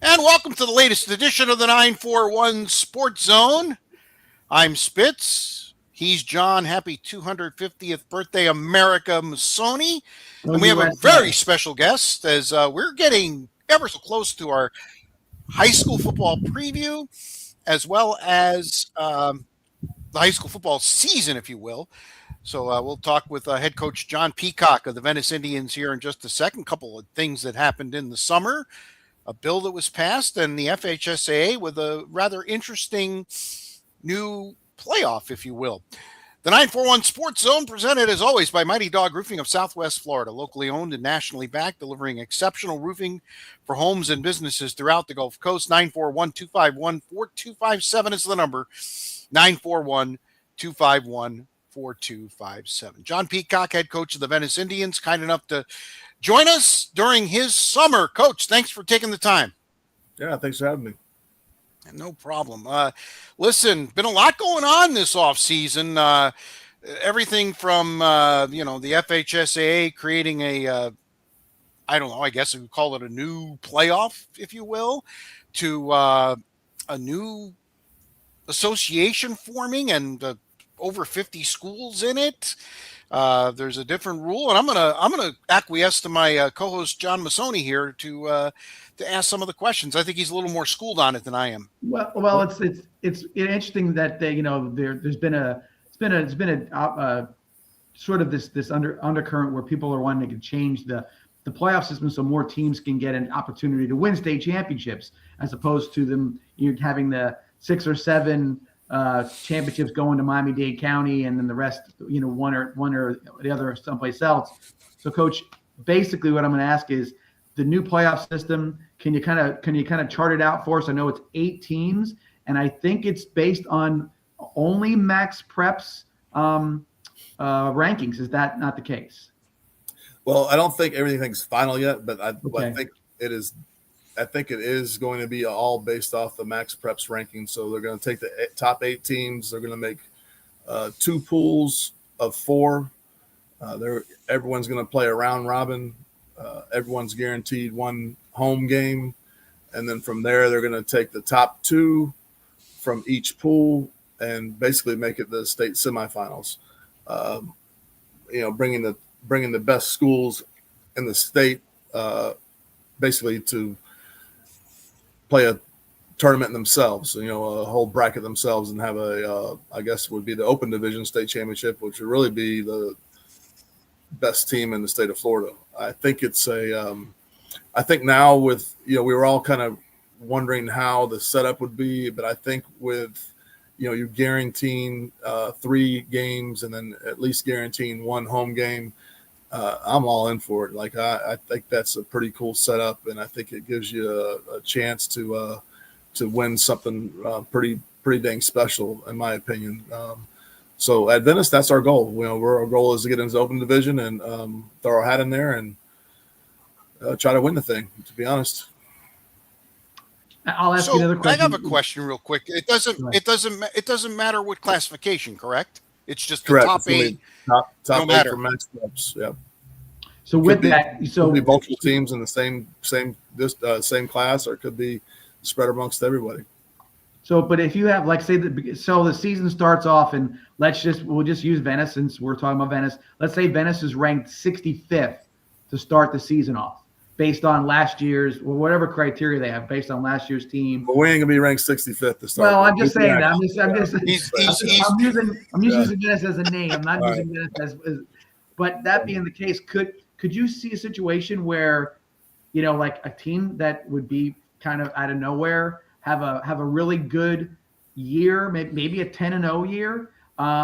And welcome to the latest edition of the 941 Sports Zone. I'm Spitz. He's John. Happy 250th birthday, America Masoni. Go And we have a very USA. special guest as we're getting ever so close to our high school football preview, as well as the high school football season, if you will. So we'll talk with head coach John Peacock of the Venice Indians here in just a second. Couple of things that happened in the summer, a bill that was passed, and the FHSAA with a rather interesting new playoff, if you will. The 941 Sports Zone presented as always by Mighty Dog Roofing of Southwest Florida, locally owned and nationally backed, delivering exceptional roofing for homes and businesses throughout the Gulf Coast. 941-251-4257 is the number. 941-251-4257. John Peacock, head coach of the Venice Indians, kind enough to join us during his summer. Coach, thanks for taking the time. Yeah, thanks for having me. No problem. Listen, been a lot going on this offseason. Everything from, the FHSAA creating I don't know, I guess we would call it a new playoff, if you will, to a new association forming and over 50 schools in it. There's a different rule, and I'm gonna acquiesce to my co-host John Masoni here to ask some of the questions. I think he's a little more schooled on it than I am. Well, it's interesting that there's been a sort of this undercurrent where people are wanting to change the playoff system so more teams can get an opportunity to win state championships, as opposed to them having the 6 or 7 championships going to Miami-Dade County, and then the rest, one or the other someplace else. So, Coach, basically, what I'm going to ask is the new playoff system. Can you kind of chart it out for us? I know it's 8 teams, and I think it's based on only Max Prep's rankings. Is that not the case? Well, I don't think everything's final yet, but I think it is. I think it is going to be all based off the Max Preps ranking. So they're going to take the top 8 teams. They're going to make 2 pools of 4. Everyone's going to play a round robin. Everyone's guaranteed 1 home game. And then from there, they're going to take the top 2 from each pool and basically make it the state semifinals. Bringing the best schools in the state basically to play a tournament themselves, a whole bracket themselves, and have I guess would be the Open Division State Championship, which would really be the best team in the state of Florida. I think it's I think now with, we were all kind of wondering how the setup would be, but I think with, you guaranteeing 3 games and then at least guaranteeing 1 home game, I'm all in for it. Like, I think that's a pretty cool setup, and I think it gives you a chance to win something pretty dang special, in my opinion. So at Venice, that's our goal. Our goal is to get into the Open Division and throw our hat in there and try to win the thing, to be honest. I'll ask you another question. I have a question real quick. It doesn't matter what classification, correct? It's just the top 8. Top no 8 matter. for Max Preps. Yeah. So with that, could be multiple teams in the same class, or it could be spread amongst everybody. So, but if you have, like, say, the season starts off, and we'll just use Venice since we're talking about Venice. Let's say Venice is ranked 65th to start the season off, based on last year's, or whatever criteria they have, based on last year's team. But we ain't gonna be ranked 65th to start. Well, I'm just saying that. I'm using Venice as a name. I'm not using Venice as. But that being the case, could you see a situation where, like a team that would be kind of out of nowhere have a really good year, maybe a 10-0 year?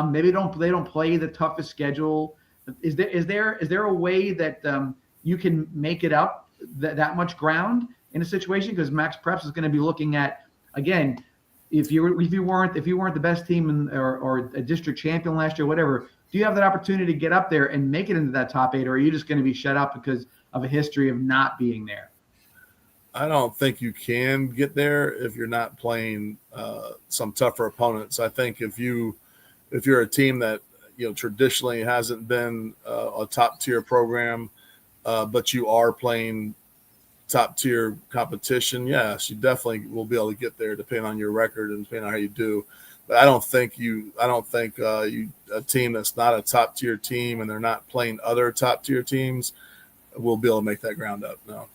Maybe they don't play the toughest schedule. Is there a way that you can make it up that much ground in a situation? Because Max Preps is going to be looking at, again, if you weren't the best team or a district champion last year, whatever, do you have that opportunity to get up there and make it into that top 8, or are you just going to be shut out because of a history of not being there? I don't think you can get there if you're not playing some tougher opponents. I think if you're a team that traditionally hasn't been a top tier program, but you are playing top tier competition, yes, you definitely will be able to get there depending on your record and depending on how you do. But I don't think a team that's not a top tier team and they're not playing other top tier teams will be able to make that ground up. No.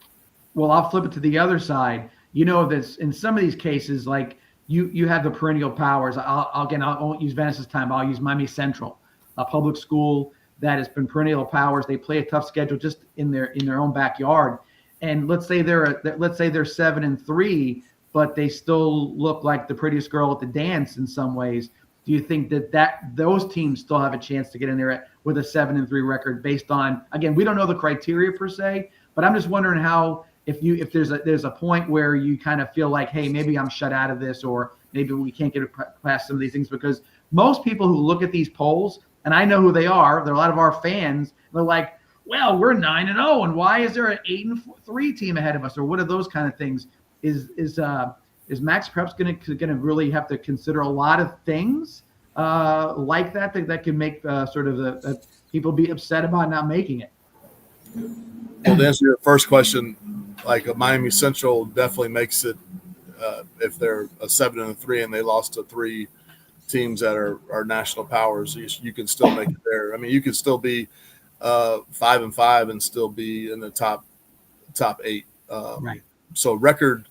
Well, I'll flip it to the other side. This in some of these cases, like you have the perennial powers. I won't use Venice's time. I'll use Miami Central, a public school that has been perennial powers. They play a tough schedule just in their own backyard. And let's say they're 7-3, but they still look like the prettiest girl at the dance in some ways. Do you think that those teams still have a chance to get in there with a 7-3 record based on, again, we don't know the criteria per se, but I'm just wondering how, if there's a point where you kind of feel like, hey, maybe I'm shut out of this, or maybe we can't get past some of these things, because most people who look at these polls, and I know who they are, they're a lot of our fans, they're like, well, we're 9-0, and why is there an 8-3 team ahead of us, or what are those kind of things? Is Max Preps going to really have to consider a lot of things like that can make people be upset about not making it? Well, to answer your first question, like Miami Central definitely makes it if they're a 7-3 and they lost to 3 teams that are national powers, you can still make it there. I mean, you can still be 5-5 and still be in the top 8. Right. So record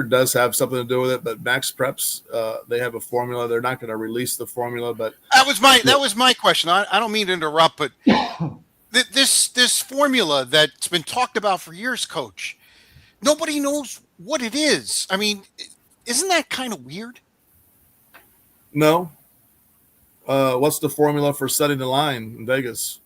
does have something to do with it, but Max Preps, they have a formula. They're not going to release the formula, but that was my question. I don't mean to interrupt, but this formula that's been talked about for years, Coach, nobody knows what it is. I mean, isn't that kind of weird? No. What's the formula for setting the line in Vegas?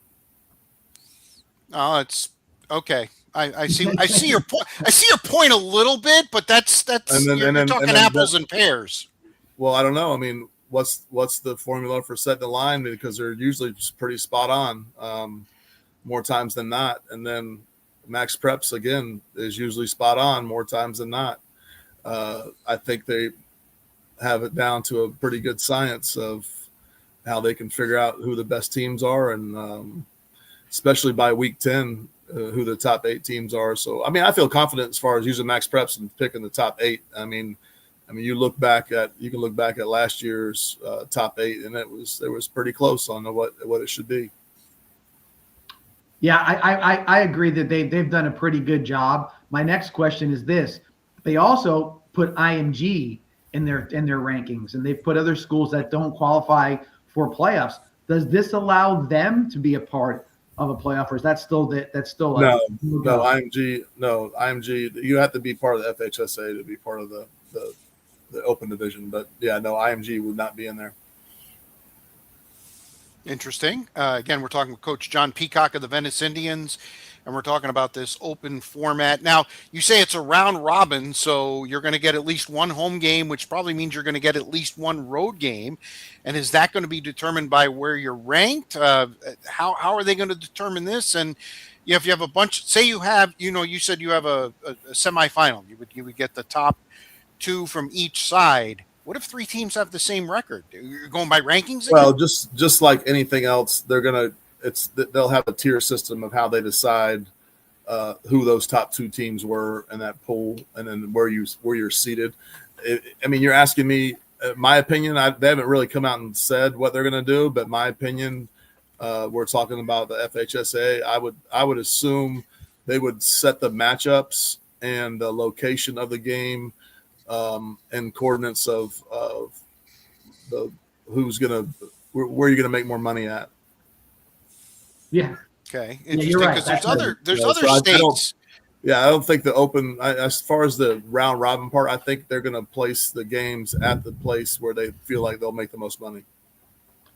Oh, it's okay. I see your point. I see your point a little bit, but that's you're talking apples and pears. Well, I don't know. I mean, what's the formula for setting the line? Because they're usually pretty spot on, more times than not. And then Max Preps again is usually spot on more times than not. I think they have it down to a pretty good science of how they can figure out who the best teams are, and especially by week 10. Who the top 8 teams are. So, I mean, I feel confident as far as using Max Preps and picking the top 8. I mean, you can look back at last year's top 8, and it was pretty close on what it should be. Yeah, I agree that they've done a pretty good job. My next question is this: they also put IMG in their rankings, and they've put other schools that don't qualify for playoffs. Does this allow them to be a part of a playoff, or is that still IMG? No, IMG. You have to be part of the FHSA to be part of the open division. But yeah, no, IMG would not be in there. Interesting. Again, we're talking with Coach John Peacock of the Venice Indians, and we're talking about this open format. Now, you say it's a round robin, so you're going to get at least one home game, which probably means you're going to get at least one road game. And is that going to be determined by where you're ranked? How are they going to determine this? And if you have a bunch, say you have, you said you have a semifinal, you would get the top 2 from each side. What if 3 teams have the same record? You're going by rankings again? Well, just like anything else, they'll have a tier system of how they decide who those top 2 teams were in that pool, and then where you're seated. I mean, you're asking me my opinion. They haven't really come out and said what they're going to do, but my opinion, we're talking about the FHSA. I would assume they would set the matchups and the location of the game, and coordinates of the where you're gonna make more money at. Yeah. Okay. Interesting. Yeah, because right. there's other states. I don't think the open, as far as the round robin part, I think they're going to place the games at the place where they feel like they'll make the most money.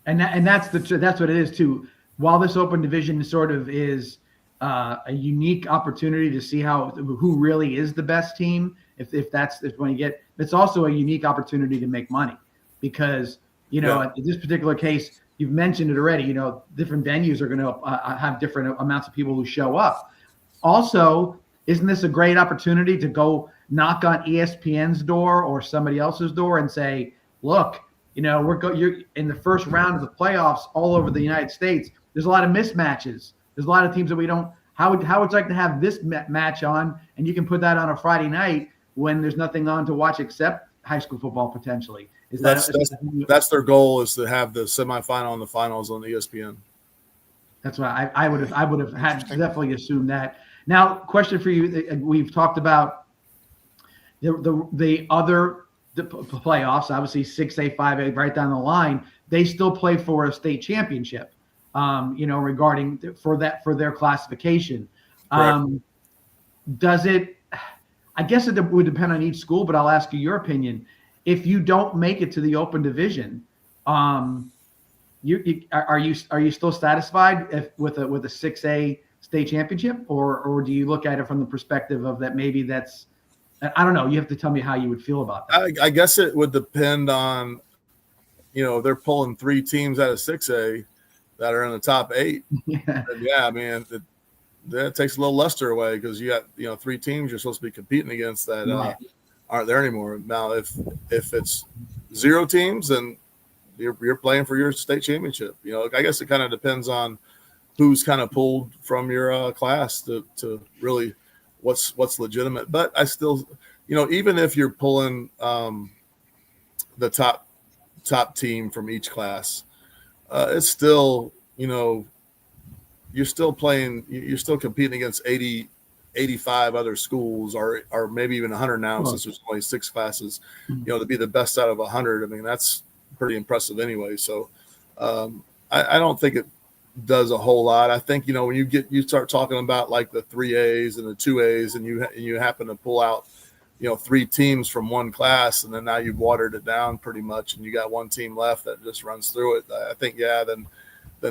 And that's what it is too. While this open division sort of is a unique opportunity to see who really is the best team, it's also a unique opportunity to make money, because in this particular case, you've mentioned it already. Different venues are going to have different amounts of people who show up. Also, isn't this a great opportunity to go knock on ESPN's door or somebody else's door and say, look, you're in the first round of the playoffs all over the United States. There's a lot of mismatches. There's a lot of teams that we don't How would you like to have this match on, and you can put that on a Friday night when there's nothing on to watch except high school football potentially? That's their goal, is to have the semifinal and the finals on ESPN. That's what I would have had definitely assumed that. Now, question for you: we've talked about the other playoffs, obviously 6A, 5A, right down the line. They still play for a state championship. Regarding for their classification. Does it? I guess it would depend on each school, but I'll ask you your opinion. If you don't make it to the open division, are you still satisfied with a 6A state championship, or do you look at it from the perspective of that maybe that's, I don't know. You have to tell me how you would feel about that. I guess it would depend on, they're pulling 3 teams out of 6A that are in the top 8. Yeah, I mean, that takes a little luster away, because you got 3 teams you're supposed to be competing against that aren't there anymore. Now, if it's 0 teams, then you're playing for your state championship. I guess it kind of depends on who's kind of pulled from your class to really what's legitimate. But I still, even if you're pulling the top team from each class, it's still, you're still competing against 85 other schools, or maybe even 100 now, since there's only 6 classes, to be the best out of 100. I mean, that's pretty impressive anyway. So I don't think it does a whole lot. I think, when you start talking about like the 3As and the 2As, and you happen to pull out, 3 teams from one class, and then now you've watered it down pretty much, and you got 1 team left that just runs through it. I think, then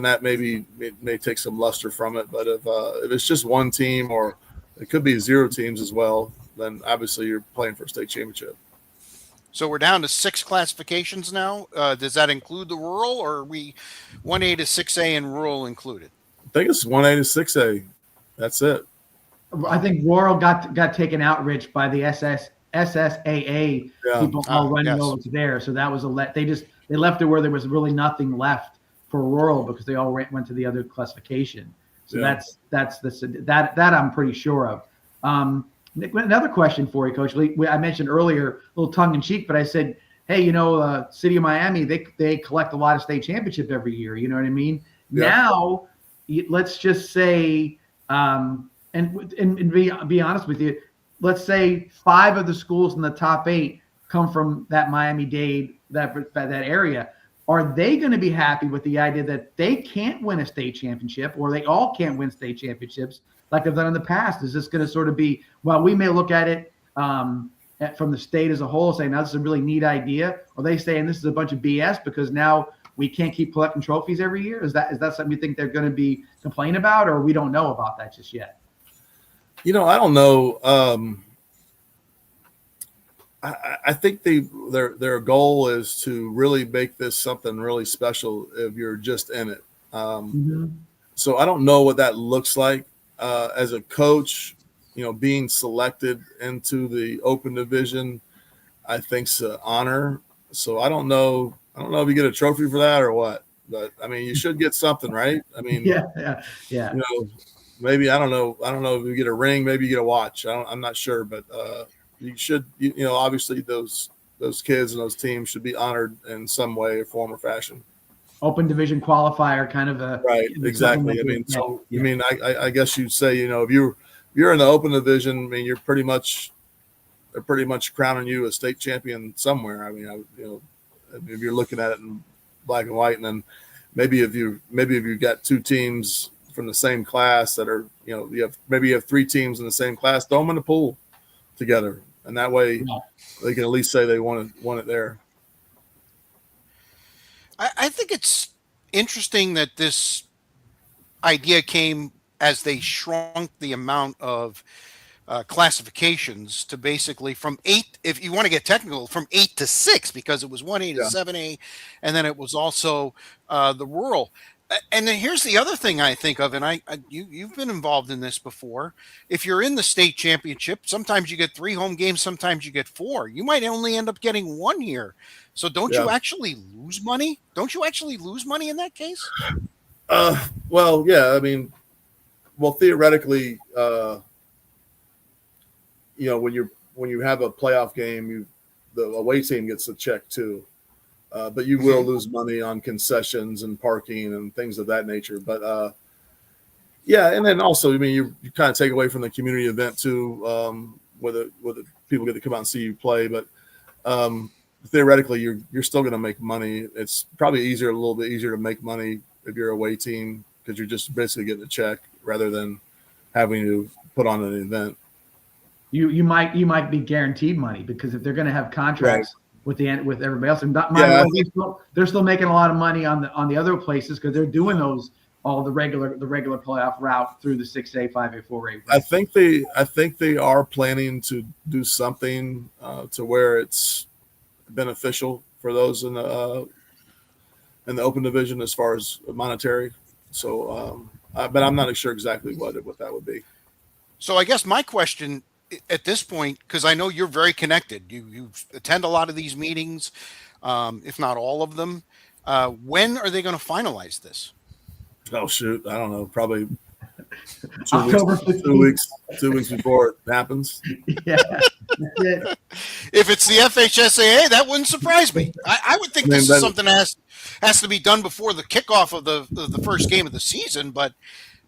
that may take some luster from it. But if it's just 1 team, or it could be 0 teams as well, then obviously you're playing for a state championship. So we're down to 6 classifications now. Does that include the rural, or are we 1A to 6A and rural included? I think it's 1A to 6A. That's it. I think rural got taken out, Rich, by the SSAA people all running over to there. So that was they left it where there was really nothing left for rural, because they all went to the other classification. So that I'm pretty sure of. Nick, another question for you, Coach. I mentioned earlier, a little tongue in cheek, but I said, hey, City of Miami, they collect a lot of state championship every year. You know what I mean? Yeah. Now, let's just say, and be honest with you, let's say 5 of the schools in the top 8 come from that Miami-Dade, that area. Are they going to be happy with the idea that they can't win a state championship, or they all can't win state championships like they've done in the past? Is this going to sort of be, well, we may look at it from the state as a whole, saying, now this is a really neat idea. Are they saying this is a bunch of BS because now we can't keep collecting trophies every year? Is that something you think they're going to be complaining about, or we don't know about that just yet? I don't know. I think their goal is to really make this something really special if you're just in it. So I don't know what that looks like as a coach. Being selected into the open division, I think's an honor. So I don't know if you get a trophy for that or what, but I mean, you should get something, right? I mean, yeah. Maybe I don't know if you get a ring, maybe you get a watch. I'm not sure, but you should. Obviously those kids and those teams should be honored in some way, form, or fashion. Open division qualifier, kind of a right, exactly. I mean, I guess you'd say, if you're in the open division, I mean, they're pretty much crowning you a state champion somewhere. I mean, if you're looking at it in black and white, and then maybe if you got 2 teams from the same class that are, you have 3 teams in the same class, throw them in the pool together, and that way they can at least say they won it there. I think it's interesting that this idea came as they shrunk the amount of classifications to basically from 8, if you want to get technical, from 8 to 6, because it was 1A to 7A, and then it was also the rural. And then here's the other thing I think of, and you've been involved in this before. If you're in the state championship, sometimes you get 3 home games, sometimes you get 4. You might only end up getting 1 here. So don't you actually lose money? Don't you actually lose money in that case? Well, yeah. I mean, well, theoretically, when you have a playoff game, the away team gets a check too, but you will lose money on concessions and parking and things of that nature. But yeah, and then also, I mean, you kind of take away from the community event too, whether people get to come out and see you play. But theoretically, you're still going to make money. It's probably a little bit easier to make money if you're a away team because you're just basically getting a check rather than having to put on an event. You might be guaranteed money because if they're going to have contracts with everybody else, and they're still making a lot of money on the other places because they're doing the regular playoff route through the 6A, 5A, 4A. I think they are planning to do something to where it's beneficial for those in the open division as far as monetary. So, but I'm not sure exactly what that would be. So I guess my question at this point, because I know you're very connected, you attend a lot of these meetings, if not all of them. When are they going to finalize this? Oh shoot, I don't know. Probably October 2 weeks before it happens. Yeah, that's it. If it's the FHSAA, that wouldn't surprise me. I would think this is something that has to be done before the kickoff of the first game of the season. But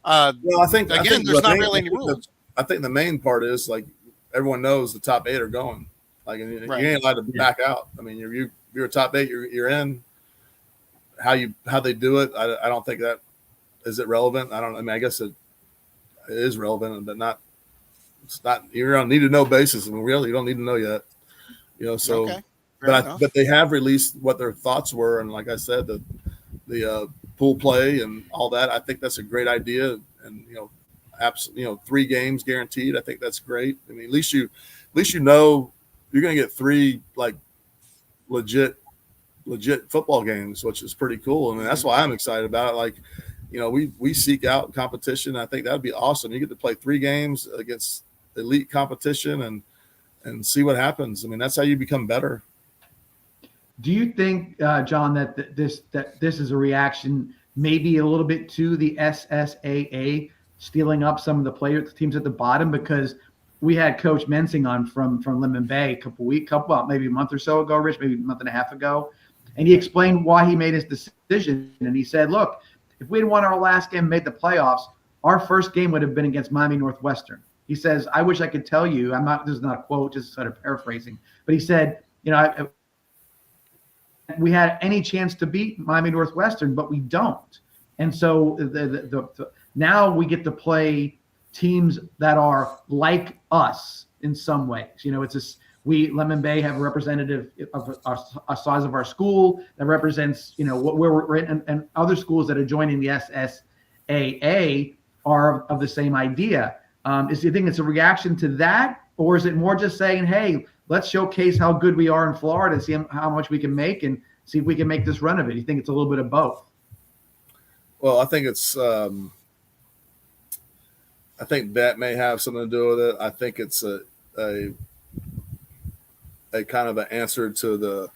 well, I think there's not really any rules. I think the main part is like everyone knows the top 8 are going. Like you ain't allowed to back out. I mean, you're a top 8, you're in. How they do it, I don't think that is it relevant. I mean, I guess it is relevant, but it's not. You're on need to know basis. I mean, really, you don't need to know yet. So. Okay. But they have released what their thoughts were, and like I said, the pool play and all that. I think that's a great idea, and 3 games guaranteed. I think that's great. I mean, at least you know you're going to get 3 like legit football games, which is pretty cool. I mean, that's why I'm excited about it. Like, we seek out competition. I think that would be awesome. You get to play 3 games against elite competition and see what happens. I mean, that's how you become better. Do you think, John, that this is a reaction maybe a little bit to the SSAA stealing up some of the teams at the bottom? Because we had Coach Mensing on from Lemon Bay maybe a month or so ago, Rich, maybe a month and a half ago. And he explained why he made his decision. And he said, look, if we had won our last game and made the playoffs, our first game would have been against Miami Northwestern. He says, I wish I could tell you, this is not a quote, just sort of paraphrasing, but he said, we had any chance to beat Miami Northwestern, but we don't. And so now we get to play teams that are like us in some ways. Lemon Bay have a representative of a size of our school that represents, where we're in, and other schools that are joining the SSAA are of the same idea. Do you think it's a reaction to that, or is it more just saying, hey, let's showcase how good we are in Florida and see how much we can make and see if we can make this run of it? You think it's a little bit of both? Well, I think it's I think that may have something to do with it. I think it's a kind of an answer to the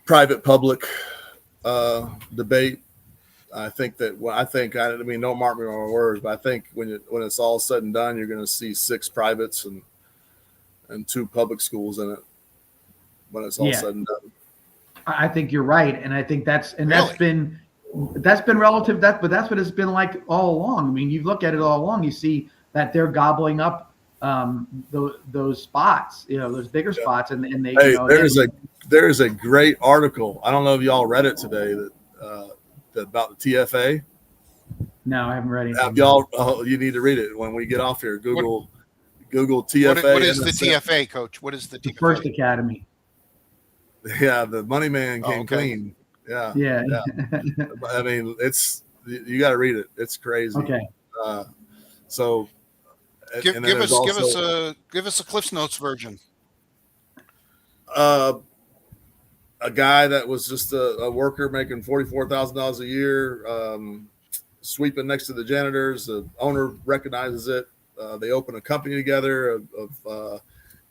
private public debate. I think that I mean, don't mark me on my words, but I think when it's all said and done, you're going to see 6 privates and 2 public schools in it when it's all said and done. I think you're right, and I think that's been relative. But that's what it's been like all along. I mean, you look at it all along, you see that they're gobbling up those spots, those bigger spots, and they. Hey, there is a great article. I don't know if y'all read it today about the TFA. No, I haven't read it. You need to read it when we get off here. Google TFA. What is the TFA, Coach? What is the TFA? First Academy. Yeah, the money man came clean. Yeah. I mean, you got to read it. It's crazy. Okay. So give us a Cliff's Notes version. A guy that was just a worker making $44,000 a year, sweeping next to the janitors. The owner recognizes it. They open a company together of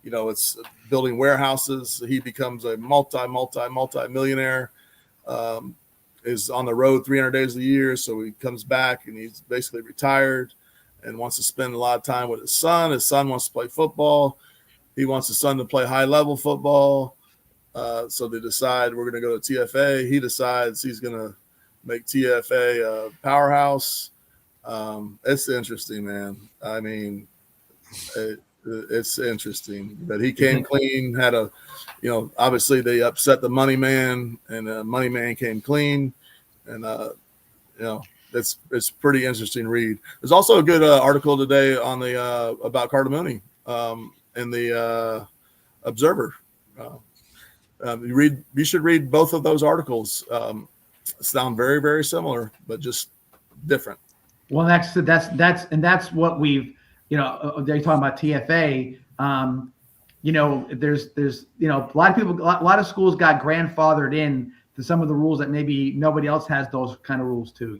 it's building warehouses. He becomes a multi-millionaire. is on the road 300 days a year. So he comes back and he's basically retired and wants to spend a lot of time with his son. His son wants to play football. He wants his son to play high level football. So they decide we're going to go to TFA. He decides he's going to make TFA a powerhouse. It's interesting, man. I mean, it's interesting. But he came clean, had a, obviously they upset the money man, and the money man came clean. And, it's pretty interesting read. There's also a good article today on the about Carter Mooney in the Observer. You should read both of those articles. Sound very, very similar, but just different. Well, that's what we've, they're talking about TFA. There's a lot of people, a lot of schools got grandfathered in to some of the rules that maybe nobody else has those kind of rules too.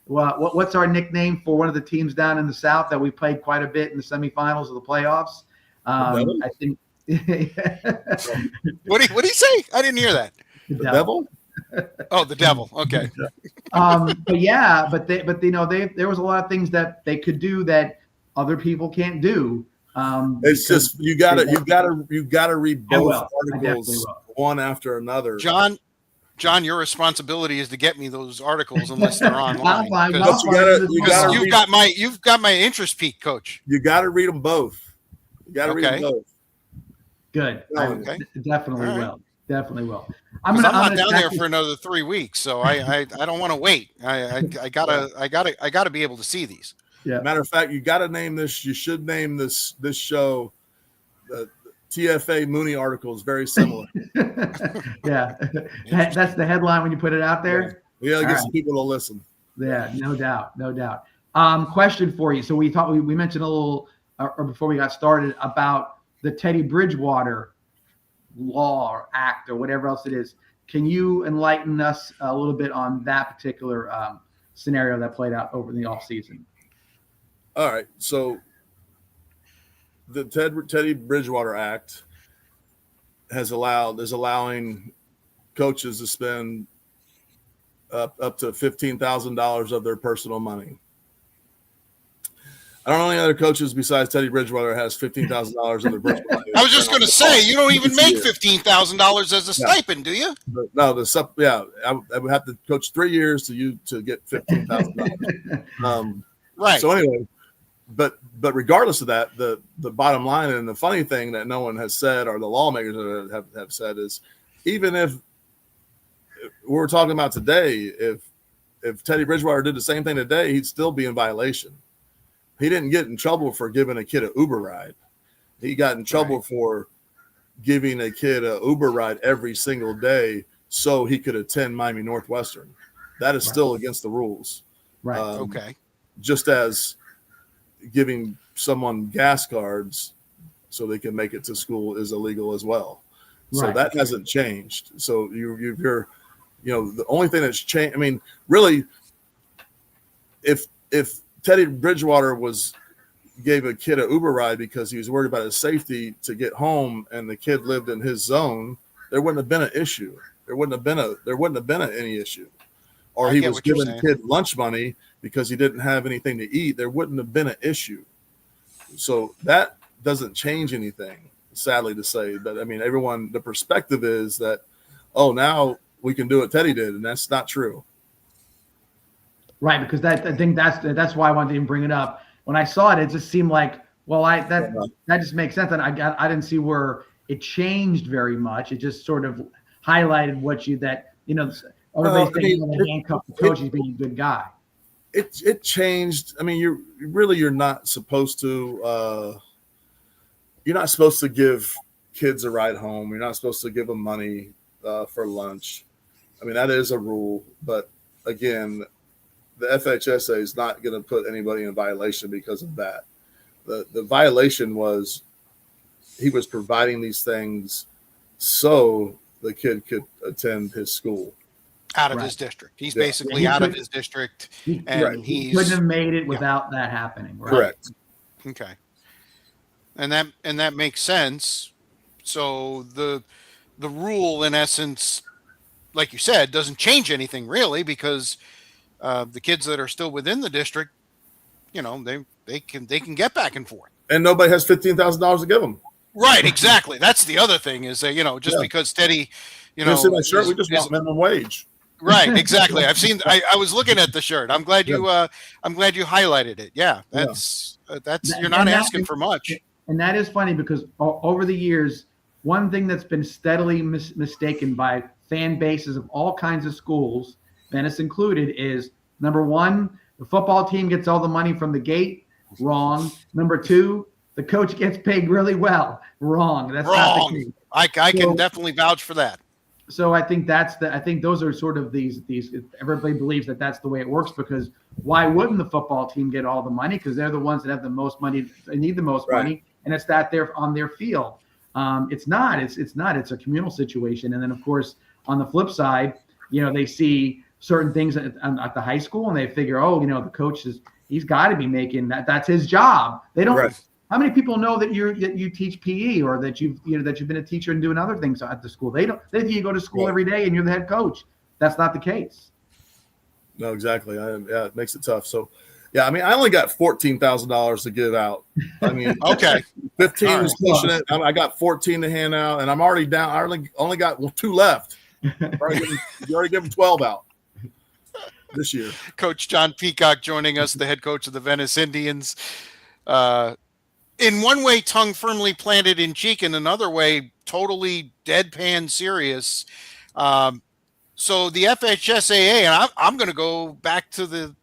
What's our nickname for one of the teams down in the South that we played quite a bit in the semifinals of the playoffs? I think. What did he say? I didn't hear that. The Devil? Oh, the Devil. Okay. But there was a lot of things that they could do that other people can't do. It's just you gotta read both articles one after another. John, your responsibility is to get me those articles unless they're online. You've got my interest peak, Coach. You got to read them both. You got to read them both. Good. Okay. Definitely will. Definitely will. I'm not down there for another 3 weeks, so I don't want to wait. I gotta be able to see these. Yeah. Matter of fact, you got to name this. You should name this show. The TFA Mooney article is very similar. Yeah, that's the headline when you put it out there. Yeah, get some people to listen. Yeah, no doubt. Question for you. So we mentioned a little, or before we got started, about the Teddy Bridgewater law or act or whatever else it is. Can you enlighten us a little bit on that particular scenario that played out over the offseason? All right. So the Teddy Bridgewater Act is allowing coaches to spend up to $15,000 of their personal money. I don't know any other coaches besides Teddy Bridgewater has $15,000 in their personal money. I was just going to say, you don't even make $15,000 as a stipend, do you? But no, I would have to coach 3 years to get $15,000. Right. So anyway, but regardless of that, the bottom line and the funny thing that no one has said, or the lawmakers have said, is even if we're talking about today, if Teddy Bridgewater did the same thing today, he'd still be in violation. He didn't get in trouble for giving a kid an Uber ride. He got in trouble for giving a kid an Uber ride every single day so he could attend Miami Northwestern. That is still against the rules. Right. Okay. Just as giving someone gas cards so they can make it to school is illegal as well. So that hasn't changed. So you're the only thing that's changed. I mean, really, if Teddy Bridgewater gave a kid an Uber ride because he was worried about his safety to get home, and the kid lived in his zone, there wouldn't have been an issue. There wouldn't have been any issue. Or he was giving the kid lunch money because he didn't have anything to eat. There wouldn't have been an issue. So that doesn't change anything, sadly to say. But I mean, the perspective is that, now we can do what Teddy did, and that's not true. Right, because I think that's why I wanted to even bring it up. When I saw it, it just seemed like, that just makes sense. And I didn't see where it changed very much. It just sort of highlighted everybody's thinking the handcuff the coach, he's being a good guy. It changed. I mean, you're not supposed to. You're not supposed to give kids a ride home. You're not supposed to give them money for lunch. I mean, that is a rule, but again, the FHSA is not going to put anybody in violation because of that. The violation was he was providing these things so the kid could attend his school. Out of his district. He's basically out of his district. He couldn't have made it without that happening. Right? Correct. Okay. And that makes sense. So the rule, in essence, like you said, doesn't change anything really, because the kids that are still within the district, they can get back and forth. And nobody has $15,000 to give them. Right, exactly. That's the other thing is that, just because Teddy, see my shirt, we just want minimum wage. Right, exactly. I've seen. I was looking at the shirt. I'm glad you. I'm glad you highlighted it. Yeah, that's you're not asking for much. And that is funny because over the years, one thing that's been steadily mistaken by fan bases of all kinds of schools, Venice included, is number one, the football team gets all the money from the gate. Wrong. Number two, the coach gets paid really well. Wrong. That's wrong. Not the case. I can definitely vouch for that. So I think I think those are sort of these everybody believes that that's the way it works, because why wouldn't the football team get all the money? Because they're the ones that have the most money, they need the most money, and it's that they're on their field. It's not. It's a communal situation. And then of course on the flip side, they see certain things at the high school and they figure, the coach he's got to be making that. That's his job. They don't. Right. How many people know that you teach PE or that you've been a teacher and doing other things at the school? They don't. They think you go to school every day and you're the head coach. That's not the case. No, exactly. It makes it tough. So, I mean, I only got $14,000 to give out. I mean, okay, 15 was pushing it. I got 14 to hand out, and I'm already down. I only got 2 left. You already given 12 out this year. Coach John Peacock joining us, the head coach of the Venice Indians. In one way, tongue firmly planted in cheek, in another way, totally deadpan serious. So the FHSAA, and I'm going to go back to the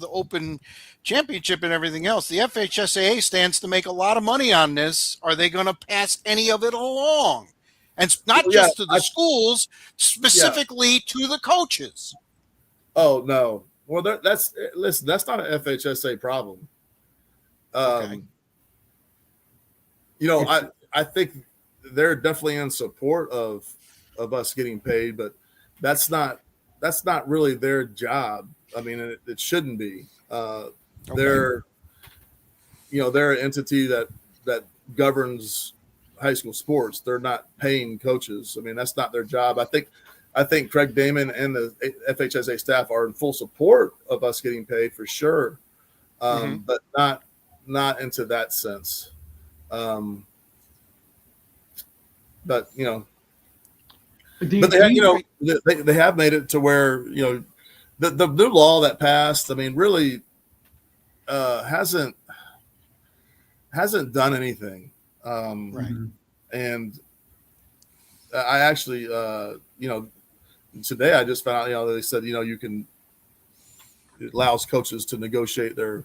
Open Championship and everything else. The FHSAA stands to make a lot of money on this. Are they going to pass any of it along? And not just to the schools, specifically to the coaches. Oh no! Well, that's not an FHSA problem. Okay. I think they're definitely in support of us getting paid, but that's not really their job. I mean, it shouldn't be. They're an entity that governs high school sports. They're not paying coaches. I mean, that's not their job. I think Craig Damon and the FHSA staff are in full support of us getting paid for sure, but not into that sense. But they have made it to where the new law that passed. I mean, really hasn't done anything. Right. And I actually, today I just found out, they said, it allows coaches to negotiate their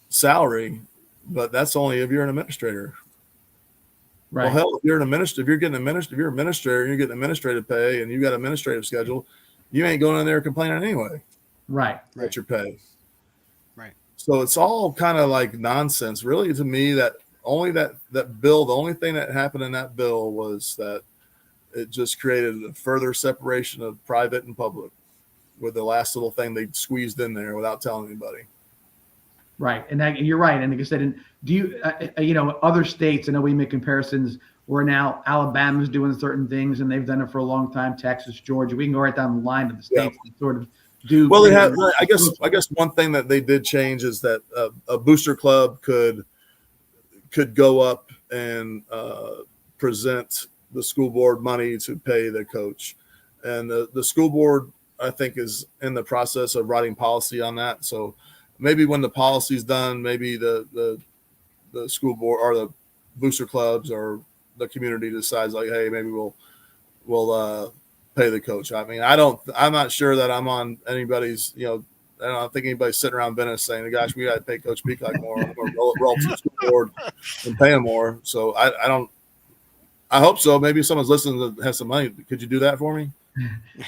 salary, but that's only if you're an administrator. Right. Well, hell, if you're an administrator, if you're an administrator and you're getting administrative pay and you got an administrative schedule, you ain't going in there complaining anyway. Right. That's your pay. Right. So it's all kind of like nonsense, really, to me. That bill, the only thing that happened in that bill was that it just created a further separation of private and public, with the last little thing they squeezed in there without telling anybody. Right. And you're right. And like I said, do you, other states, I know we make comparisons where now Alabama's doing certain things and they've done it for a long time. Texas, Georgia, we can go right down the line of the states that sort of do. Well, they have, I guess one thing that they did change is that a booster club could go up and present the school board money to pay the coach. And the school board, I think, is in the process of writing policy on that. So maybe when the policy's done, maybe the school board or the booster clubs or the community decides like, hey, maybe we'll pay the coach. I mean, I'm not sure that I'm on anybody's, I don't think anybody's sitting around Venice saying, gosh, we got to pay Coach Peacock more. I'm going to roll to the school board and pay him more. So I hope so. Maybe someone's listening that has some money. Could you do that for me?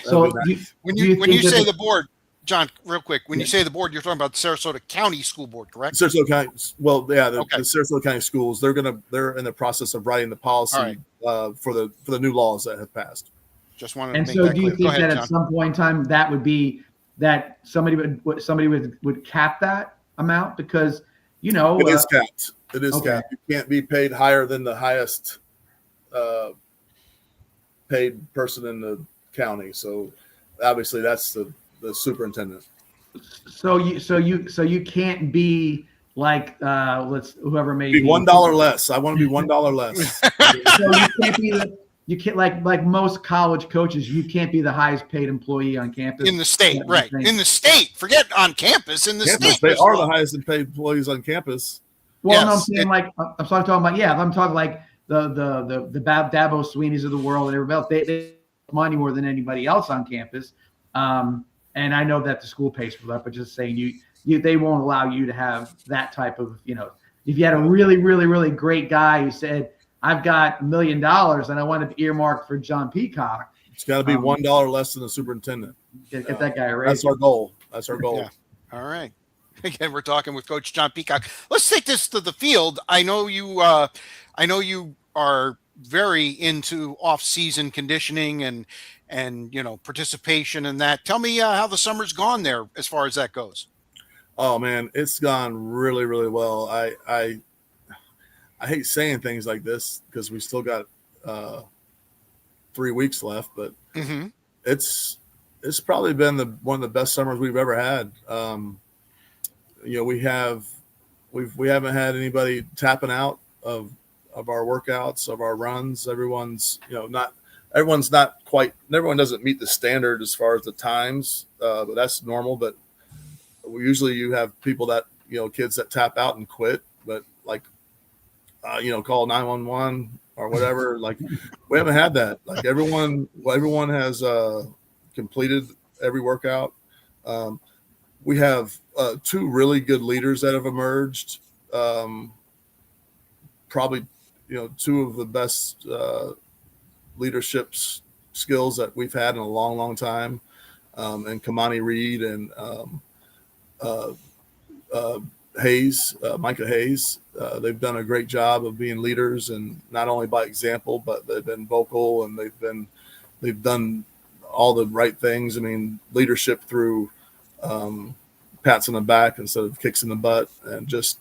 So when you say the board, John, real quick, when you say the board, you're talking about the Sarasota County School Board, correct? Sarasota County. Well, yeah, the Sarasota County schools. They're in the process of writing the policy for the new laws that have passed. Just wanted to make that clear. And so, do you think that at some point in time that would be that somebody would cap that amount, because it is capped. It is capped. You can't be paid higher than the highest paid person in the county. So obviously that's the superintendent. So you can't be like whoever may Be $1 less. I want to be $1 less. So you can't be you can't like most college coaches. You can't be the highest paid employee on campus in the state, right? In the state, forget on campus. In the state, they are the highest paid employees on campus. Well, no, I'm saying I'm talking about I'm talking like the Dabo Sweeneys of the world and everybody else. They have money more than anybody else on campus. And I know that the school pays for that, but just saying they won't allow you to have that type of, if you had a really, really, really great guy who said, I've got $1 million and I want to earmark for John Peacock. It's got to be $1 less than the superintendent. Get that guy right. That's our goal. That's our goal. Yeah. All right. Again, we're talking with Coach John Peacock. Let's take this to the field. I know you are very into off-season conditioning and participation in that. Tell me how the summer's gone there as far as that goes. Oh man, it's gone really, really well. I hate saying things like this because we still got 3 weeks left, but it's probably been one of the best summers we've ever had. We haven't had anybody tapping out of our workouts, of our runs. Everyone doesn't meet the standard as far as the times, but that's normal. But usually you have people that, kids that tap out and quit, but call 911 or whatever. Like we haven't had that. Like everyone has completed every workout. We have 2 really good leaders that have emerged. Probably, 2 of the best leadership skills that we've had in a long, long time. And Kamani Reed and Micah Hayes. They've done a great job of being leaders, and not only by example, but they've been vocal and they've done all the right things. I mean, leadership through pats on the back instead of kicks in the butt, and just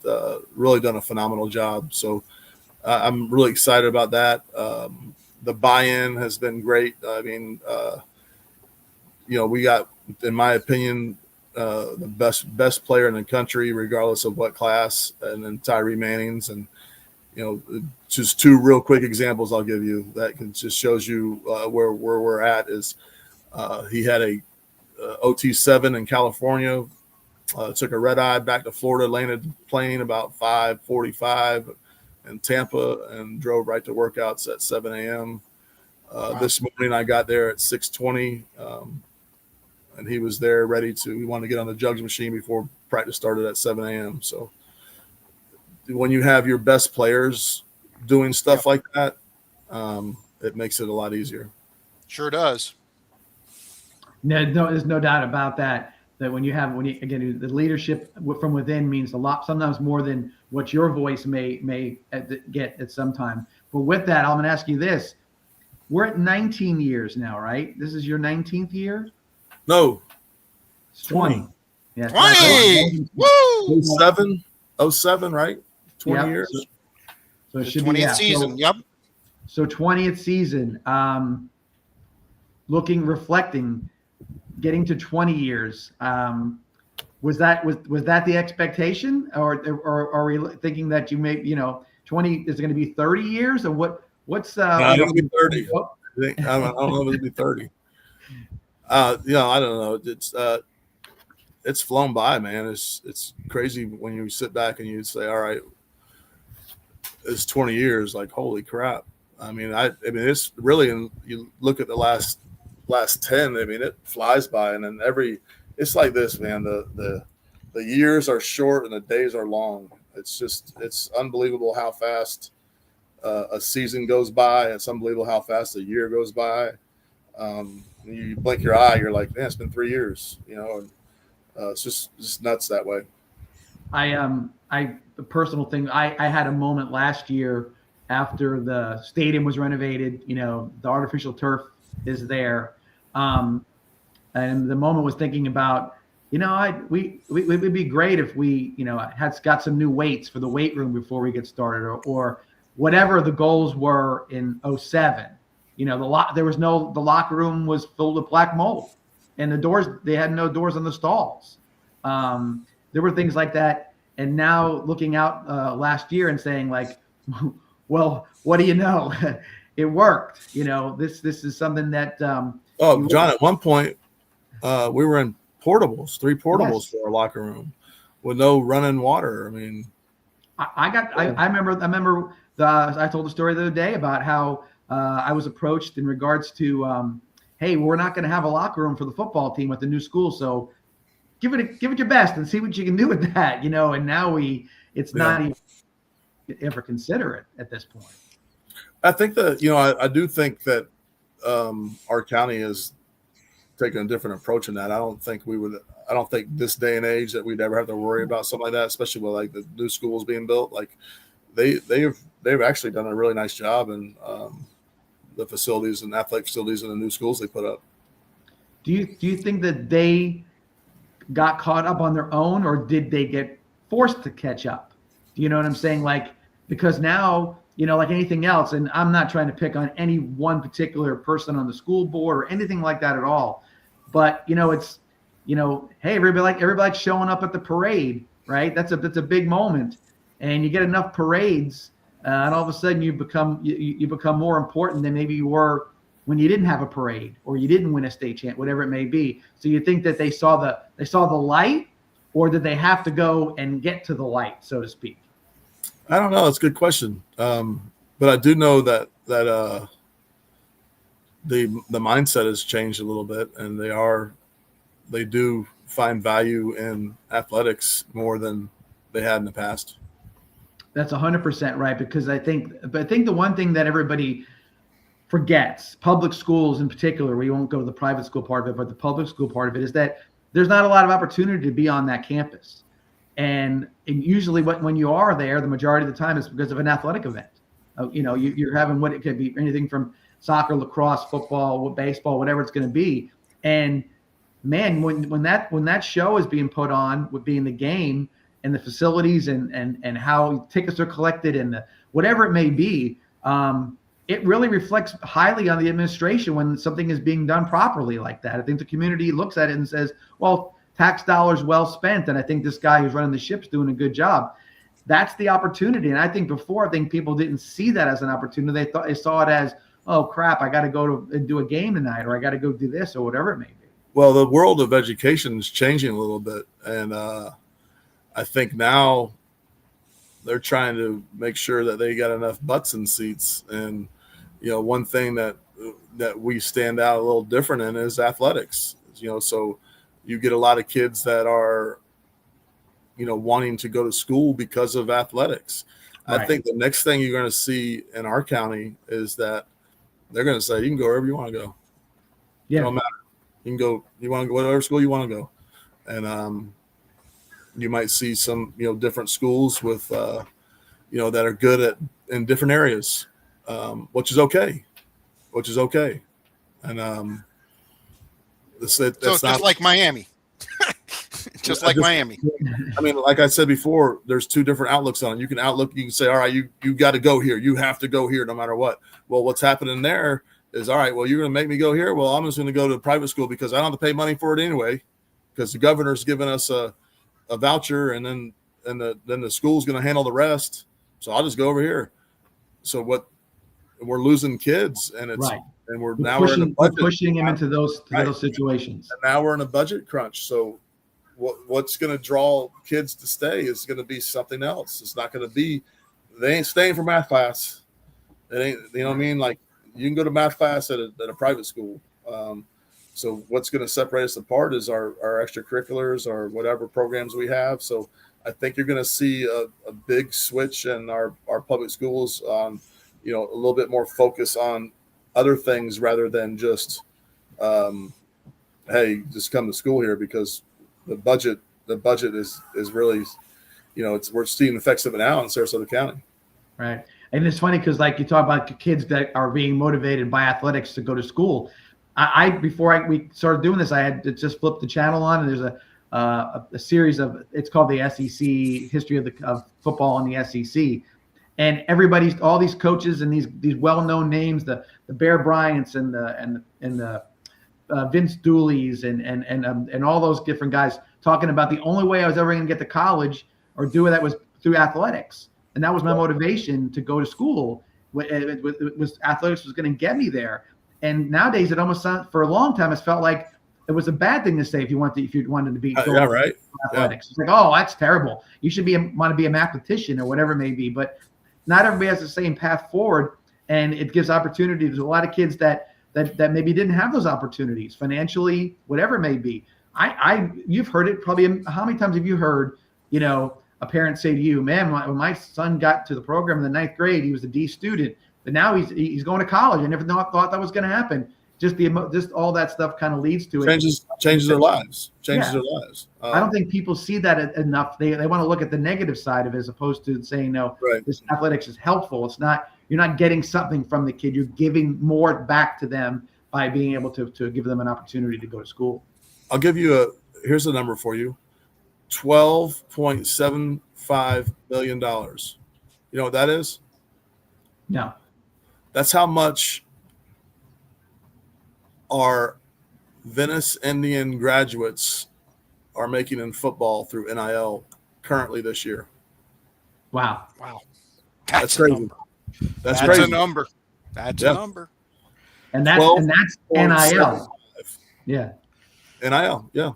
really done a phenomenal job. So I'm really excited about that. The buy-in has been great. I mean, we got, in my opinion, the best player in the country, regardless of what class, and then Tyree Mannings. And, just 2 real quick examples I'll give you that can just shows you where we're at is he had a OT7 in California, took a red eye back to Florida, landed plane about 5:45 in Tampa, and drove right to workouts at 7 a.m. Wow. This morning I got there at 6:20, and he was there ready to. We wanted to get on the jugs machine before practice started at 7 a.m. So when you have your best players doing stuff like that, it makes it a lot easier. Sure does. No, there's no doubt about that. That when you again, the leadership from within means a lot, sometimes more than what your voice may get at some time. But with that, I'm going to ask you this. We're at 19 years now, right? This is your 19th year? No. 20. Yeah, 20! Woo! 07, right? 20 years. So it should 20th be 20th season, yep. So 20th season, reflecting, getting to 20 years, was that the expectation, or are we thinking that you may 20 is going to be 30 years, or what's it'll be 30. I don't know if it'll be 30. I don't know. It's flown by, man. It's crazy when you sit back and you say, all right, it's 20 years. Like, holy crap. I mean, it's really, and you look at the last 10, I mean, it flies by. And then it's like this, man, the years are short and the days are long. It's unbelievable how fast a season goes by. It's unbelievable how fast a year goes by. You blink your eye, you're like, man, it's been 3 years, and it's just nuts that way. The personal thing, I had a moment last year after the stadium was renovated, the artificial turf is there. And the moment was thinking about, it would be great if we, had got some new weights for the weight room before we get started, or whatever the goals were in 07. You know, the locker room was filled with black mold, and they had no doors on the stalls. There were things like that. And now looking out last year and saying like, well, what do you know? It worked. You know, this is something that. John, at one point, we were in portables, 3 portables for our locker room, with no running water. I mean, I remember I told the story the other day about how I was approached in regards to, hey, we're not going to have a locker room for the football team at the new school, so give it your best and see what you can do with that, you know. And now it's not even ever consider it at this point. I think that, you know, I do think that our county is taking a different approach in that. I don't think this day and age that we'd ever have to worry about something like that, especially with like the new schools being built. Like they've actually done a really nice job in the facilities and athletic facilities in the new schools they put up. Do you think that they got caught up on their own, or did they get forced to catch up? Do you know what I'm saying? Like, because now, you know, like anything else, and I'm not trying to pick on any one particular person on the school board or anything like that at all, but you know, it's, you know, hey, everybody's showing up at the parade, right? That's a big moment, and you get enough parades, and all of a sudden you become more important than maybe you were when you didn't have a parade or you didn't win a state champ, whatever it may be. So you think that they saw the light, or did they have to go and get to the light, so to speak? I don't know. It's a good question. But I do know that the mindset has changed a little bit, and they do find value in athletics more than they had in the past. That's 100% right, because I think the one thing that everybody forgets, public schools in particular, we won't go to the private school part of it, but the public school part of it, is that there's not a lot of opportunity to be on that campus. And usually when you are there, the majority of the time is because of an athletic event. You know, you're having what it could be anything from soccer, lacrosse, football, baseball, whatever it's going to be. And man, when that show is being put on, with being the game and the facilities and how tickets are collected and whatever it may be, it really reflects highly on the administration when something is being done properly like that. I think the community looks at it and says, well, tax dollars well spent, and I think this guy who's running the ship's doing a good job. That's the opportunity. And I think people didn't see that as an opportunity. They saw it as, oh crap, I got to go to and do a game tonight, or I got to go do this, or whatever it may be. Well, the world of education is changing a little bit, and I think now they're trying to make sure that they got enough butts in seats. And you know, one thing that we stand out a little different in is athletics. You know, so you get a lot of kids that are, you know, wanting to go to school because of athletics. Right. I think the next thing you're going to see in our county is that they're going to say, you can go wherever you want to go. Yeah. It don't matter. You can go, you want to go whatever school you want to go. And you might see some, you know, different schools with, you know, that are good in different areas, which is okay. And so it's just like Miami. Just like Miami. I mean, like I said before, there's 2 different outlooks on it. You can say, all right, you got to go here. You have to go here no matter what. Well, what's happening there is, all right, well, you're going to make me go here. Well, I'm just going to go to a private school because I don't have to pay money for it anyway, because the governor's given us a voucher, and then the school's going to handle the rest. So I'll just go over here. So we're losing kids, and it's right. And we're pushing them into those situations. And now we're in a budget crunch. So what's going to draw kids to stay is going to be something else. It's not going to be, they ain't staying for math class. It ain't, you know what I mean? Like, you can go to math class at a private school. So what's going to separate us apart is our extracurriculars or whatever programs we have. So I think you're going to see a big switch in our public schools on, you know, a little bit more focus on other things rather than just, hey, just come to school here, because the budget is really, you know, we're seeing the effects of it now in Sarasota County. Right. And it's funny because, like, you talk about kids that are being motivated by athletics to go to school. Before we started doing this, I had to just flip the channel on, and there's a series of, it's called the SEC, History of Football in the SEC. and all these coaches and these well-known names, the Bear Bryants and the Vince Dooley's and all those different guys talking about the only way I was ever going to get to college or do that was through athletics, and that was my motivation to go to school. It was athletics was going to get me there. And nowadays, it almost sounds, for a long time, it's felt like it was a bad thing to say if you wanted to be athletics. Yeah. It's like, oh, that's terrible. You should want to be a mathematician or whatever it may be. But not everybody has the same path forward, and it gives opportunity. There's a lot of kids that maybe didn't have those opportunities financially, whatever it may be. You've heard it probably. How many times have you heard, a parent say to you, man, when my son got to the program in the 9th grade, he was a D student, but now he's going to college. I never thought that was going to happen. Just all that stuff kind of leads to it. Changes their lives. Their lives. I don't think people see that enough. They want to look at the negative side of it as opposed to saying, no, this athletics is helpful. It's not. You're not getting something from the kid. You're giving more back to them by being able to give them an opportunity to go to school. I'll give you here's the number for you. $12.75 million. You know what that is? No. That's how much our Venice Indian graduates are making in football through NIL currently this year. Wow. That's crazy. That's crazy. A number. That's a number. And that's NIL. Yeah. NIL, yeah.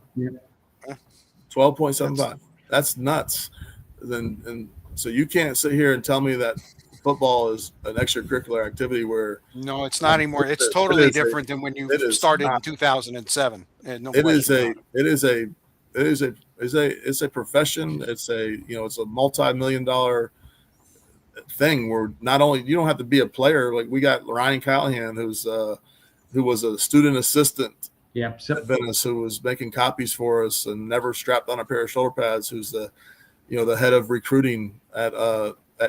12.75. That's nuts. And so you can't sit here and tell me that football is an extracurricular activity where no, it's not anymore. It's totally different than when you started in 2007. It's a profession. It's a multi-million-dollar thing where not only you don't have to be a player. Like we got Ryan Callahan, who was a student assistant at Venice, who was making copies for us and never strapped on a pair of shoulder pads, who's the head of recruiting at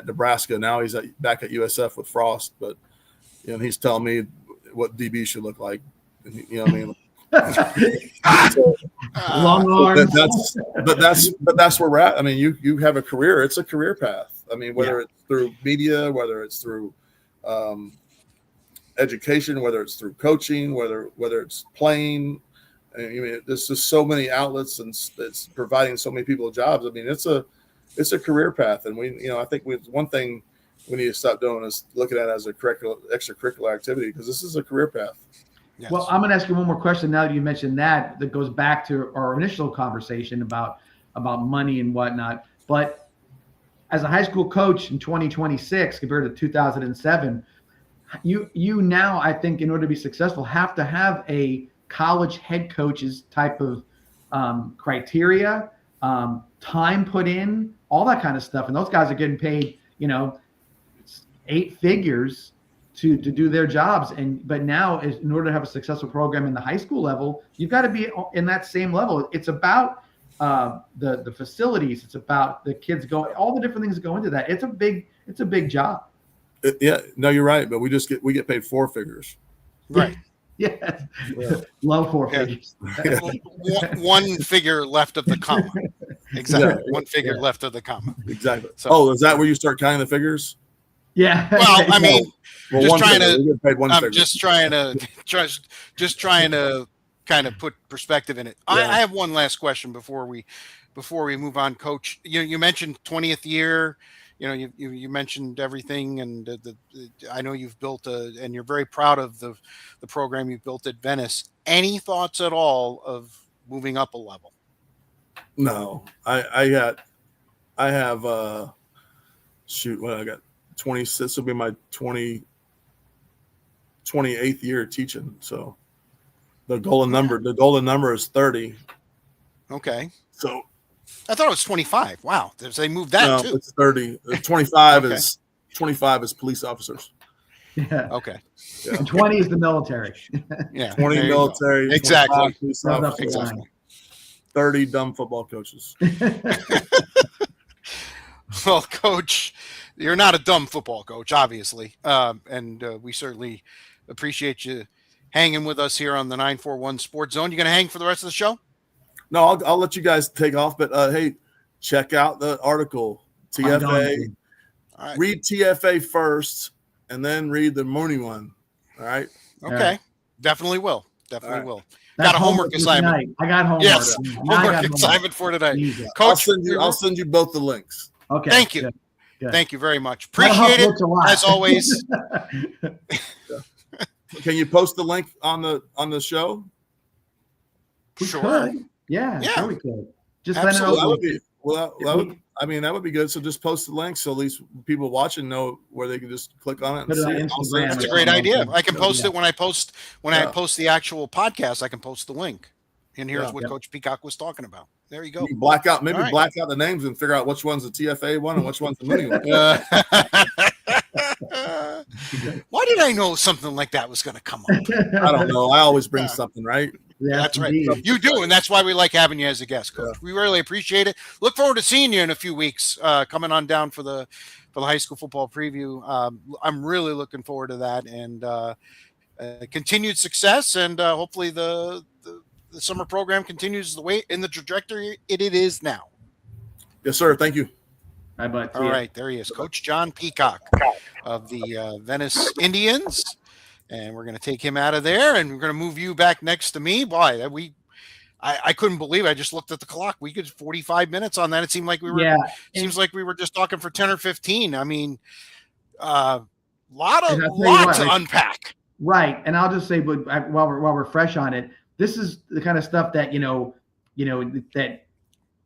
Nebraska. Now he's back at USF with Frost, but he's telling me what DB should look like. You know what I mean? Long arms. But that's where we're at. I mean, you have a career. It's a career path. I mean, whether it's through media, whether it's through education, whether it's through coaching, whether it's playing. I mean, there's just so many outlets, and it's providing so many people jobs. I mean, it's a career path, and I think one thing we need to stop doing is looking at it as a extracurricular activity, because this is a career path. Yes. Well, I'm going to ask you one more question now that you mentioned that goes back to our initial conversation about money and whatnot. But as a high school coach in 2026 compared to 2007, you now, I think, in order to be successful, have to have a college head coach's type of criteria, time put in, all that kind of stuff. And those guys are getting paid, 8 figures to do their jobs. But now, in order to have a successful program in the high school level, you've got to be in that same level. It's about the facilities. It's about the kids all the different things that go into that. It's a big job. No, you're right. But we get paid 4 figures. Right. Yes. Yeah. Love 4 figures. One figure left of the comma. Exactly. One figure left of the comma. Exactly. So, is that where you start counting the figures? Yeah. Well, I mean, I'm just trying to kind of put perspective in it. Yeah. I have one last question before we move on, Coach. You mentioned 20th year. You mentioned everything, and I know you've built and you're very proud of the program you've built at Venice. Any thoughts at all of moving up a level? No, I have I got 26. This will be my 28th year teaching. So the golden number is 30. Okay. So I thought it was 25. Wow. They moved that too. It's 30. 25 is 25 is police officers. Yeah. Okay. Yeah. And 20 is the military. Yeah. 20 military. Exactly. Police officers, exactly. 30 dumb football coaches. Well, Coach, you're not a dumb football coach, obviously. And we certainly appreciate you hanging with us here on the 941 Sports Zone. You going to hang for the rest of the show? No, I'll let you guys take off. But, hey, check out the article, TFA All right. Read TFA first, and then read the morning one. All right. Okay. Definitely will. Definitely All right. will. That's Got a homework for assignment. tonight. I got homework. Yes. Now I got Homework assignment for tonight. Jesus. Coach, I'll send you both the links. Okay. Thank you. Good. Good. Thank you very much. That'll help Appreciate it Rich a lot. as always. Can you post the link on the show? We Sure. could. Yeah, Yeah. sure we could. Just Absolutely. That let would it be that would be good. So just post the link so at least people watching know where they can just click on it and Put it see on it. Instagram. That's a or great something. idea. I can post Yeah. it when I post I post the actual podcast. I can post the link. And here's Yeah. what Coach Peacock was talking about. There you go. You can black out All right. black out the names and figure out which one's the TFA one and which one's the Mooney one. Why did I know something like that was going to come up? I don't know. I always bring something, right? Yes, That's right. indeed. You do, and that's why we like having you as a guest, Coach. We really appreciate it. Look forward to seeing you in a few weeks, coming on down for the high school football preview. I'm really looking forward to that, and continued success, and hopefully the summer program continues the way in the trajectory it is now. Yes, sir. Thank you. Bye, bud. See All ya. right, there he is, Coach John Peacock of the Venice Indians. And we're going to take him out of there, and we're going to move you back next to me. Boy, I couldn't believe it. I just looked at the clock. We could 45 minutes on that. It seemed like we were. Yeah. Seems like we were just talking for 10 or 15. I mean, lot And I'll tell you what, to like- unpack. Right, and I'll just say, but while we're fresh on it, this is the kind of stuff that that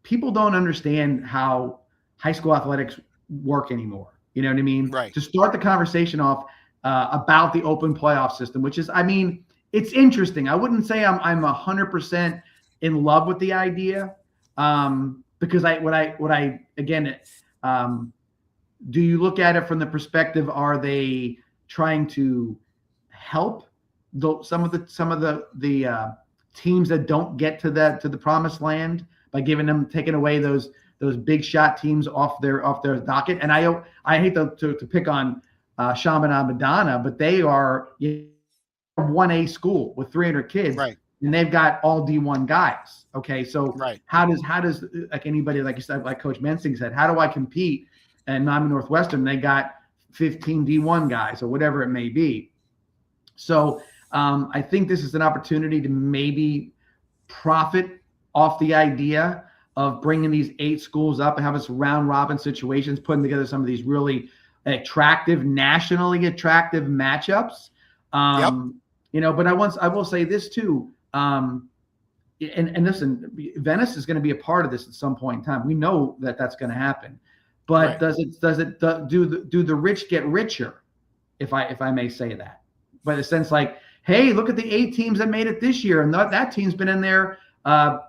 people don't understand how high school athletics work anymore. You know what I mean? Right. To start the conversation off about the open playoff system, which is, I mean, it's interesting. I wouldn't say I'm 100% in love with the idea, because do you look at it from the perspective, are they trying to help some of the teams that don't get to the promised land by taking away those big shot teams off their docket? And I hate to pick on Chaminade Madonna, but they are 1A school with 300 kids, Right. and they've got all D1 guys. Okay, so Right. how does like anybody, like you said, like Coach Mensing said, how do I compete? And Miami Northwestern, they got 15 D1 guys or whatever it may be. So I think this is an opportunity to maybe profit off the idea of bringing these 8 schools up and having some round robin situations, putting together some of these really nationally attractive matchups. But I will say this too. And listen, Venice is going to be a part of this at some point in time. We know that that's going to happen, but Right. do the rich get richer, if I may say that, by the sense like, hey, look at the 8 teams that made it this year, and that team's been in there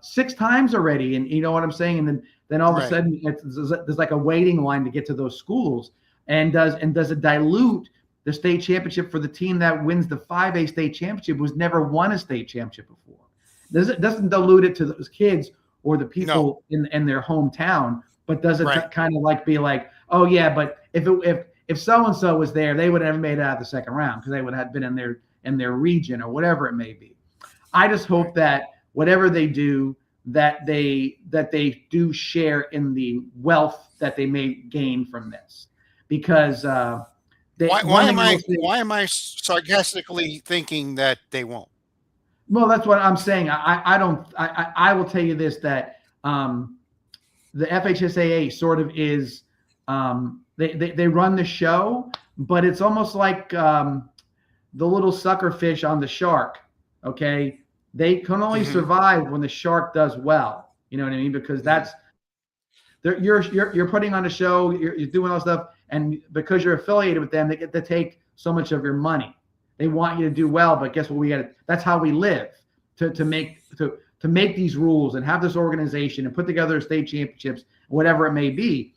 6 times already, and you know what I'm saying, and then all of a sudden there's like a waiting line to get to those schools, and does it dilute the state championship for the team that wins the 5A state championship, who's never won a state championship before? Doesn't dilute it to those kids or the people in their hometown, but does it kind of like be like, oh yeah, but if so-and-so was there, they would have made it out of the second round because they would have been in their region or whatever it may be. I just hope that whatever they do, that they do share in the wealth that they may gain from this, because why am I sarcastically thinking that they won't? Well, that's what I'm saying. I will tell you this, that the FHSAA sort of is, they run the show, but it's almost like the little sucker fish on the shark. Okay. They can only survive when the shark does well. You know what I mean? Because you're putting on a show, you're doing all stuff, and because you're affiliated with them, they get to take so much of your money. They want you to do well, but guess what? That's how we live, to make these rules and have this organization and put together state championships, whatever it may be.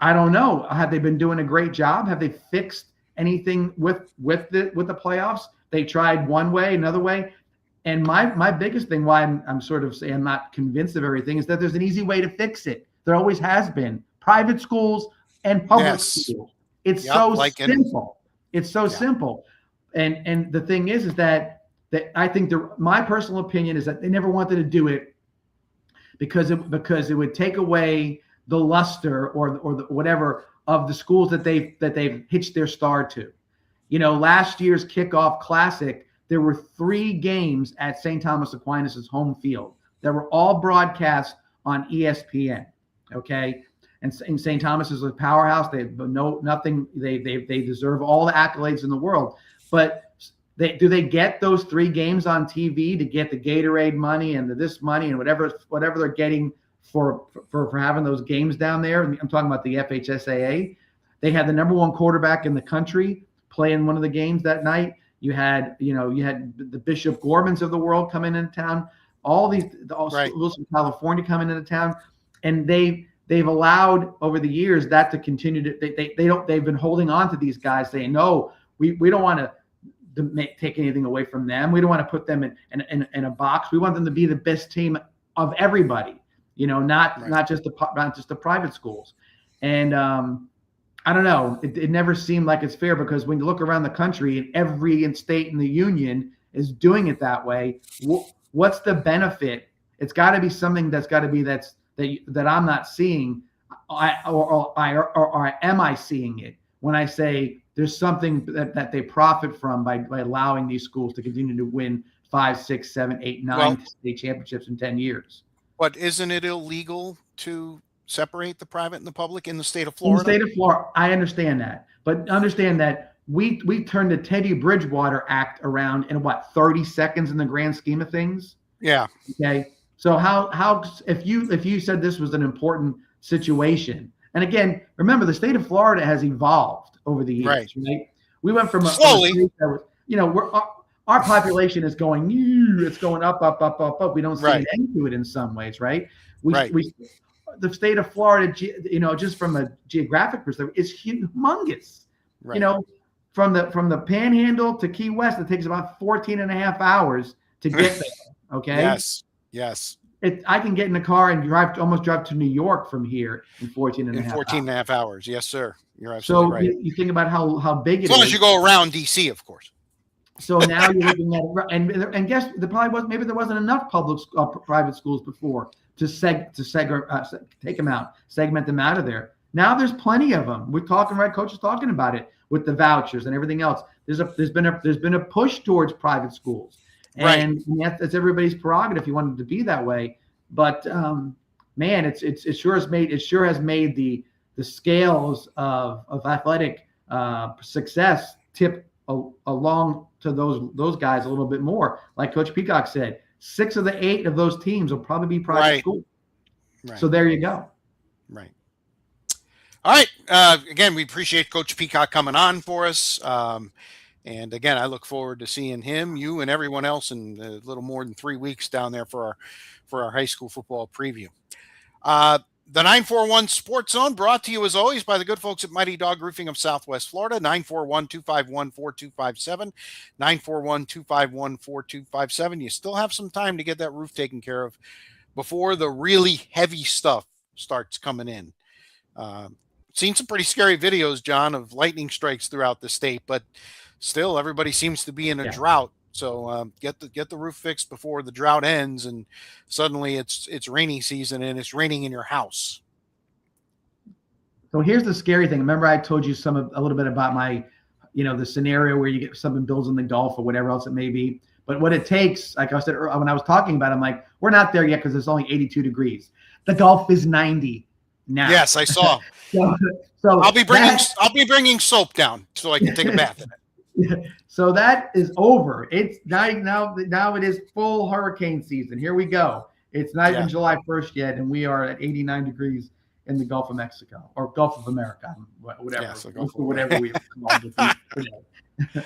I don't know. Have they been doing a great job? Have they fixed anything with the playoffs? They tried one way, another way. And my biggest thing, why I'm sort of saying I'm not convinced of everything, is that there's an easy way to fix it. There always has been. Private schools and public schools. It's simple. It's so simple. And the thing is that I think my personal opinion is that they never wanted to do it because it would take away the luster or the whatever of the schools that they've hitched their star to. Last year's kickoff classic, there were 3 games at St. Thomas Aquinas' home field that were all broadcast on ESPN. Okay. And St. Thomas is a powerhouse. They deserve all the accolades in the world. But do they get those 3 games on TV to get the Gatorade money and this money and whatever they're getting for having those games down there? I'm talking about the FHSAA. They had the number 1 quarterback in the country playing one of the games that night. You had the Bishop Gormans of the world coming into town. All schools from California coming into town, and they've allowed over the years that to continue to. They've been holding on to these guys, saying no, we don't want to take anything away from them. We don't want to put them in a box. We want them to be the best team of everybody. Not just the private schools. And I don't know. It never seemed like it's fair, because when you look around the country and every state in the union is doing it that way, what's the benefit? It's got to be something that I'm not seeing, or am I seeing it when I say there's something that they profit from by allowing these schools to continue to win 5, 6, 7, 8, 9 state championships in 10 years? But isn't it illegal to separate the private and the public in the state of Florida? In the state of Florida, I understand that. But understand that we turned the Teddy Bridgewater Act around in 30 seconds in the grand scheme of things? Yeah. Okay. So how if you said this was an important situation, and again, remember the state of Florida has evolved over the years, right? We went from slowly. A state that was, our population is going, it's going up, up, up, up, up. We don't see an end to it in some ways, right? The state of Florida, just from a geographic perspective, is humongous. Right. From the Panhandle to Key West, it takes about 14 and a half hours to get there. Okay. Yes. I can get in a car and almost drive to New York from here in 14 and a half hours. Yes, sir. You're absolutely right. So you think about how big it is. As long as you go around DC, of course. So now you're looking at it, and guess there probably was, maybe there wasn't enough private schools before to take them out, segment them out of there. Now there's plenty of them. We're talking, right? Coach is talking about it with the vouchers and everything else. There's been a push towards private schools, and that's everybody's prerogative if you want it to be that way. But man, it sure has made the scales of athletic success tip along to those guys a little bit more. Like Coach Peacock said, 6 of the 8 of those teams will probably be private school. Right. So there you go. Right. All right. Again, we appreciate Coach Peacock coming on for us. And again, I look forward to seeing him, you, and everyone else in a little more than 3 weeks down there for our high school football preview. The 941 Sports Zone brought to you as always by the good folks at Mighty Dog Roofing of Southwest Florida, 941-251-4257, 941-251-4257. You still have some time to get that roof taken care of before the really heavy stuff starts coming in. Seen some pretty scary videos, John, of lightning strikes throughout the state, but still everybody seems to be in a drought. So get the roof fixed before the drought ends, and suddenly it's rainy season and it's raining in your house. So here's the scary thing. Remember, I told you a little bit about my, the scenario where you get something builds in the Gulf or whatever else it may be. But what it takes, like I said when I was talking about it, I'm like, we're not there yet because it's only 82 degrees. The Gulf is 90 now. Yes, I saw. so I'll be bringing soap down so I can take a bath in it. So that is over. It's now it is full hurricane season. Here we go. It's not even July 1st yet, and we are at 89 degrees in the Gulf of Mexico or Gulf of America, whatever. Yeah, so whatever we call it.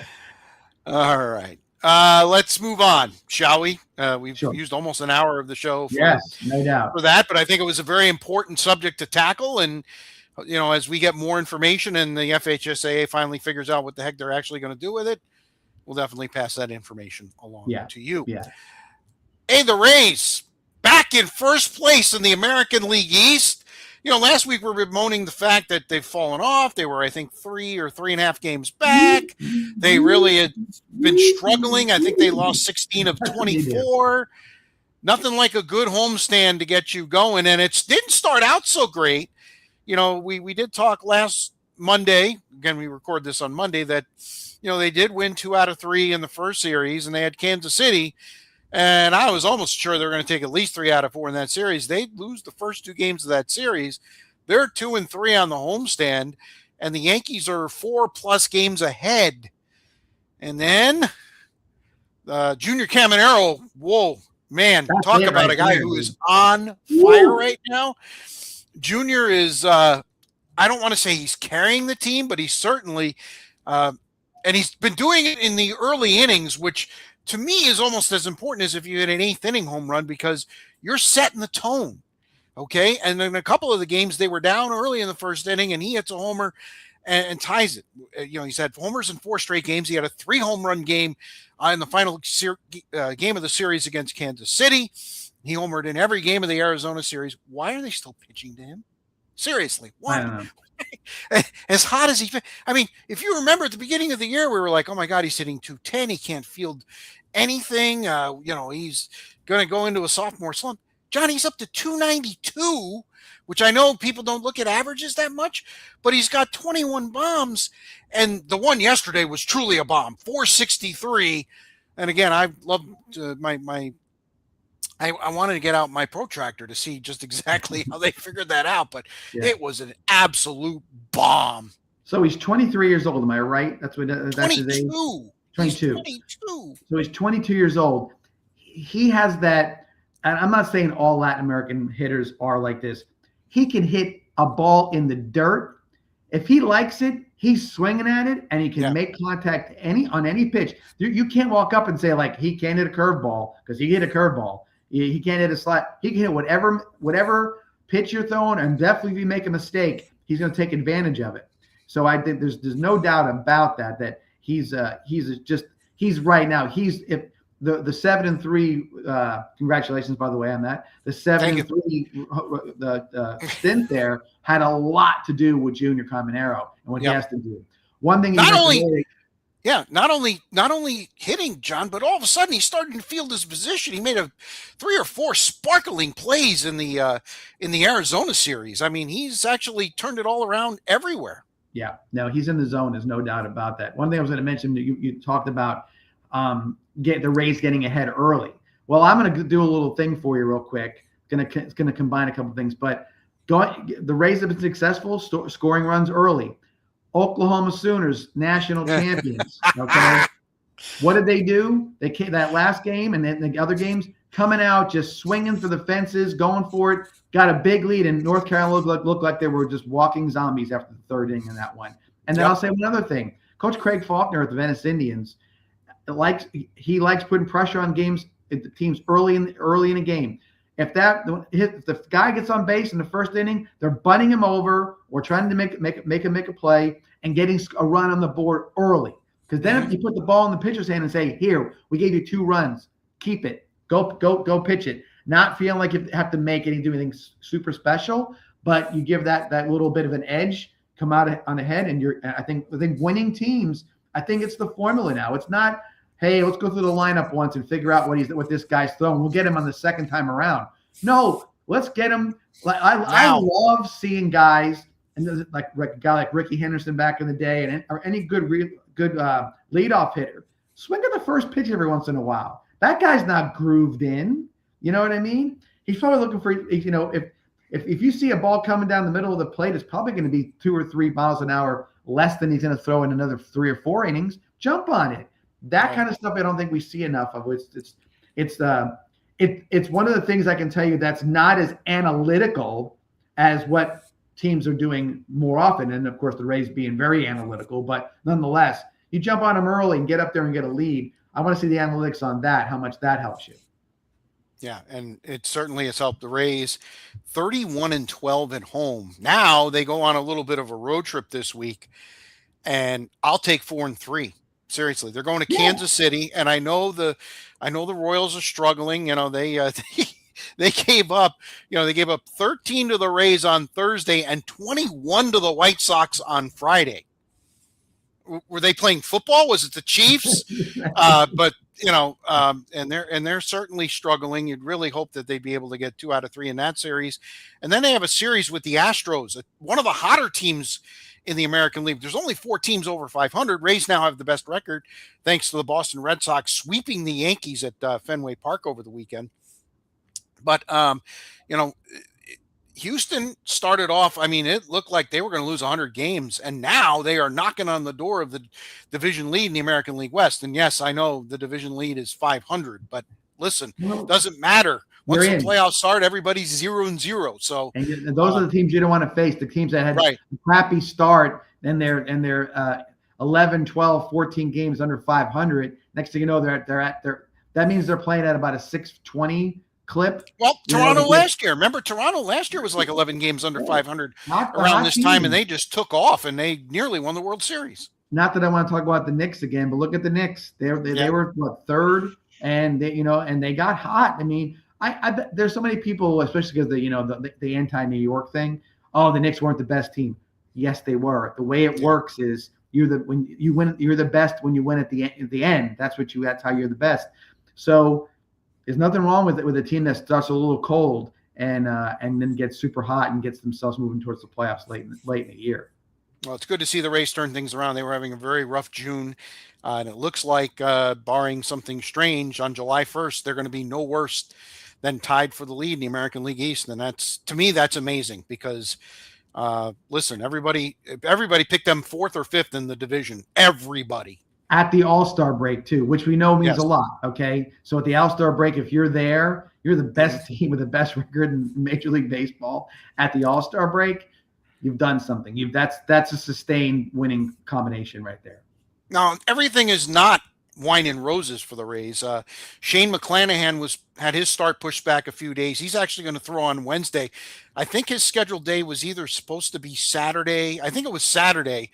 All right. Let's move on, shall we? We've used almost an hour of the show no doubt for that, but I think it was a very important subject to tackle. And as we get more information and the FHSAA finally figures out what the heck they're actually going to do with it, we'll definitely pass that information along to you. Yeah. Hey, the Rays back in first place in the American League East. Last week we were bemoaning the fact that they've fallen off. They were, I think, 3 or 3.5 games back. They really had been struggling. I think they lost 16 of 24. nothing like a good homestand to get you going. And it didn't start out so great. We did talk last Monday. Again, we record this on Monday that, they did win 2 out of 3 in the first series, and they had Kansas City. And I was almost sure they were going to take at least 3 out of 4 in that series. They'd lose the first 2 games of that series. They're 2-3 on the homestand, and the Yankees are 4+ games ahead. And then Junior Caminero, whoa, man, talk about a guy who is on fire right now. Junior is, I don't want to say he's carrying the team, but he's certainly, and he's been doing it in the early innings, which to me is almost as important as if you hit an 8th inning home run, because you're setting the tone. Okay. And then a couple of the games, they were down early in the first inning, and he hits a homer and ties it. He's had homers in 4 straight games. He had a 3 home run game in the final game of the series against Kansas City. He homered in every game of the Arizona series. Why are they still pitching to him? Seriously, why? I don't know. As hot as if you remember at the beginning of the year, we were like, oh my God, he's hitting 210. He can't field anything. He's going to go into a sophomore slump. John, he's up to 292, which I know people don't look at averages that much, but he's got 21 bombs. And the one yesterday was truly a bomb, 463. And again, I love I wanted to get out my protractor to see just exactly how they figured that out, but It was an absolute bomb. So he's 23 years old. Am I right? That's 22. His age. 22. 22. So he's 22 years old. He has that, and I'm not saying all Latin American hitters are like this. He can hit a ball in the dirt. If he likes it, he's swinging at it, and he can make contact on any pitch. You can't walk up and say, like, he can't hit a curveball, because he hit a curveball. He can't hit a slide. He can hit whatever pitch you're throwing, and definitely if you make a mistake, he's going to take advantage of it. So I think there's no doubt about that he's right now. If the 7-3 congratulations, by the way, on that. The 7-3 the stint there had a lot to do with Junior Caminero and what he has to do. One thing not only hitting, John, but all of a sudden he's starting to field his position. He made 3 or 4 sparkling plays in the Arizona series. I mean, he's actually turned it all around everywhere. Yeah, no, he's in the zone. There's no doubt about that. One thing I was going to mention, you talked about get the Rays getting ahead early. Well, I'm going to do a little thing for you real quick. It's going to combine a couple things, but the Rays have been successful scoring runs early. Oklahoma Sooners, national champions. Okay, what did they do? They came that last game, and then the other games coming out just swinging for the fences, going for it. Got a big lead, and North Carolina looked like they were just walking zombies after the 3rd inning in that one. And then I'll say one other thing: Coach Craig Faulkner at the Venice Indians likes putting pressure on the teams early in a game. If the guy gets on base in the 1st inning, they're bunting him over or trying to make a play and getting a run on the board early. Because then if you put the ball in the pitcher's hand and say, "Here, we gave you 2 runs, keep it, go pitch it," not feeling like you have to do anything super special, but you give that little bit of an edge, come out on ahead, and I think winning teams. I think it's the formula now. It's not, hey, let's go through the lineup once and figure out what this guy's throwing. We'll get him on the 2nd time around. No, let's get him. I love seeing guys, and like a guy like Ricky Henderson back in the day, or any good leadoff hitter, swing at the first pitch every once in a while. That guy's not grooved in. You know what I mean? He's probably looking for, if you see a ball coming down the middle of the plate, it's probably going to be 2 or 3 miles an hour less than he's going to throw in another 3 or 4 innings. Jump on it. That kind of stuff I don't think we see enough of. It's one of the things I can tell you that's not as analytical as what teams are doing more often. And of course, the Rays being very analytical, but nonetheless, you jump on them early and get up there and get a lead. I want to see the analytics on that, how much that helps you. Yeah, and it certainly has helped the Rays. 31-12 at home. Now they go on a little bit of a road trip this week, and I'll take 4-3. Seriously, they're going to Kansas City, and I know the Royals are struggling. They gave up. They gave up 13 to the Rays on Thursday and 21 to the White Sox on Friday. Were they playing football? Was it the Chiefs? But and they're certainly struggling. You'd really hope that they'd be able to get 2 out of 3 in that series, and then they have a series with the Astros, one of the hotter teams in the American League. There's only 4 teams over 500. Rays now have the best record, thanks to the Boston Red Sox sweeping the Yankees at Fenway Park over the weekend. But Houston started off, I mean, it looked like they were going to lose 100 games, and now they are knocking on the door of the division lead in the American League West. And yes, I know the division lead is 500, but listen, it doesn't matter. Once the playoffs start, everybody's 0-0. So and those are the teams you don't want to face, the teams that had a crappy start, and they're 11, 12, 14 games under 500. Next thing you know, that means they're playing at about a 620 clip. Well, Toronto last year. Remember, Toronto last year was like 11 games under 500 around this time, and they just took off, and they nearly won the World Series. Not that I want to talk about the Knicks again, but look at the Knicks. They were third, and they got hot. I mean, I bet there's so many people, especially because the anti-New York thing. Oh, the Knicks weren't the best team. Yes, they were. The way it works is you're the best when you win at the end. That's how you're the best. So there's nothing wrong with a team that starts a little cold and then gets super hot and gets themselves moving towards the playoffs late in the year. Well, it's good to see the Rays turn things around. They were having a very rough June, and it looks like, barring something strange, on July 1st, they're going to be no worse than tied for the lead in the American League East. And to me, that's amazing because, listen, everybody picked them 4th or 5th in the division. Everybody. At the All-Star break, too, which we know means a lot, okay? So at the All-Star break, if you're there, you're the best team with the best record in Major League Baseball. At the All-Star break, you've done something. That's a sustained winning combination right there. Now, everything is not wine and roses for the Rays. Shane McClanahan had his start pushed back a few days. He's actually going to throw on Wednesday. I think his scheduled day was either supposed to be Saturday. I think it was Saturday.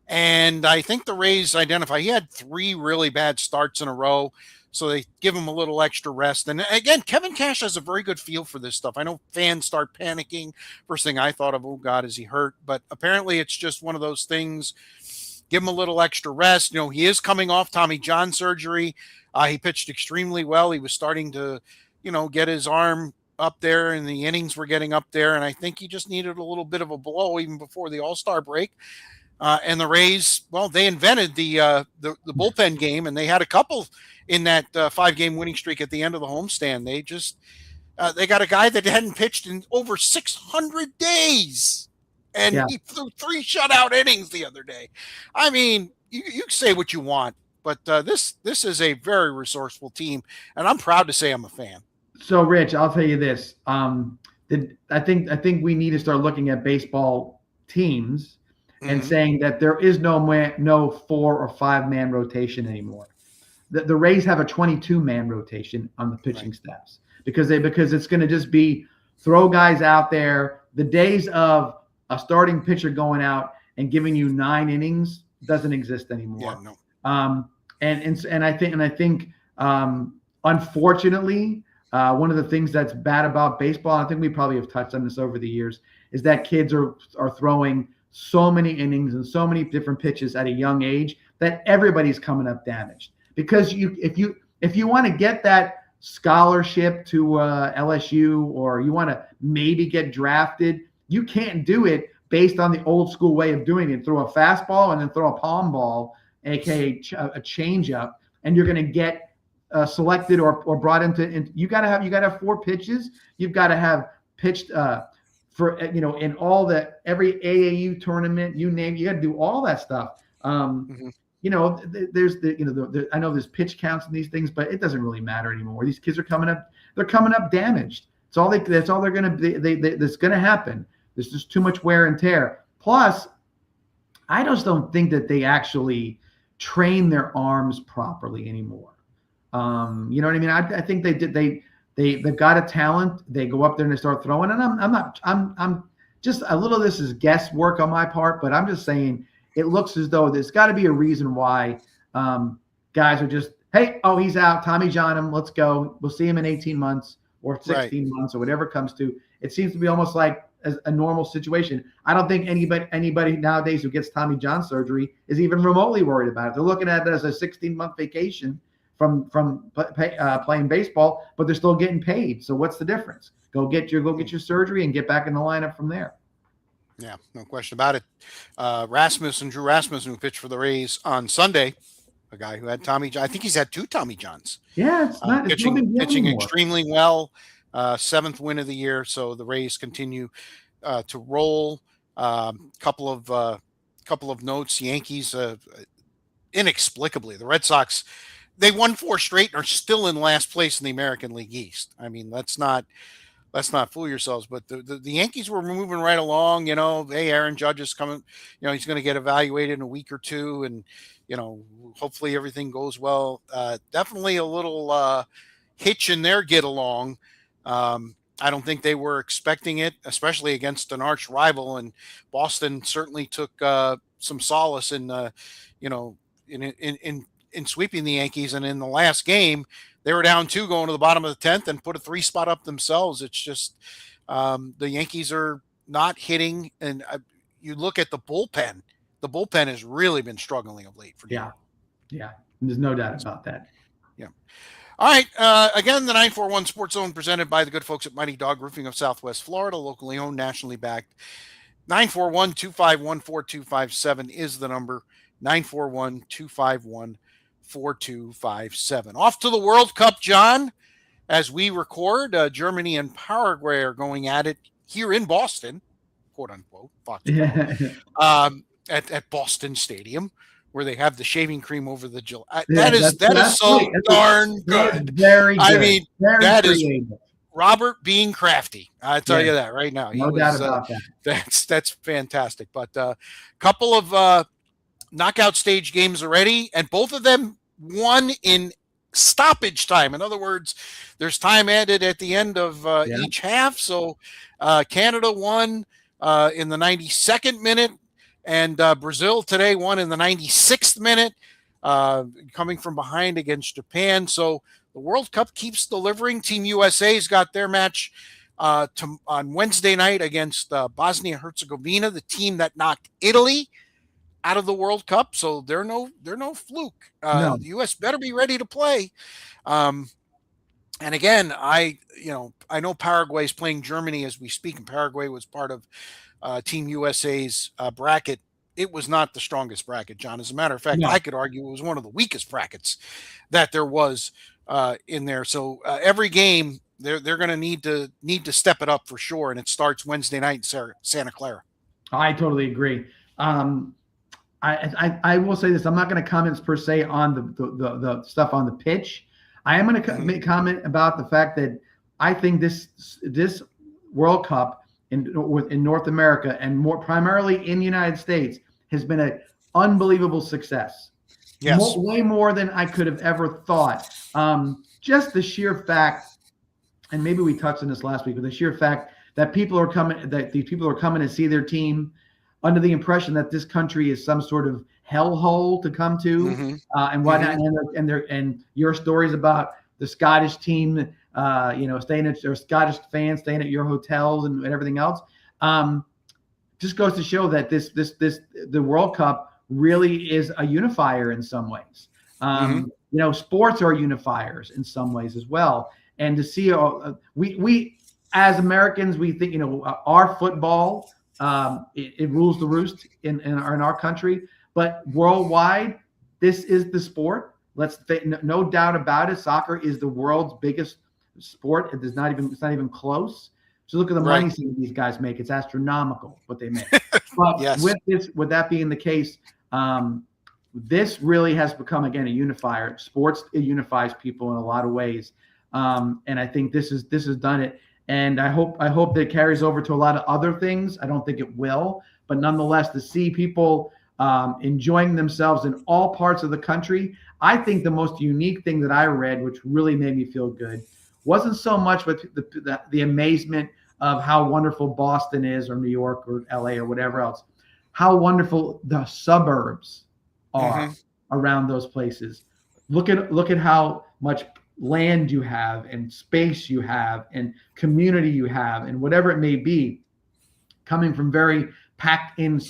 And I think the Rays identify he had 3 really bad starts in a row, so they give him a little extra rest. And again, Kevin Cash has a very good feel for this stuff. I know fans start panicking. First thing I thought of, oh God, is he hurt? But apparently it's just one of those things. Give him a little extra rest. He is coming off Tommy John surgery. He pitched extremely well. He was starting to, get his arm up there, and the innings were getting up there. And I think he just needed a little bit of a blow even before the All-Star break. And the Rays, well, they invented the bullpen game, and they had a couple in that 5-game winning streak at the end of the homestand. They just they got a guy that hadn't pitched in over 600 days, and he threw 3 shutout innings the other day. I mean, you say what you want, but this is a very resourceful team, and I'm proud to say I'm a fan. So, Rich, I'll tell you this: I think we need to start looking at baseball teams and saying that there is no 4 or 5 man rotation anymore. The Rays have a 22-man rotation on the pitching staffs because it's going to just be throw guys out there. The days of a starting pitcher going out and giving you 9 innings doesn't exist anymore. Yeah, no. And I think unfortunately, one of the things that's bad about baseball, I think we probably have touched on this over the years, is that kids are throwing so many innings and so many different pitches at a young age that everybody's coming up damaged. Because if you want to get that scholarship to LSU, or you want to maybe get drafted, you can't do it based on the old school way of doing it. Throw a fastball and then throw a palm ball, aka a changeup, and you're going to get selected or brought into. You got to have 4 pitches. You've got to have pitched. For in all every AAU tournament, you name, you got to do all that stuff. There's I know there's pitch counts and these things, but it doesn't really matter anymore. These kids are coming up; they're coming up damaged. That's all they're going to be. That's going to happen. There's just too much wear and tear. Plus, I just don't think that they actually train their arms properly anymore. You know what I mean? I think they did. They've got a talent. They go up there and they start throwing. And I'm just a little. This is guesswork on my part, but I'm just saying it looks as though there's got to be a reason why guys are just, hey, oh, he's out. Tommy John him. Let's go. We'll see him in 18 months or 16 months or whatever it comes to. It seems to be almost like a normal situation. I don't think anybody nowadays who gets Tommy John surgery is even remotely worried about it. They're looking at it as a 16-month vacation from playing baseball, but they're still getting paid. So what's the difference? Go get your surgery and get back in the lineup from there. Yeah, no question about it. Drew Rasmussen, who pitched for the Rays on Sunday, a guy who had Tommy John. I think he's had 2 Tommy Johns. Yeah, it's not pitching extremely well. 7th win of the year. So the Rays continue to roll. Couple of notes. Yankees, inexplicably, the Red Sox, they won 4 straight and are still in last place in the American League East. I mean, let's not fool yourselves. But the Yankees were moving right along. Hey, Aaron Judge is coming. He's going to get evaluated in a week or two, and hopefully everything goes well. Definitely a little hitch in their get along. I don't think they were expecting it, especially against an arch rival. And Boston certainly took some solace in sweeping the Yankees. And in the last game, they were down 2 going to the bottom of the 10th and put a 3 spot up themselves. It's just the Yankees are not hitting. And you look at the bullpen. The bullpen has really been struggling of late for them. Yeah. There's no doubt about that. Yeah. All right. Again, the 941 Sports Zone presented by the good folks at Mighty Dog Roofing of Southwest Florida, locally owned, nationally backed. 941-251-4257 is the number. 941-251-4257. Off to the World Cup, John. As we record, Germany and Paraguay are going at it here in Boston, quote unquote, at Boston Stadium, where they have the shaving cream over the gel. That is so darn good. Very good. I mean, that creative. Is Robert being crafty. I tell you that right now. No doubt about that. That's fantastic. But a couple of knockout stage games already, and both of them won in stoppage time. In other words, there's time added at the end of each half. So Canada won in the 92nd minute. And Brazil today won in the 96th minute, coming from behind against Japan. So the World Cup keeps delivering. Team USA's got their match on Wednesday night against Bosnia-Herzegovina, the team that knocked Italy out of the World Cup. So they're no fluke. No. The U.S. better be ready to play. And again, I know Paraguay's playing Germany as we speak, and Paraguay was part of Team USA's bracket. It was not the strongest bracket, John. As a matter of fact, I could argue it was one of the weakest brackets that there was in there. So every game they're going to need to step it up for sure, and it starts Wednesday night in Santa Clara. I totally agree. I will say this: I'm not going to comment per se on the stuff on the pitch. I am going to make comment about the fact that I think this World Cup in North America and more primarily in the United States has been an unbelievable success. Yes. Way more than I could have ever thought. Just the sheer fact, and maybe we touched on this last week, but the sheer fact that these people are coming to see their team under the impression that this country is some sort of hellhole to come to, and whatnot. And your stories about the Scottish team, staying at, or Scottish fans staying at your hotels and everything else, just goes to show that the World Cup really is a unifier in some ways. Sports are unifiers in some ways as well. And to see, we as Americans, we think, our football, it rules the roost in our country, but worldwide, this is the sport. No doubt about it. Soccer is the world's biggest sport. It's not even close. So look at the money some of these guys make. It's astronomical what they make. But with that being the case, this really has become, again, a unifier. Sports, it unifies people in a lot of ways. And I think this has done it. And I hope that it carries over to a lot of other things. I don't think it will, but nonetheless, to see people enjoying themselves in all parts of the country. I think the most unique thing that I read, which really made me feel good, wasn't so much with the amazement of how wonderful Boston is, or New York, or LA, or whatever else. How wonderful the suburbs are around those places. Look at how much land you have, and space you have, and community you have, and whatever it may be, coming from very packed in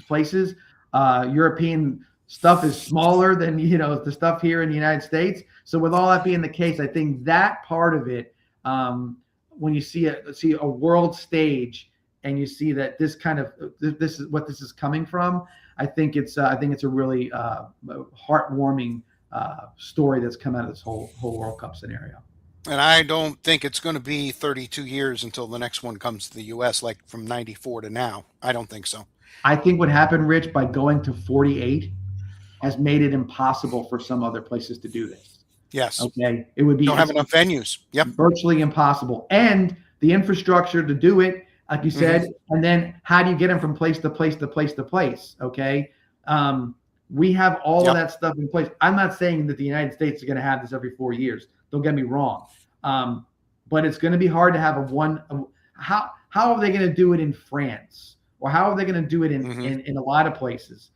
places. European stuff is smaller than, the stuff here in the United States. So with all that being the case, I think that part of it, when you see a world stage and you see that this is what this is coming from, I think it's a really heartwarming story that's come out of this whole World Cup scenario. And I don't think it's going to be 32 years until the next one comes to the U.S., like from 94 to now. I don't think so. I think what happened, Rich, by going to 48 has made it impossible for some other places to do this. Yes. Okay. It would be don't have enough venues. Yep. Virtually impossible. And the infrastructure to do it, like you said, and then how do you get them from place to place to place to place? Okay. We have all of that stuff in place. I'm not saying that the United States is going to have this every 4 years. Don't get me wrong. But it's going to be hard to have how are they going to do it in France? Or how are they going to do it in a lot of places?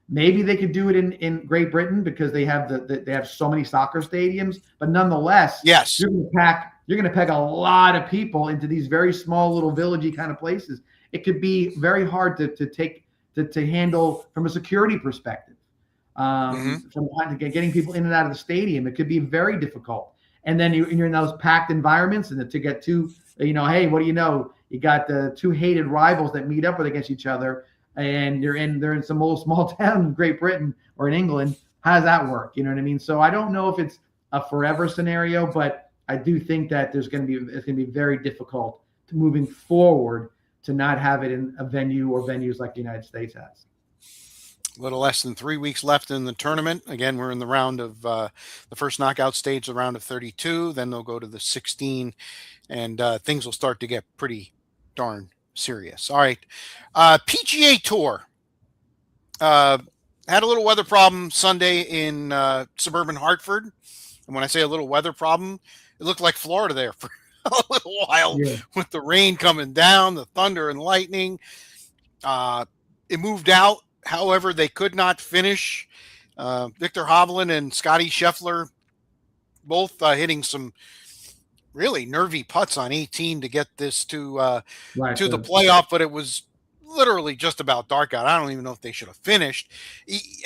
Maybe they could do it in Great Britain because they have they have so many soccer stadiums. But nonetheless, yes, you're going to pack a lot of people into these very small little villagey kind of places. It could be very hard to handle from a security perspective. From getting people in and out of the stadium, it could be very difficult. And then you're in those packed environments, and to get two, hey, what do you know? You got the two hated rivals that meet up against each other, and they're in some little small town in Great Britain or in England. How does that work? You know what I mean? So I don't know if it's a forever scenario, but I do think that it's going to be very difficult moving forward to not have it in a venue or venues like the United States has. A little less than 3 weeks left in the tournament. Again, we're in the round of the first knockout stage, the round of 32. Then they'll go to the 16, and things will start to get pretty darn serious. All right. PGA Tour had a little weather problem Sunday in suburban Hartford. And when I say a little weather problem, it looked like Florida there for a little while with the rain coming down, the thunder and lightning. It moved out. However, they could not finish. Viktor Hovland and Scottie Scheffler both hitting some really nervy putts on 18 to get this to the playoff, but it was literally just about dark out. I don't even know if they should have finished.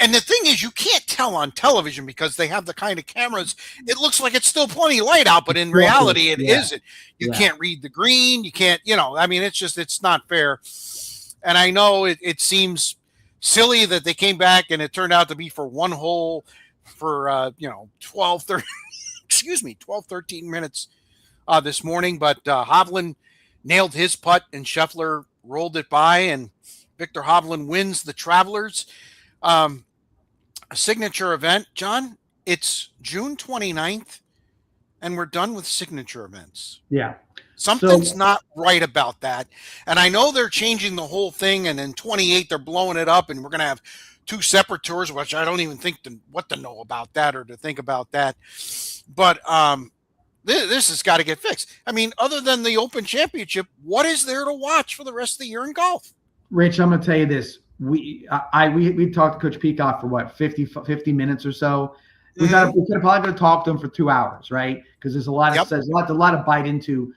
And the thing is, you can't tell on television because they have the kind of cameras. It looks like it's still plenty light out, but in reality, it isn't. You can't read the green. You can't, I mean, it's not fair. And I know it seems silly that they came back and it turned out to be for one hole for 12, 13 minutes this morning, but Hovland nailed his putt and Scheffler rolled it by, and Viktor Hovland wins the Travelers. A signature event, John, it's June 29th and we're done with signature events. Yeah. Something's not right about that. And I know they're changing the whole thing, and in 28 they're blowing it up, and we're going to have two separate tours, which I don't even think what to know about that or to think about that. But this has got to get fixed. I mean, other than the Open Championship, what is there to watch for the rest of the year in golf? Rich, I'm going to tell you this. We talked to Coach Peacock for what, 50 minutes or so. We could have probably talked to him for 2 hours, right? Because there's a lot of a lot to bite into.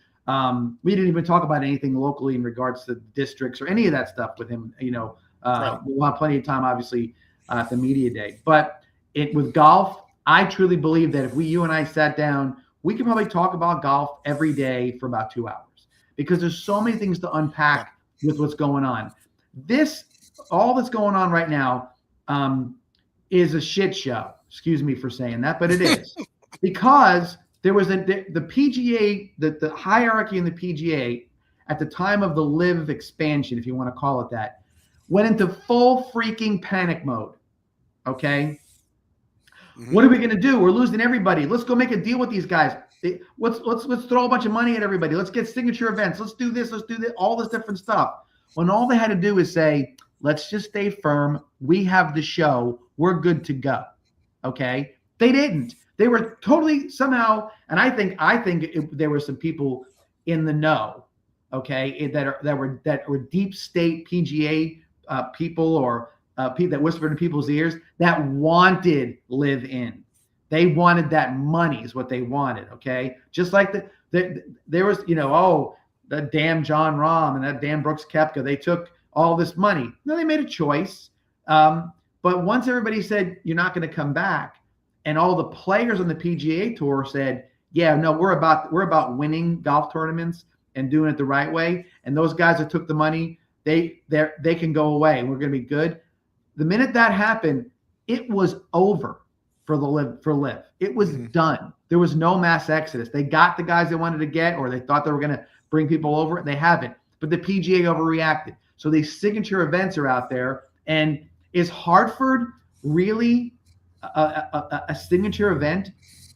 We didn't even talk about anything locally in regards to districts or any of that stuff with him. We'll have plenty of time, obviously, at the media day. But with golf, I truly believe that if you and I sat down, we could probably talk about golf every day for about 2 hours because there's so many things to unpack with what's going on. All that's going on right now is a shit show. Excuse me for saying that, but it is because there was the PGA, the hierarchy in the PGA at the time of the LIV expansion, if you want to call it that, went into full freaking panic mode. Okay. What are we going to do? We're losing everybody. Let's go make a deal with these guys. Let's throw a bunch of money at everybody. Let's get signature events. Let's do this. Let's do this. All this different stuff. When all they had to do is say, let's just stay firm. We have the show. We're good to go. Okay. They didn't. They were totally somehow, and I think there were some people in the know, okay, that were deep state PGA people or people that whispered in people's ears that wanted LIV in. They wanted that money is what they wanted. Okay, just like there was the damn John Rahm and that damn Brooks Koepka. They took all this money. No, they made a choice. But once everybody said you're not going to come back, and all the players on the PGA Tour said, yeah, no, we're about winning golf tournaments and doing it the right way. And those guys that took the money, they can go away. We're going to be good. The minute that happened, it was over for LIV. It was done. There was no mass exodus. They got the guys they wanted to get, or they thought they were going to bring people over. They haven't. But the PGA overreacted. So these signature events are out there. And is Hartford really a signature event?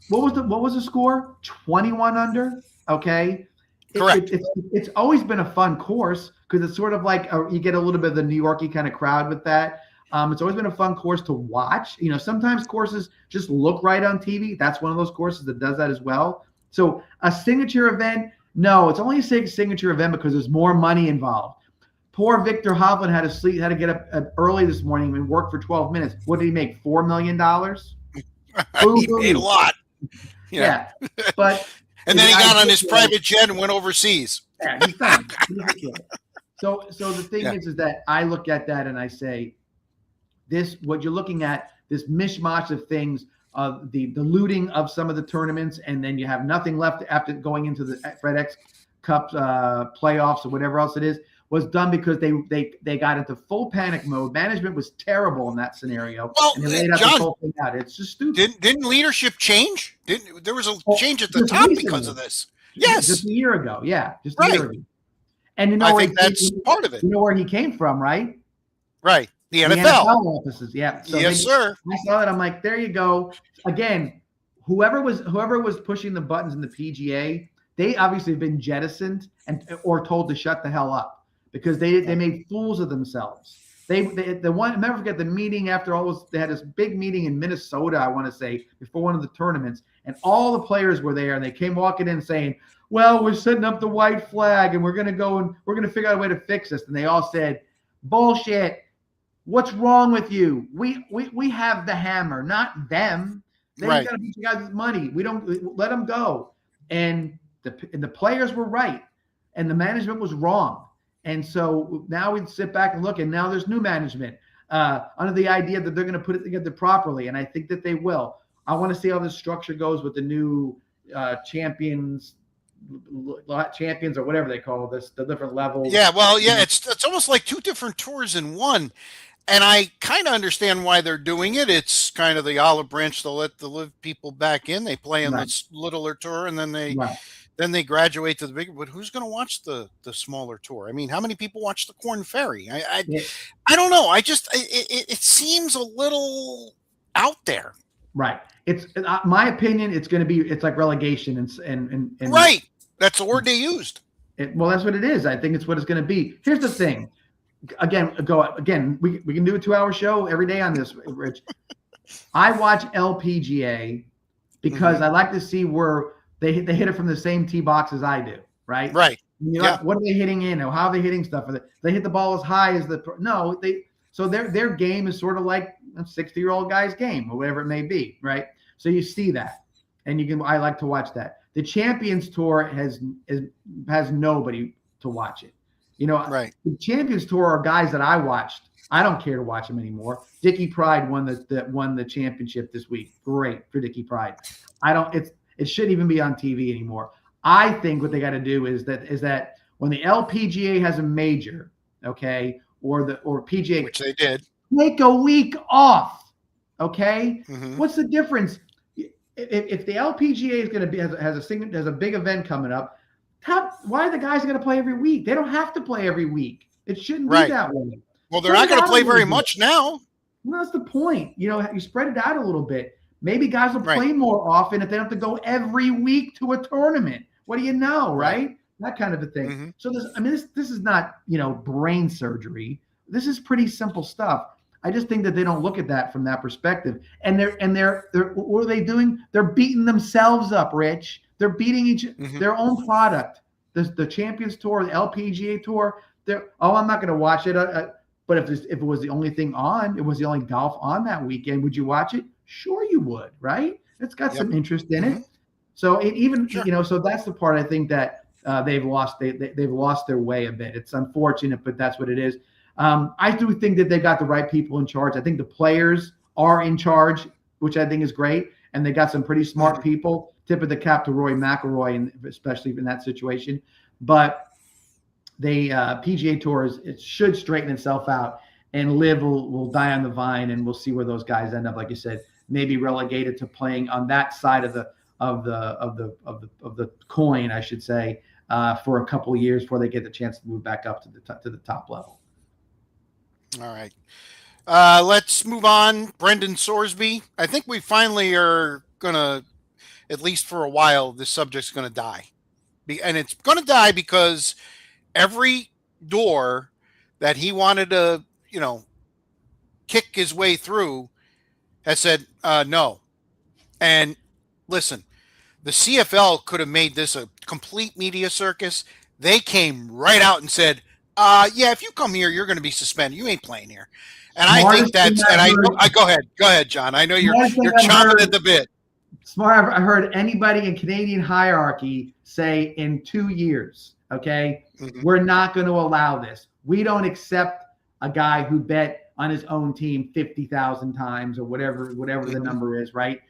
What was the score? 21 under. Okay. Correct. It's always been a fun course because it's sort of like you get a little bit of the New Yorkie kind of crowd with that. It's always been a fun course to watch. Sometimes courses just look right on TV. That's one of those courses that does that as well. So a signature event, no, it's only a signature event because there's more money involved. Poor Victor Hovland had to get up early this morning and work for 12 minutes. What did he make? $4 million? He made a lot. Yeah. But and then he got on his private jet and went overseas. Yeah, he's done. So the thing is that I look at that and I say, what you're looking at, this mishmash of things, of the looting of some of the tournaments, and then you have nothing left after going into the FedEx Cup playoffs or whatever else it is, was done because they got into full panic mode. Management was terrible in that scenario. Well, and they laid out John, the whole thing out. It's just stupid. Didn't leadership change? There was a change at the top recently, because of this. Yes. Just a year ago. Yeah. Just right. a year ago. And I think that's part of it. You know where he came from, right? Right. The NFL. The NFL offices. Yeah. So yes, sir. I saw that. I'm like, there you go. Again, whoever was pushing the buttons in the PGA, they obviously have been jettisoned or told to shut the hell up because they made fools of themselves. Never forget the meeting after all was, they had this big meeting in Minnesota, I want to say, before one of the tournaments, and all the players were there, and they came walking in saying, well, we're setting up the white flag, and we're going to go and we're going to figure out a way to fix this. And they all said, bullshit. What's wrong with you? We have the hammer, not them. They've got to beat you guys' money. We don't let them go. And the players were right, and the management was wrong. And so now we sit back and look, and now there's new management under the idea that they're going to put it together properly, and I think that they will. I want to see how this structure goes with the new champions or whatever they call this, the different levels. Yeah, well, yeah, it's almost like two different tours in one. And I kind of understand why they're doing it. It's kind of the olive branch. They'll let the LIV people back in. They play in this littler tour, and then they graduate to the bigger. But who's going to watch the smaller tour? I mean, how many people watch the Corn Ferry? I don't know. It seems a little out there. Right. It's my opinion. It's going to be. It's like relegation and right. That's the word they used. Well, that's what it is. I think it's what it's going to be. Here's the thing. Again, we can do a 2-hour show every day on this, Rich. I watch LPGA because I like to see where they hit it from the same tee box as I do, right? Right. What are they hitting in? Or how are they hitting stuff? They hit the ball as high as so their game is sort of like a 60-year-old guy's game or whatever it may be, right? So you see that, and I like to watch that. The Champions Tour has nobody to watch it. Right. The Champions Tour are guys that I watched. I don't care to watch them anymore. Dickie Pride won the championship this week. Great for Dickie Pride. It shouldn't even be on TV anymore. I think what they got to do is that when the LPGA has a major, okay, or PGA, which they did, take a week off. Okay, mm-hmm. What's the difference? If the LPGA is going to be has a big event coming up. Why are the guys going to play every week? They don't have to play every week. It shouldn't be that way. Well, they're not going to play very much now. Well, that's the point. You spread it out a little bit. Maybe guys will play more often if they don't have to go every week to a tournament. What do you know, right? That kind of a thing. Mm-hmm. So this is not, brain surgery. This is pretty simple stuff. I just think that they don't look at that from that perspective. And they're what are they doing? They're beating themselves up, Rich. They're beating their own product. The Champions Tour, the LPGA Tour. I'm not going to watch it. But if it was the only thing on, it was the only golf on that weekend, would you watch it? Sure, you would, right? It's got some interest in it. So so that's the part I think that they've lost. They've lost their way a bit. It's unfortunate, but that's what it is. I do think that they got the right people in charge. I think the players are in charge, which I think is great. And they got some pretty smart people. Tip of the cap to Rory McIlroy, and especially in that situation. But they PGA Tour it should straighten itself out, and Liv will die on the vine, and we'll see where those guys end up. Like you said, maybe relegated to playing on that side of the coin, I should say, for a couple of years before they get the chance to move back up to the top level. All right. Let's move on. Brendan Sorsby. I think we finally are going to, at least for a while, this subject's going to die. And it's going to die because every door that he wanted to, kick his way through has said no. And listen, the CFL could have made this a complete media circus. They came right out and said, yeah, if you come here, you're going to be suspended. You ain't playing here. And I think that's, and I go ahead, John. I know you're chomping at the bit. Smart. I heard anybody in Canadian hierarchy say in 2 years, okay, we're not going to allow this. We don't accept a guy who bet on his own team 50,000 times or whatever the number is, right?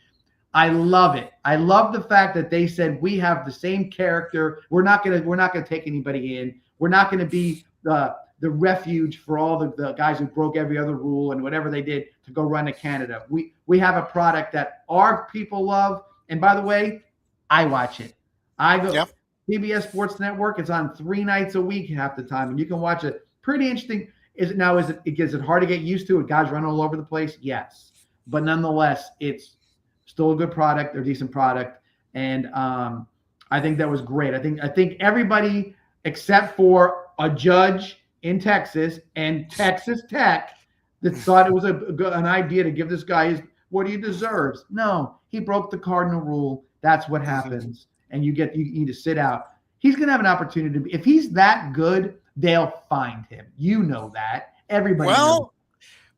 I love it. I love the fact that they said we have the same character. We're not gonna take anybody in. We're not gonna be the refuge for all the guys who broke every other rule and whatever they did to go run to Canada. We have a product that our people love. And by the way, I watch it. I go CBS Sports Network. It's on 3 nights a week half the time, and you can watch it. Pretty interesting. Is it hard to get used to? Guys run all over the place? Yes, but nonetheless, it's still a good product or decent product, and I think that was great. I think everybody except for a judge in Texas and Texas Tech that thought it was an idea to give this guy what he deserves. No, he broke the cardinal rule. That's what happens, and you need to sit out. He's going to have an opportunity to if he's that good, they'll find him. You know that. Everybody knows.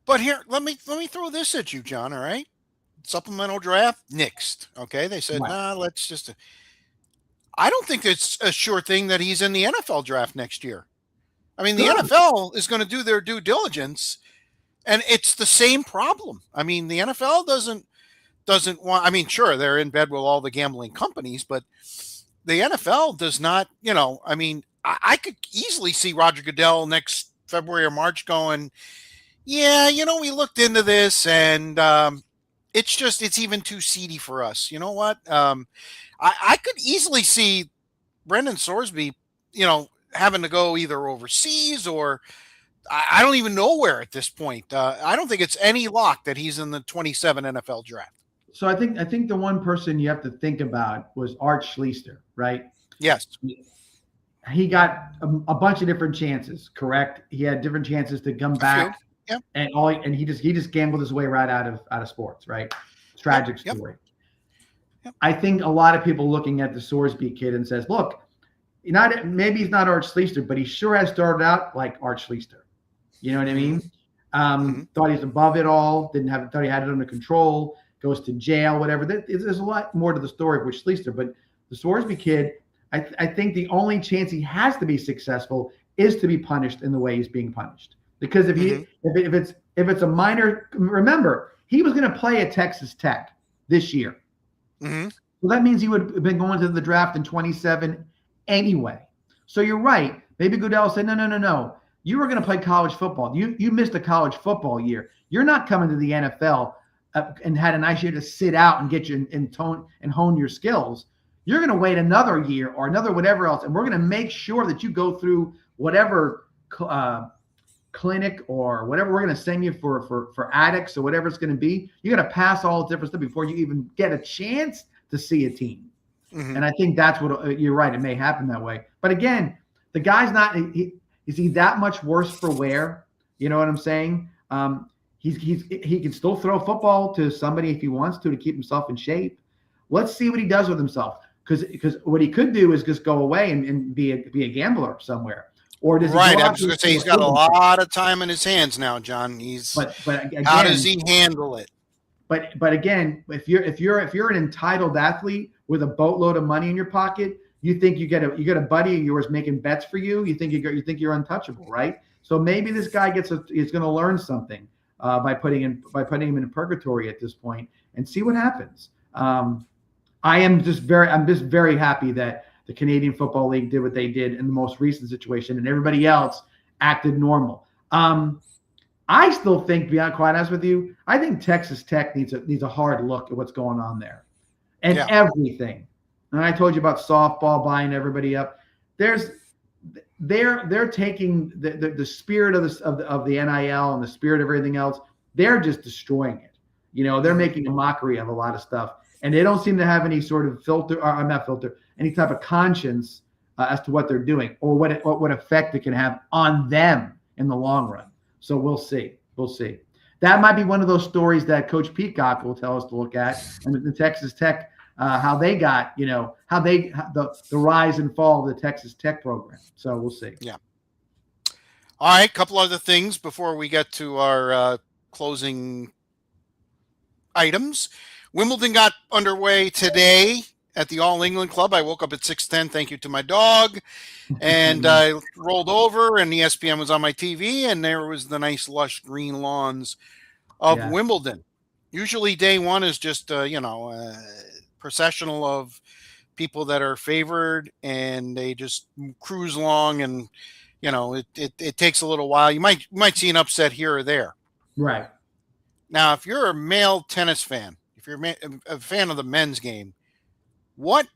But here, let me throw this at you, John, all right? Supplemental draft nixed. Okay, they said, let's just. I don't think it's a sure thing that he's in the NFL draft next year. I mean, the NFL is going to do their due diligence, and it's the same problem. I mean, the NFL doesn't want. I mean, sure, they're in bed with all the gambling companies, but the NFL does not. I mean, I could easily see Roger Goodell next February or March going, yeah, we looked into this, and it's even too seedy for us. You know what? I could easily see Brendan Sorsby, having to go either overseas or I don't even know where at this point. I don't think it's any lock that he's in the 27 NFL draft. So I think the one person you have to think about was Art Schlichter, right? Yes. He got a bunch of different chances, correct? He had different chances to come back. Yep. And he just gambled his way right out of sports, right? Tragic story. Yep. I think a lot of people looking at the Sorsby kid and says, look, maybe he's not Art Schlichter, but he sure has started out like Art Schlichter. You know what I mean? Thought he's above it all, thought he had it under control, goes to jail, whatever. There's a lot more to the story with Schlichter, but the Sorsby kid, I think the only chance he has to be successful is to be punished in the way he's being punished. Because if it's a minor, remember, he was going to play at Texas Tech this year. Well, that means he would have been going to the draft in 27 anyway. So you're right. Maybe Goodell said, no. You were going to play college football. You missed a college football year. You're not coming to the NFL and had a nice year to sit out and get you and hone your skills. You're going to wait another year or another whatever else, and we're going to make sure that you go through whatever clinic or whatever we're going to send you for addicts or whatever it's going to be. You got to pass all the different stuff before you even get a chance to see a team. And I think that's what you're right. It may happen that way. But again, the guy's not. Is he that much worse for wear? You know what I'm saying? He can still throw football to somebody if he wants to keep himself in shape. Let's see what he does with himself. Because what he could do is just go away and be a gambler somewhere. Or does I was going to say he's got a lot of time in his hands now, John. But again, how does he handle it? But again, if you're an entitled athlete with a boatload of money in your pocket, you think you get a buddy of yours making bets for you. You think you're untouchable, right? So maybe this guy is going to learn something by putting him in purgatory at this point and see what happens. I'm just very happy that the Canadian Football League did what they did in the most recent situation, and everybody else acted normal. I still think, to be quite honest with you, I think Texas Tech needs a hard look at what's going on there, and everything. And I told you about softball buying everybody up. They're taking the spirit of the NIL and the spirit of everything else. They're just destroying it. They're making a mockery of a lot of stuff, and they don't seem to have any sort of any type of conscience as to what they're doing or what effect it can have on them in the long run. So we'll see. That might be one of those stories that Coach Peacock will tell us to look at, and the Texas Tech, how they got, the rise and fall of the Texas Tech program. So we'll see. Yeah. All right. Couple other things before we get to our closing items. Wimbledon got underway today at the All England Club. I woke up at 6:10. Thank you to my dog. And I rolled over, and ESPN was on my TV, and there was the nice, lush green lawns of Wimbledon. Usually day one is just, processional of people that are favored, and they just cruise along, and, it takes a little while. You might see an upset here or there. Right. Now, if you're a male tennis fan, if you're a fan of the men's game, what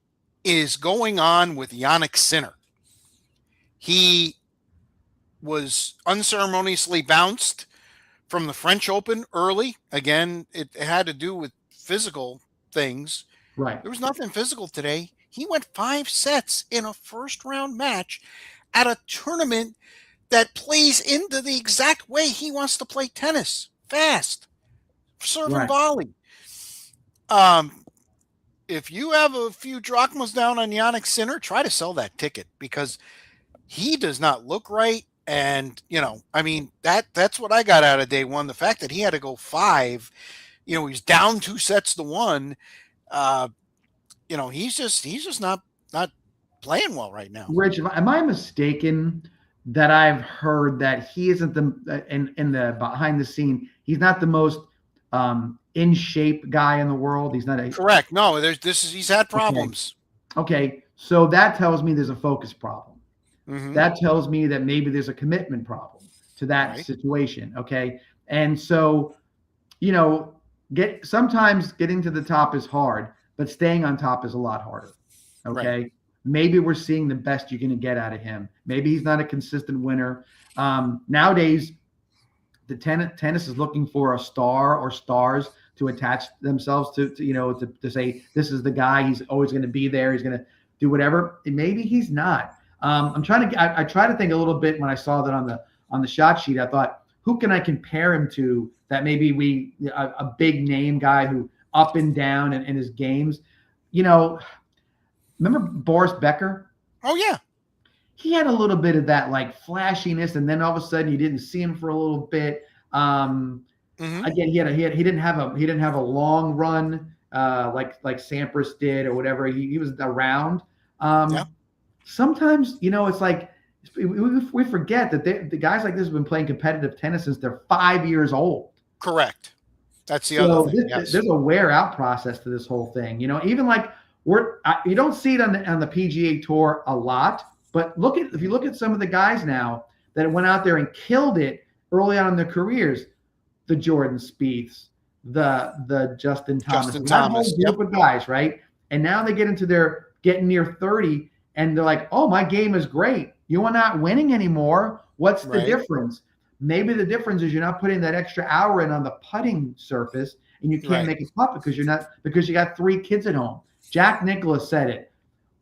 is going on with Jannik Sinner? He was unceremoniously bounced from the French Open early. Again, it had to do with physical things. Right. There was nothing physical today. He went 5 sets in a first-round match at a tournament that plays into the exact way he wants to play tennis. Fast. Serve and volley. If you have a few drachmas down on Jannik Sinner, try to sell that ticket, because he does not look right. And, that's what I got out of day one. The fact that he had to go 5, he's down 2 sets to 1. He's just not playing well right now. Rich, am I mistaken that I've heard that he isn't in the behind the scene? He's not the most in shape guy in the world. He's not correct. No, he's had problems. Okay. So that tells me there's a focus problem. Mm-hmm. That tells me that maybe there's a commitment problem to that situation. Okay. And so, sometimes getting to the top is hard, but staying on top is a lot harder. Okay. Right. Maybe we're seeing the best you're going to get out of him. Maybe he's not a consistent winner. Nowadays, the tennis is looking for a star or stars to attach themselves to say, this is the guy, he's always going to be there, he's going to do whatever. And maybe he's not. I try to think a little bit when I saw that on the shot sheet. I thought, who can I compare him to that maybe a big name guy who up and down in his games? Remember Boris Becker? Oh, yeah. He had a little bit of that like flashiness, and then all of a sudden you didn't see him for a little bit. Again, he didn't have a long run like Sampras did or whatever. He was around. Sometimes it's like we forget that the guys like this have been playing competitive tennis since they're 5 years old. Correct. That's the other thing. There's a wear out process to this whole thing. Even like you don't see it on the PGA Tour a lot. But if you look at some of the guys now that went out there and killed it early on in their careers, the Jordan Spieths, the Justin Thomas, that whole group of guys, right? And now they get into their getting near 30, and they're like, "Oh, my game is great. You are not winning anymore. What's the difference?" Maybe the difference is you're not putting that extra hour in on the putting surface, and you can't make a putt because you got 3 kids at home. Jack Nicklaus said it.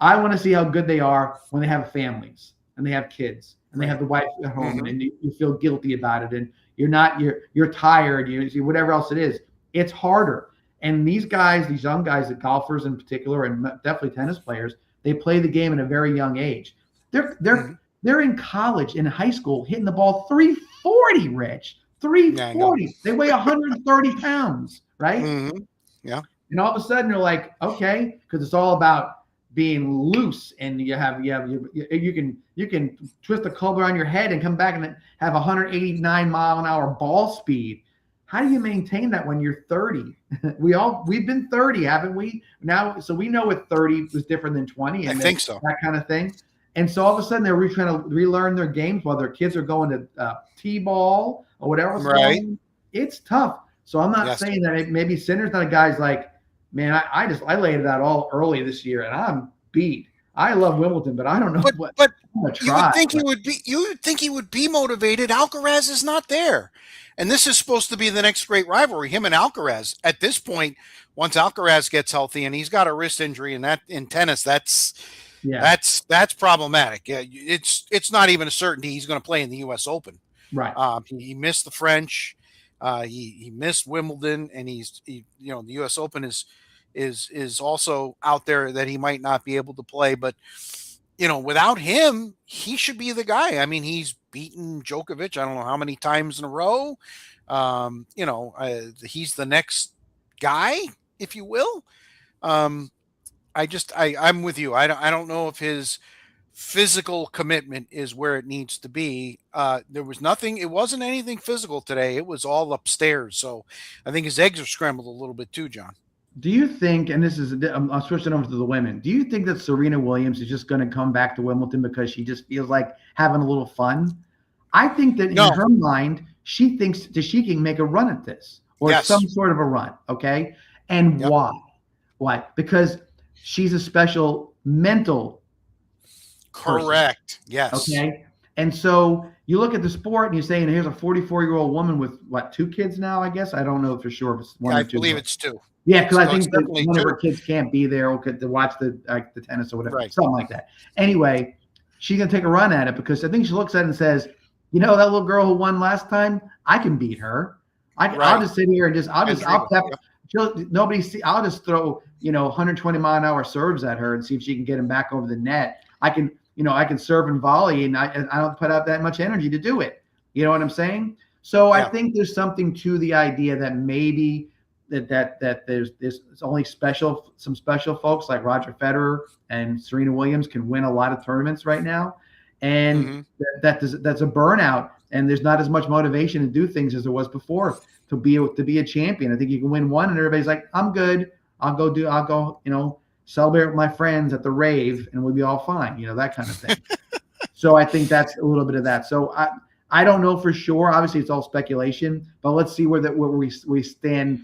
I want to see how good they are when they have families and they have kids and they have the wife at home, and you feel guilty about it, and you're tired, you whatever else it is. It's harder. And these guys, these young guys, the golfers in particular, and definitely tennis players, they play the game at a very young age. They're in college, in high school, hitting the ball 340, Rich. 340. They weigh 130 pounds, right? Mm-hmm. Yeah. And all of a sudden, you're like, okay, because it's all about being loose, and you can twist a club around your head and come back and have 189 mile an hour ball speed. How do you maintain that when you're 30? We've been 30, haven't we? Now, so we know what 30 was different than 20. And I think so. That kind of thing. And so all of a sudden they're trying to relearn their games while their kids are going to T-ball or whatever. Right. It's tough. So I'm not saying that maybe Sinner's not a guy's like, man, I laid it out all early this year and I'm beat. I love Wimbledon, but I don't know what. But you would think he would be motivated. Alcaraz is not there. And this is supposed to be the next great rivalry, him and Alcaraz. At this point, once Alcaraz gets healthy and he's got a wrist injury, and that in tennis, that's problematic. Yeah, it's not even a certainty he's going to play in the U.S. Open. Right. He missed the French. He missed Wimbledon, and the U.S. Open is also out there that he might not be able to play. But without him, he should be the guy. I mean, he's beaten Djokovic, I don't know how many times in a row. He's the next guy, if you will. I'm with you. I don't know if his physical commitment is where it needs to be. It wasn't anything physical today. It was all upstairs. So I think his eggs are scrambled a little bit too, John. Do you think, and this is, I'm switching over to the women, do you think that Serena Williams is just going to come back to Wimbledon because she just feels like having a little fun? I think that in her mind, she thinks that she can make a run at this or some sort of a run. Okay. And why? Why? Because she's a special mental Correct. person. Yes. Okay. And so you look at the sport and you say, and here's a 44-year-old woman with 2 kids now, I guess. I don't know for sure if it's one or 2. I believe it's 2. Yeah, because I think that one of her kids can't be there to watch the tennis or whatever, something like that. Anyway, she's going to take a run at it because I think she looks at it and says, that little girl who won last time, I can beat her. I'll just sit here and I'll just throw 120 mile an hour serves at her and see if she can get him back over the net. I can serve and volley, and I don't put out that much energy to do it. You know what I'm saying? So I think there's something to the idea that maybe that there's only some special folks like Roger Federer and Serena Williams can win a lot of tournaments right now, and that's a burnout, and there's not as much motivation to do things as there was before to be a champion. I think you can win one, and everybody's like, I'm good. I'll go celebrate with my friends at the rave, and we'll be all fine. That kind of thing. So I think that's a little bit of that. So I don't know for sure. Obviously, it's all speculation, but let's see where we stand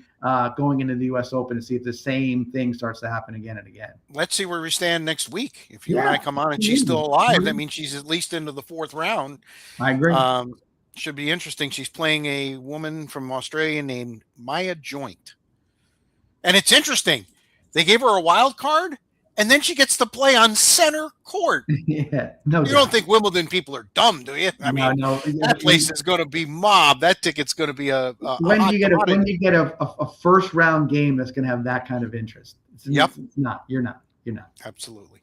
going into the U.S. Open and see if the same thing starts to happen again and again. Let's see where we stand next week. If you and I come on and she's still alive, that means she's at least into the 4th round. I agree. Should be interesting. She's playing a woman from Australia named Maya Joint. And it's interesting. They gave her a wild card, and then she gets to play on center court. Yeah. No, you don't think Wimbledon people are dumb, do you? I mean, that place is going to be mobbed. That ticket's going to be when do you get a first round game that's going to have that kind of interest? It's not. You're not. Absolutely.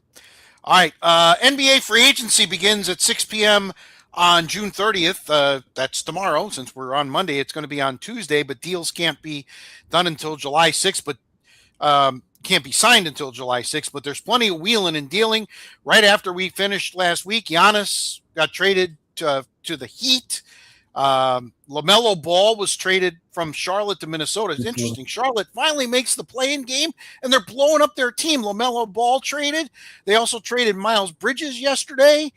All right. NBA free agency begins at 6 p.m. on June 30th. That's tomorrow. Since we're on Monday, it's going to be on Tuesday, but deals can't be done until July 6th, but can't be signed until July 6th, but there's plenty of wheeling and dealing. Right after we finished last week, Giannis got traded to the Heat. LaMelo Ball was traded from Charlotte to Minnesota. It's interesting. Charlotte finally makes the play-in game, and they're blowing up their team. LaMelo Ball traded. They also traded Miles Bridges yesterday.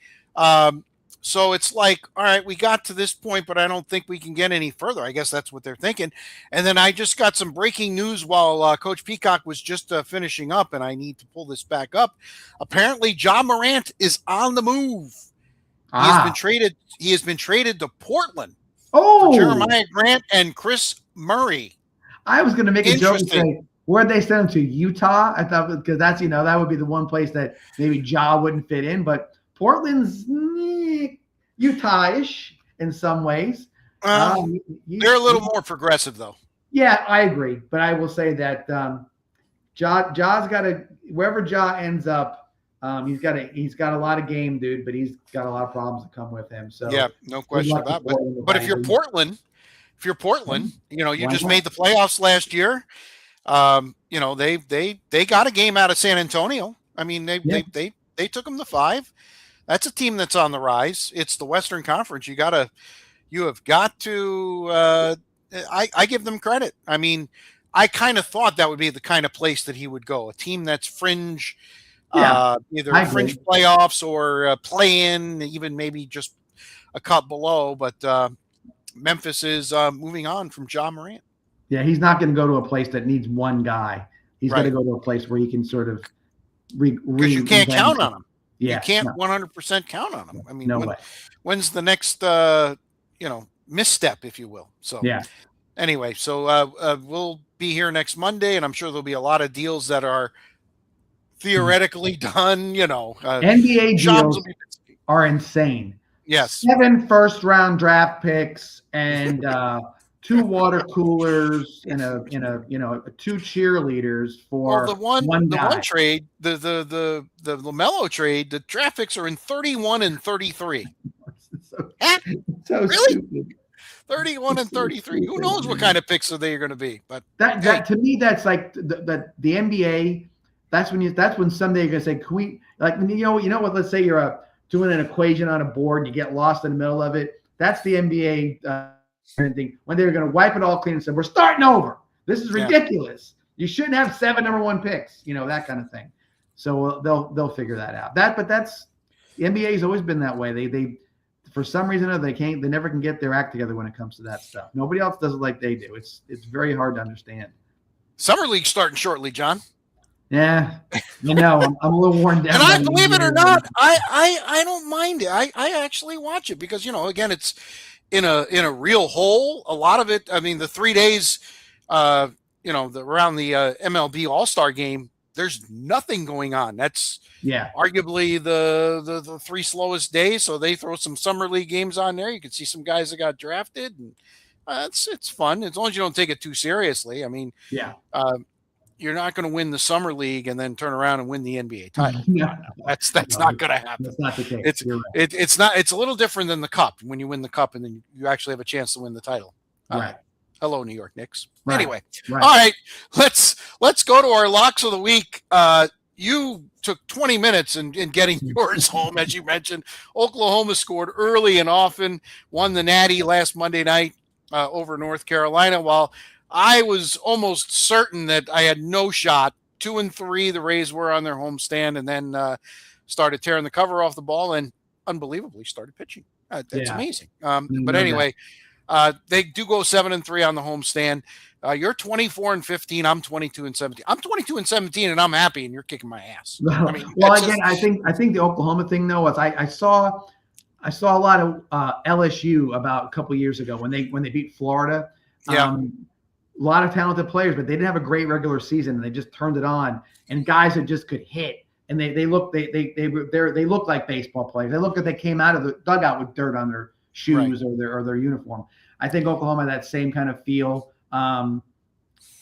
So it's like, all right, we got to this point, but I don't think we can get any further. I guess that's what they're thinking. And then I just got some breaking news while Coach Peacock was just finishing up, and I need to pull this back up. Apparently, Ja Morant is on the move. He has been traded to Portland. Oh, for Jeremiah Grant and Chris Murray. I was going to make a joke and say, where'd they send him to? Utah? I thought because that's that would be the one place that maybe Ja wouldn't fit in, but Portland's Utah-ish in some ways. They're a little more progressive, though. Yeah, I agree. But I will say that Ja's got to wherever Ja ends up, he's got a lot of game, dude. But he's got a lot of problems that come with him. So yeah, no question about it. But if you're Portland, you just made the playoffs last year. They got a game out of San Antonio. I mean, they took them to 5. That's a team that's on the rise. It's the Western Conference. You have got to. I give them credit. I mean, I kind of thought that would be the kind of place that he would go. A team that's fringe, either fringe playoffs or play-in, even maybe just a cup below. But Memphis is moving on from Ja Morant. Yeah, he's not going to go to a place that needs one guy. He's going to go to a place where he can sort of because you can't count on him. Yeah, you can't 100% count on him. I mean, when's the next misstep, if you will? So yeah. Anyway, so we'll be here next Monday, and I'm sure there'll be a lot of deals that are theoretically done. NBA deals are insane. Yes, 7 first-round draft picks and 2 water coolers and 2 cheerleaders for the one trade, the LaMelo trade. The draft picks are in 31 and 33. so really? Stupid. 31 and 33. Who knows what kind of picks are they going to be? But that to me, that's like the NBA. That's when someday you're going to say, "Can we?" Like you know what? Let's say you're doing an equation on a board, and you get lost in the middle of it. That's the NBA thing when they're going to wipe it all clean and say, "We're starting over. This is ridiculous. You shouldn't have 7 number 1 picks." That kind of thing. So they'll figure that out. But that's the NBA has always been that way. They for some reason or other, they never can get their act together when it comes to that stuff. Nobody else does it like they do. It's very hard to understand. Summer League starting shortly, John. Yeah, I'm a little worn down. And I believe it or not, I don't mind it. I actually watch it because again, it's in a real hole. A lot of it. I mean, the 3 days, around the MLB All-Star game, there's nothing going on. That's arguably the 3 slowest days. So they throw some summer league games on there. You can see some guys that got drafted, and it's fun as long as you don't take it too seriously. I mean, you're not going to win the summer league and then turn around and win the NBA title. No. That's not going to happen. That's not the case. It's not. It's a little different than the Cup when you win the Cup and then you actually have a chance to win the title. Right. Hello, New York Knicks. Right. Anyway, right. All right. Let's go to our locks of the week. You took 20 minutes in getting yours home, as you mentioned. Oklahoma scored early and often, won the Natty last Monday night over North Carolina, while I was almost certain that I had no shot. 2-3, the Rays were on their homestand, and then started tearing the cover off the ball and unbelievably started pitching. That's amazing. But anyway, they do go 7-3 on the homestand. You're 24-15. I'm 22-17. I'm 22-17, and I'm happy, and you're kicking my ass. I mean, I think the Oklahoma thing though is I saw a lot of LSU about a couple years ago when they beat Florida. A lot of talented players, but they didn't have a great regular season, and they just turned it on. And guys that just could hit, and they look like baseball players. They look like they came out of the dugout with dirt on their shoes or their uniform. I think Oklahoma had that same kind of feel.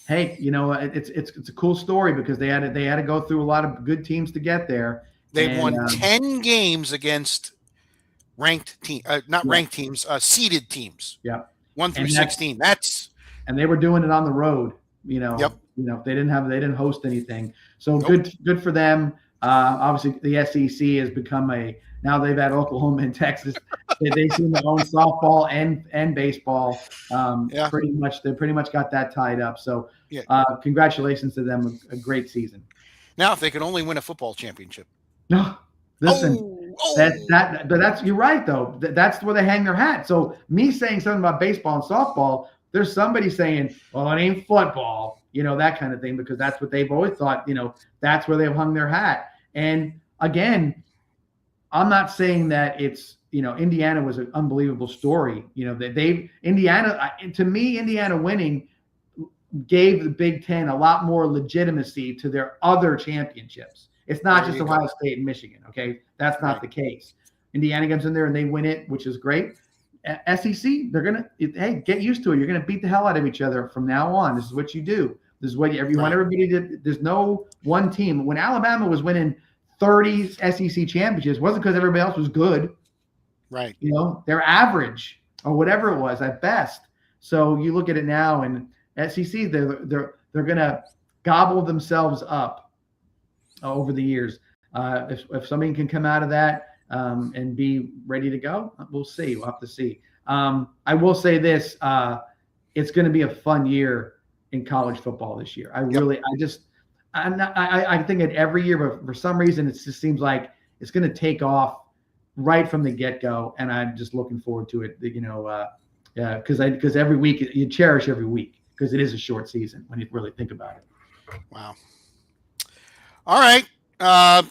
Hey, it's a cool story because they had to go through a lot of good teams to get there. They won 10 games against ranked team, not ranked teams, seeded teams. Yeah, 1 through 16. And they were doing it on the road. They didn't host anything. So good for them. Obviously, the SEC has become now they've had Oklahoma and Texas. they seem to own softball and baseball. Pretty much they pretty much got that tied up. So congratulations to them. A great season. Now, if they could only win a football championship. No, listen. That's you're right though. That's where they hang their hat. So me saying something about baseball and softball, there's somebody saying, well, it ain't football, that kind of thing, because that's what they've always thought, that's where they've hung their hat. And again, I'm not saying that it's, Indiana was an unbelievable story. To me, Indiana winning gave the Big Ten a lot more legitimacy to their other championships. It's not just Ohio State and Michigan. Okay. That's not the case. Indiana gets in there and they win it, which is great. SEC, they're get used to it. You're gonna beat the hell out of each other from now on. This is what you do. This is what you want everybody to. There's no one team. When Alabama was winning 30 SEC championships, it wasn't because everybody else was good. Right. They're average or whatever it was at best. So you look at it now, and SEC, they're gonna gobble themselves up over the years. If somebody can come out of that and be ready to go, we'll see. We'll have to see. I will say this: it's going to be a fun year in college football this year. I think that every year, but for some reason, it just seems like it's going to take off right from the get-go, and I'm just looking forward to it. Because every week you cherish every week because it is a short season when you really think about it. Wow. All right.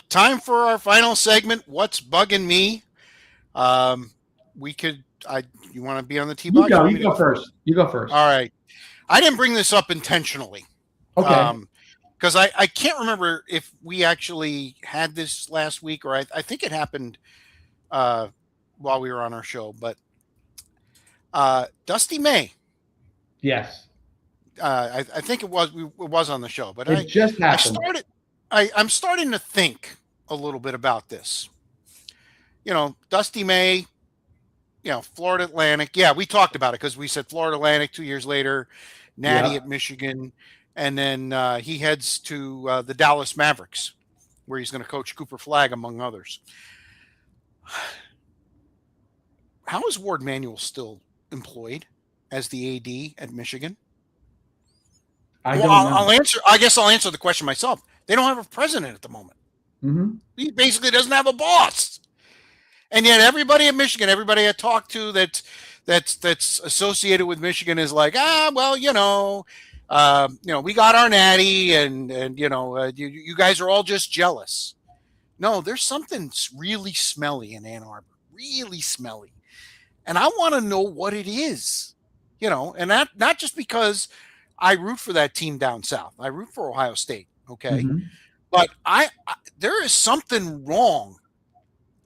Time for our final segment. What's bugging me? You want to be on the tee box? You go first. You go first. All right. I didn't bring this up intentionally. Okay. Because I can't remember if we actually had this last week or I think it happened while we were on our show. But Dusty May. Yes. I think it was on the show. But it just happened. I'm starting to think a little bit about this. Dusty May, Florida Atlantic. Yeah, we talked about it because we said Florida Atlantic 2 years later, Natty at Michigan. And then he heads to the Dallas Mavericks, where he's going to coach Cooper Flagg, among others. How is Ward Manuel still employed as the AD at Michigan? I don't know. I guess I'll answer the question myself. They don't have a president at the moment. Mm-hmm. He basically doesn't have a boss. And yet everybody at Michigan, everybody I talked to that's associated with Michigan is like, we got our Natty and you guys are all just jealous. No, there's something really smelly in Ann Arbor, really smelly. And I want to know what it is, and that not just because I root for that team down south. I root for Ohio State. Okay. Mm-hmm. But there is something wrong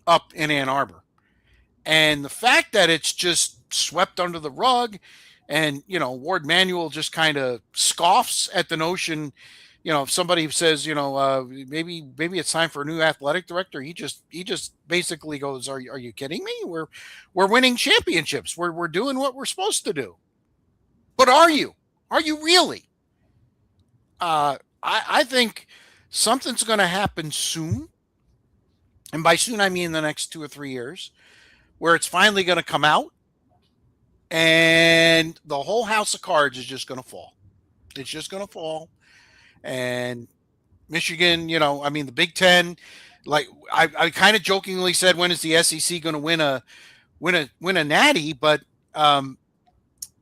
up in Ann Arbor. And the fact that it's just swept under the rug and, Ward Manuel just kind of scoffs at the notion, if somebody says, maybe it's time for a new athletic director, he just basically goes, are you kidding me? We're winning championships. We're doing what we're supposed to do. But are you really? I think something's going to happen soon. And by soon, I mean the next 2 or 3 years, where it's finally going to come out and the whole house of cards is just going to fall. It's just going to fall. And Michigan, the Big Ten, like I kind of jokingly said, when is the SEC going to win a natty? But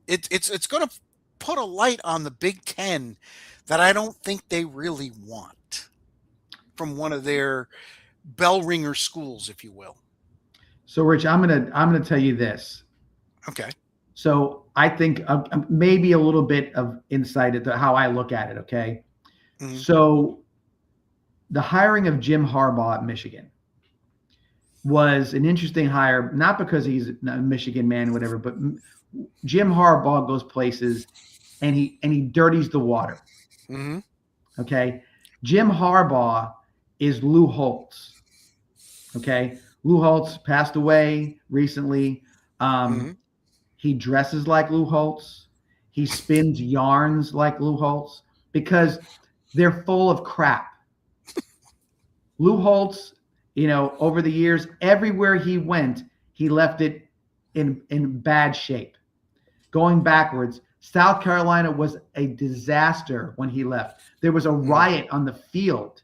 it's going to put a light on the Big Ten that I don't think they really want from one of their bell ringer schools, if you will. So, Rich, I'm gonna tell you this. Okay. So I think maybe a little bit of insight into how I look at it. Okay. Mm-hmm. So the hiring of Jim Harbaugh at Michigan was an interesting hire, not because he's a Michigan man or whatever, but Jim Harbaugh goes places and he dirties the water. Mm-hmm. Okay. Jim Harbaugh is Lou Holtz. Okay. Lou Holtz passed away recently. Mm-hmm. He dresses like Lou Holtz. He spins yarns like Lou Holtz because they're full of crap. Lou Holtz, over the years, everywhere he went, he left it in bad shape. Going backwards, South Carolina was a disaster when he left. There was a riot on the field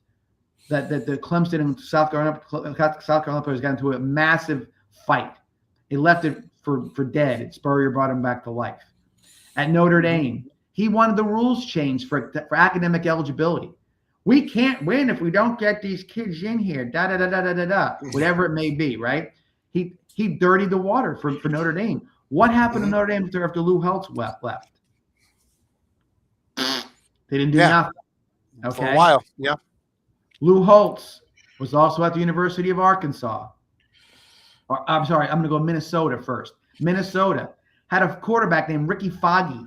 that the Clemson and South Carolina players got into a massive fight. He left it for dead. Spurrier brought him back to life. At Notre Dame, he wanted the rules changed for academic eligibility. We can't win if we don't get these kids in here. Whatever it may be, right? He dirtied the water for Notre Dame. What happened to Notre Dame after Lou Holtz left? They didn't do nothing. Okay. For a while, yeah. Lou Holtz was also at the University of Arkansas. I'm going to go Minnesota first. Minnesota had a quarterback named Ricky Foggy,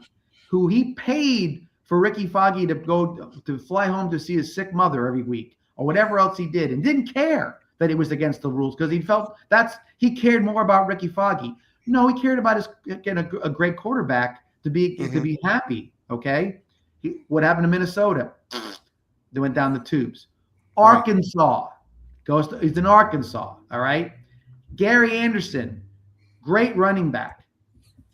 who he paid for Ricky Foggy to fly home to see his sick mother every week or whatever else he did, and didn't care that it was against the rules because he felt he cared more about Ricky Foggy. No, he cared about getting a great quarterback to be happy. Okay, what happened to Minnesota? They went down the tubes. Arkansas He's in Arkansas. All right. Gary Anderson, great running back.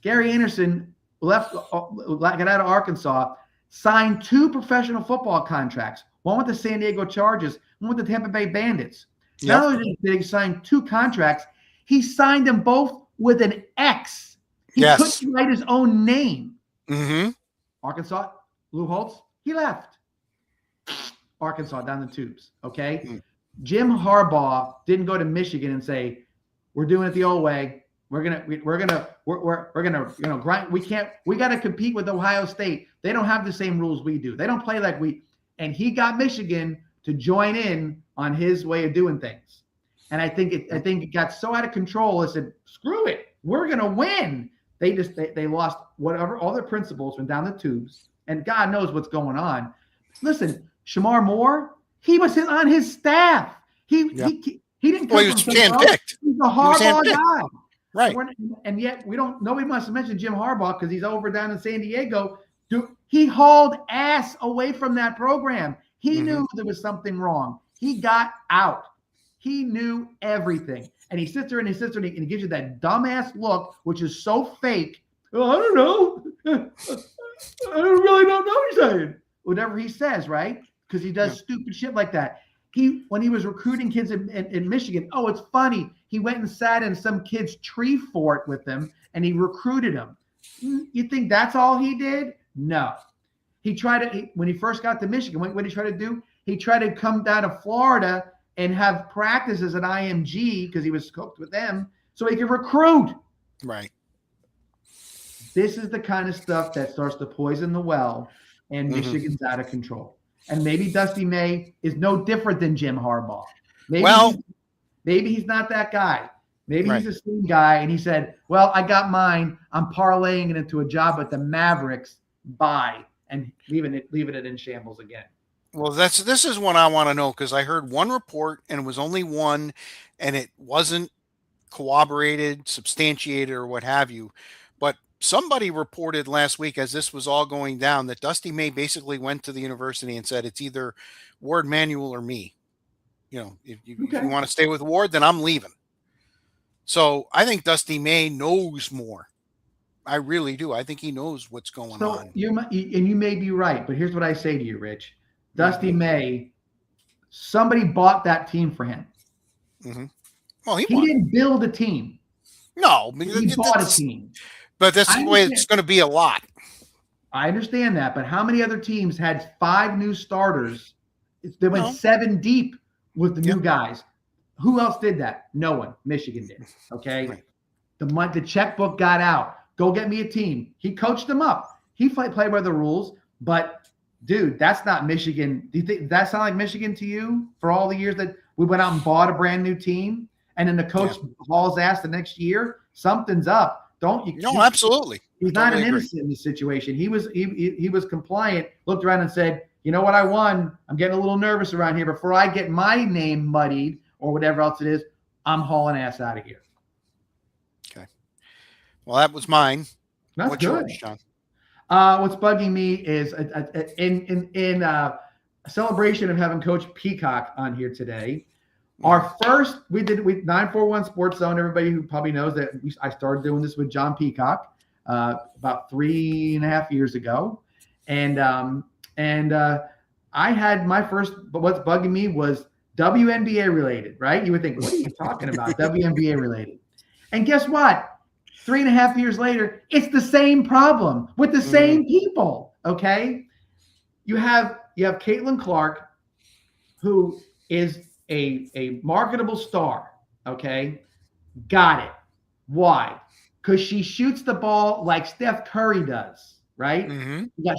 Gary Anderson got out of Arkansas, signed 2 professional football contracts, one with the San Diego Chargers, one with the Tampa Bay Bandits. Yep. Not only did he sign 2 contracts, he signed them both with an X. He couldn't write his own name. Mm-hmm. Arkansas, Lou Holtz, he left. Arkansas down the tubes. Okay. Mm. Jim Harbaugh didn't go to Michigan and say, "We're doing it the old way. We're gonna grind. We got to compete with Ohio State. They don't have the same rules we do. They don't play like we." And he got Michigan to join in on his way of doing things. And I think it got so out of control. I said, "Screw it. We're gonna win." They lost whatever, all their principles went down the tubes, and God knows what's going on. Listen, Shamar Moore, he was on his staff. He didn't come he was from handpicked. He's a Harbaugh guy. Right. And yet nobody must have mentioned Jim Harbaugh because he's over down in San Diego. Dude, he hauled ass away from that program. He knew there was something wrong. He got out. He knew everything. And he sits there and he gives you that dumbass look, which is so fake. Oh, I don't know. I really don't know what he's saying. Whatever he says, right? Because he does stupid shit like that. When he was recruiting kids in Michigan, it's funny. He went and sat in some kid's tree fort with them, and he recruited them. You think that's all he did? No. He tried when he first got to Michigan, what did he try to do? He tried to come down to Florida and have practices at IMG because he was cooked with them so he could recruit. Right. This is the kind of stuff that starts to poison the well, and Michigan's out of control. And maybe Dusty May is no different than Jim Harbaugh. Maybe he's not that guy. Maybe he's the same guy, and he said, "Well, I got mine. I'm parlaying it into a job at the Mavericks. Bye," and leaving it in shambles again. Well, this is what I want to know, because I heard one report and it was only one, and it wasn't corroborated, substantiated, or what have you. But somebody reported last week, as this was all going down, that Dusty May basically went to the university and said, "It's either Ward Manuel or me. If you want to stay with Ward, then I'm leaving." So I think Dusty May knows more. I really do. I think he knows what's going on. You may be right, but here's what I say to you, Rich. Dusty May, somebody bought that team for him. Mm-hmm. Well, he didn't build a team. No, he bought a team. But that's the way it's going to be a lot. I understand that, but how many other teams had 5 new starters? They went 7 deep with the new guys. Who else did that? No one. Michigan did. Okay. Right. The checkbook got out. Go get me a team. He coached them up. He played by the rules, but dude, that's not Michigan. Do you think that sound like Michigan to you for all the years that we went out and bought a brand new team and then the coach hauls ass the next year? Something's up. Don't you? No, absolutely. He's not an innocent in this situation. He was compliant, looked around and said, "You know what? I won. I'm getting a little nervous around here. Before I get my name muddied or whatever else it is, I'm hauling ass out of here." Okay. Well, that was mine. That's What's good. yours, John? What's bugging me is in a celebration of having Coach Peacock on here today. Our first, we 941 Sports Zone. Everybody who probably knows that I started doing this with John Peacock about 3.5 years ago, and I had my first. But what's bugging me was WNBA related, right? You would think, what are you talking about? WNBA related, and guess what? 3.5 years later, it's the same problem with the same people. Okay, you have Caitlin Clark, who is a marketable star. Okay, got it. Why? Because she shoots the ball like Steph Curry does, right?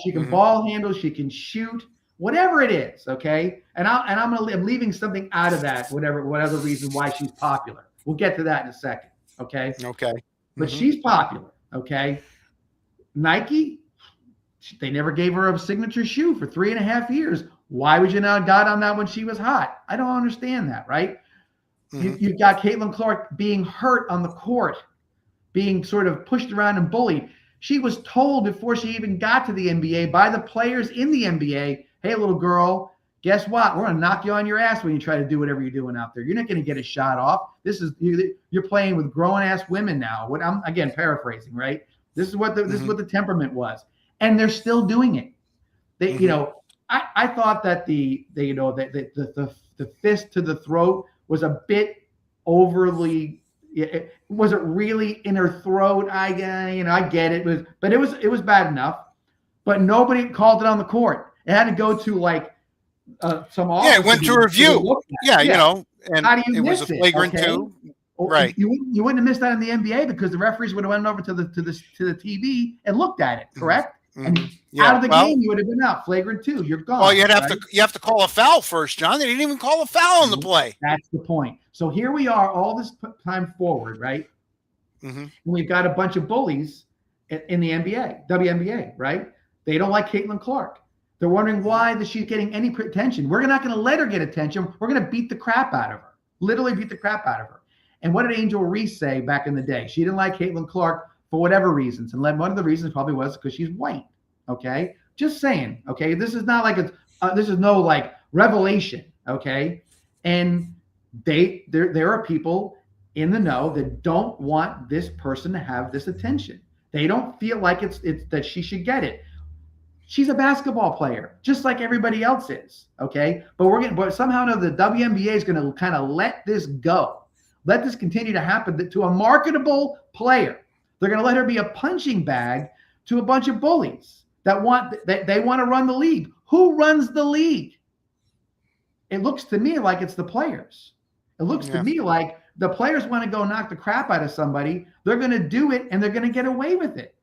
She can ball handle, she can shoot, whatever it is. Okay, and I'm leaving something out of that, whatever reason why she's popular. We'll get to that in a second. Okay. Okay. But she's popular, okay? Nike, they never gave her a signature shoe for 3.5 years. Why would you not got on that when she was hot? I don't understand that, right? You've got Caitlin Clark being hurt on the court, being sort of pushed around and bullied. She was told before she even got to the NBA by the players in the NBA, "Hey, little girl, guess what? We're going to knock you on your ass when you try to do whatever you're doing out there. You're not going to get a shot off. You're playing with grown-ass women now. What I'm, again, paraphrasing, right? This is what the temperament was. And they're still doing it. They, I thought that the fist to the throat was a bit overly. Was it really in her throat? I get it. But it was bad enough. But nobody called it on the court. It had to go to like some office. Yeah, it went to review. Yeah, and how do you miss it? Was a flagrant too. Right. You wouldn't have missed that in the NBA because the referees would have went over to the TV and looked at it. Correct. And out of the game, you would have been out. Flagrant 2, you're gone. Well, you have to call a foul first, John. They didn't even call a foul on the play. That's the point. So here we are, all this time forward, right? And we've got a bunch of bullies in the NBA, WNBA, right? They don't like Caitlin Clark. They're wondering why she's getting any attention. We're not going to let her get attention. We're going to beat the crap out of her. Literally beat the crap out of her. And what did Angel Reese say back in the day? She didn't like Caitlin Clark for whatever reasons. And one of the reasons probably was because she's white. Okay. Just saying. Okay. This is not like this is no like revelation. Okay. And there are people in the know that don't want this person to have this attention. They don't feel like it's that she should get it. She's a basketball player, just like everybody else is. Okay. But somehow the WNBA is going to kind of let this go. Let this continue to happen to a marketable player. They're going to let her be a punching bag to a bunch of bullies that want to run the league. Who runs the league? It looks to me like it's the players. It looks to me like the players want to go knock the crap out of somebody. They're going to do it and they're going to get away with it.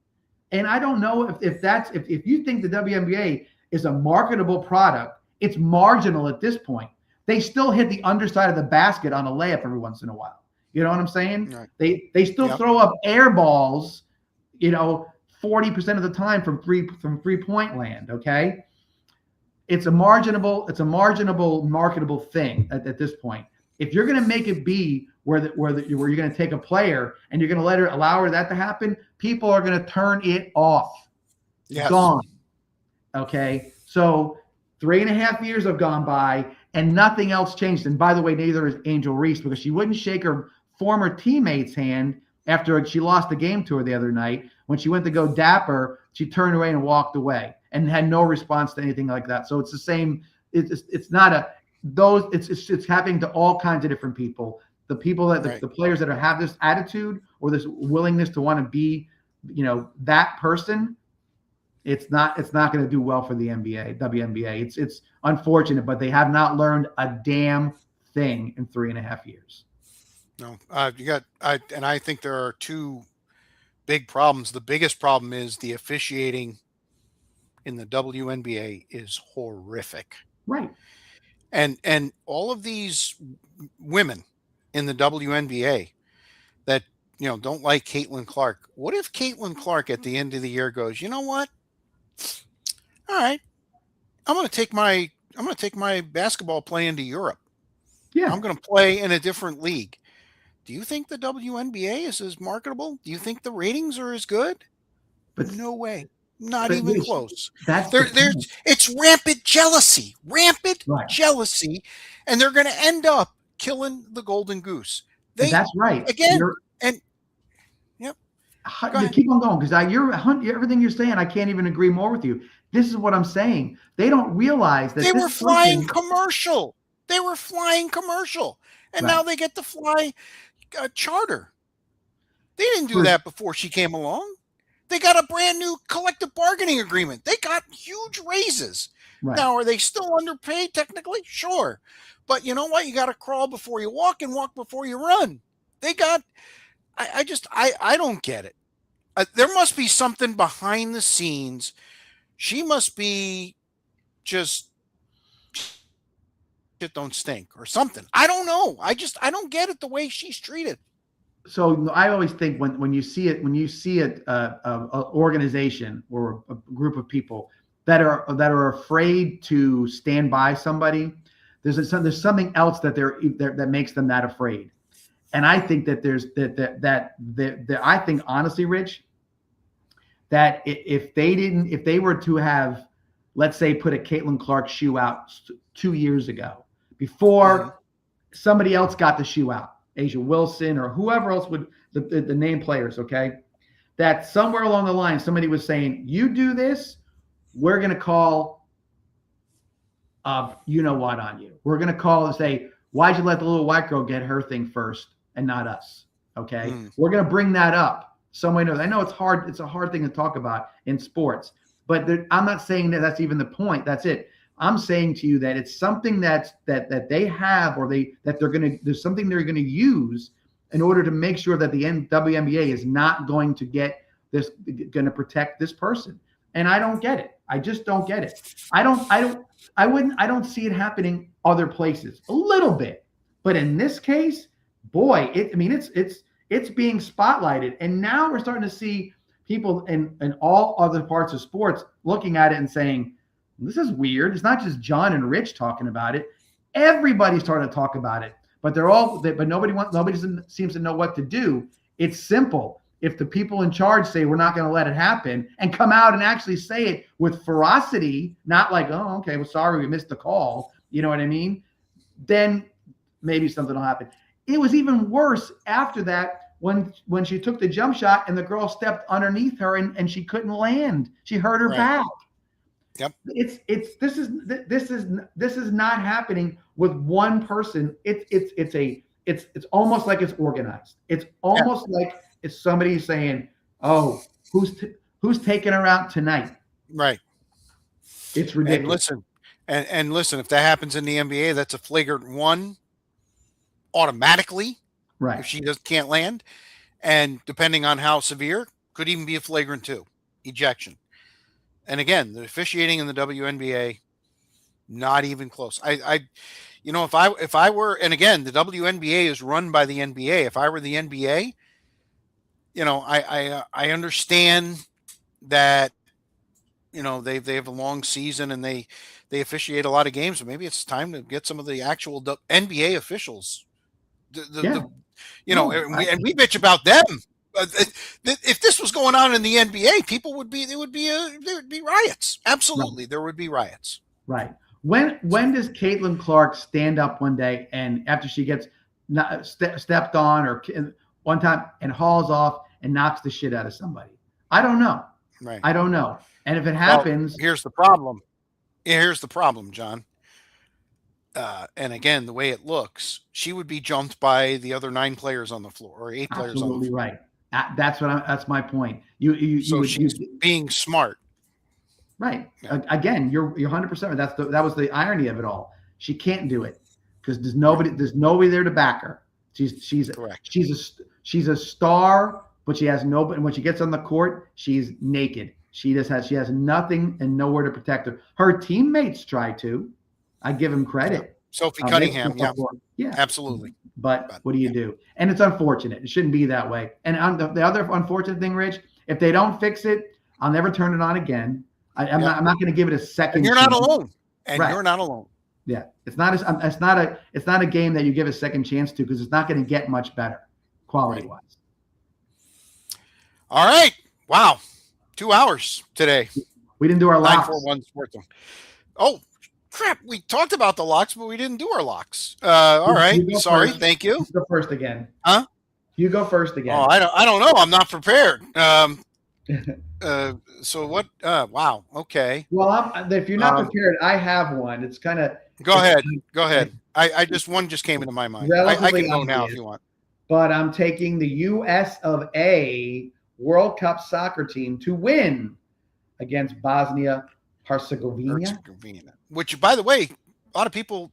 And I don't know if you think the WNBA is a marketable product, it's marginal at this point. They still hit the underside of the basket on a layup every once in a while. You know what I'm saying? Right. They still throw up air balls, 40% of the time from 3-point land. Okay. It's a marketable thing at this point. If you're going to make it be where you're going to take a player and you're going to allow that to happen, people are going to turn it off. Yes. Gone. Okay. So 3.5 years have gone by and nothing else changed. And by the way, neither is Angel Reese because she wouldn't shake her former teammate's hand after she lost the game to her the other night. When she went to go dap her, she turned away and walked away and had no response to anything like that. So it's the same. It's happening to all kinds of different people. The people the players that have this attitude or this willingness to want to be, that person. It's not going to do well for the WNBA. It's unfortunate, but they have not learned a damn thing in 3.5 years. No, I think there are two big problems. The biggest problem is the officiating in the WNBA is horrific. Right. And all of these women in the WNBA that, don't like Caitlin Clark. What if Caitlin Clark at the end of the year goes, you know what? All right, I'm going to take my basketball play into Europe. Yeah. I'm going to play in a different league. Do you think the WNBA is as marketable? Do you think the ratings are as good? But no way. Not even close. It's rampant jealousy. Jealousy. And they're going to end up killing the golden goose. That's right. Again. Keep on going because everything you're saying, I can't even agree more with you. This is what I'm saying. They don't realize that they were flying commercial. And now they get to fly charter. They didn't do that before she came along. They got a brand new collective bargaining agreement. They got huge raises. Right. Now, are they still underpaid technically? Sure. But you know what? You got to crawl before you walk and walk before you run. They got, I don't get it. There must be something behind the scenes. She must be just shit don't stink or something. I don't know. I don't get it the way she's treated. So I always think when you see it, an organization or a group of people that are afraid to stand by somebody, there's something else that makes them that afraid. And I think that I think honestly, Rich, that if they were to have let's say, put a Caitlin Clark shoe out 2 years ago before somebody else got the shoe out, Asia Wilson or whoever else would, the name players, okay? That somewhere along the line, somebody was saying, you do this, we're going to call you know what on you. We're going to call and say, why'd you let the little white girl get her thing first and not us? Okay. We're going to bring that up. Somebody knows. I know it's hard. It's a hard thing to talk about in sports, but I'm not saying that that's even the point. That's it. I'm saying to you that it's something that they have, or there's something they're going to use in order to make sure that the WNBA is not going to going to protect this person. And I don't get it. I just don't get it. I don't see it happening other places a little bit, but in this case, boy, it's being spotlighted. And now we're starting to see people in all other parts of sports looking at it and saying, this is weird. It's not just John and Rich talking about it. Everybody's starting to talk about it, but nobody seems to know what to do. It's simple. If the people in charge say we're not going to let it happen and come out and actually say it with ferocity, not like, oh, okay, well, sorry, we missed the call. You know what I mean? Then maybe something will happen. It was even worse after that when she took the jump shot and the girl stepped underneath her and she couldn't land. She hurt her back. Yep. This is not happening with one person. It's almost like it's organized. It's almost like it's somebody saying, "Oh, who's taking her out tonight?" Right. It's ridiculous. And listen, if that happens in the NBA, that's a flagrant 1 automatically. Right. If she can't land, and depending on how severe, could even be a flagrant 2 ejection. And again, the officiating in the WNBA, not even close. If I were, and again, the WNBA is run by the NBA. If I were the NBA, I understand that, they have a long season and they officiate a lot of games, but maybe it's time to get some of the actual NBA officials. And we bitch about them. If this was going on in the NBA, there would be riots. Absolutely, there would be riots. Right. When does Caitlin Clark stand up one day and after she gets stepped on or one time and hauls off and knocks the shit out of somebody? I don't know. Right. I don't know. And if it happens, here's the problem. Here's the problem, John. And again, the way it looks, she would be jumped by the other 9 players on the floor or 8 players on the floor. Absolutely right. That's my point. She's being smart. Right. Yeah. Again, you're 100%. That was the irony of it all. She can't do it because there's nobody there to back her. She's correct. She's a star, but she has nobody. And when she gets on the court, she's naked. She has nothing and nowhere to protect her. Her teammates try to. I give them credit. Yeah. Sophie Cunningham, yeah, absolutely. But what do you do? And it's unfortunate. It shouldn't be that way. And the other unfortunate thing, Rich, if they don't fix it, I'll never turn it on again. I'm not going to give it a second. And you're not alone. You're not alone. Yeah, it's not a game that you give a second chance to because it's not going to get much better quality wise. All right. Wow. 2 hours today. We didn't do our locks. 941 Sports. Oh, crap. We talked about the locks, but we didn't do our locks. All right. Sorry. First. Thank you. You go first again. Huh? You go first again. Oh, I don't know. I'm not prepared. So what? Wow. Okay. Well, if you're not prepared, I have one. It's kind of. Go ahead. One just came into my mind. I can go now if you want. But I'm taking the U.S. of A. World Cup soccer team to win against Bosnia-Herzegovina. Which, by the way, a lot of people,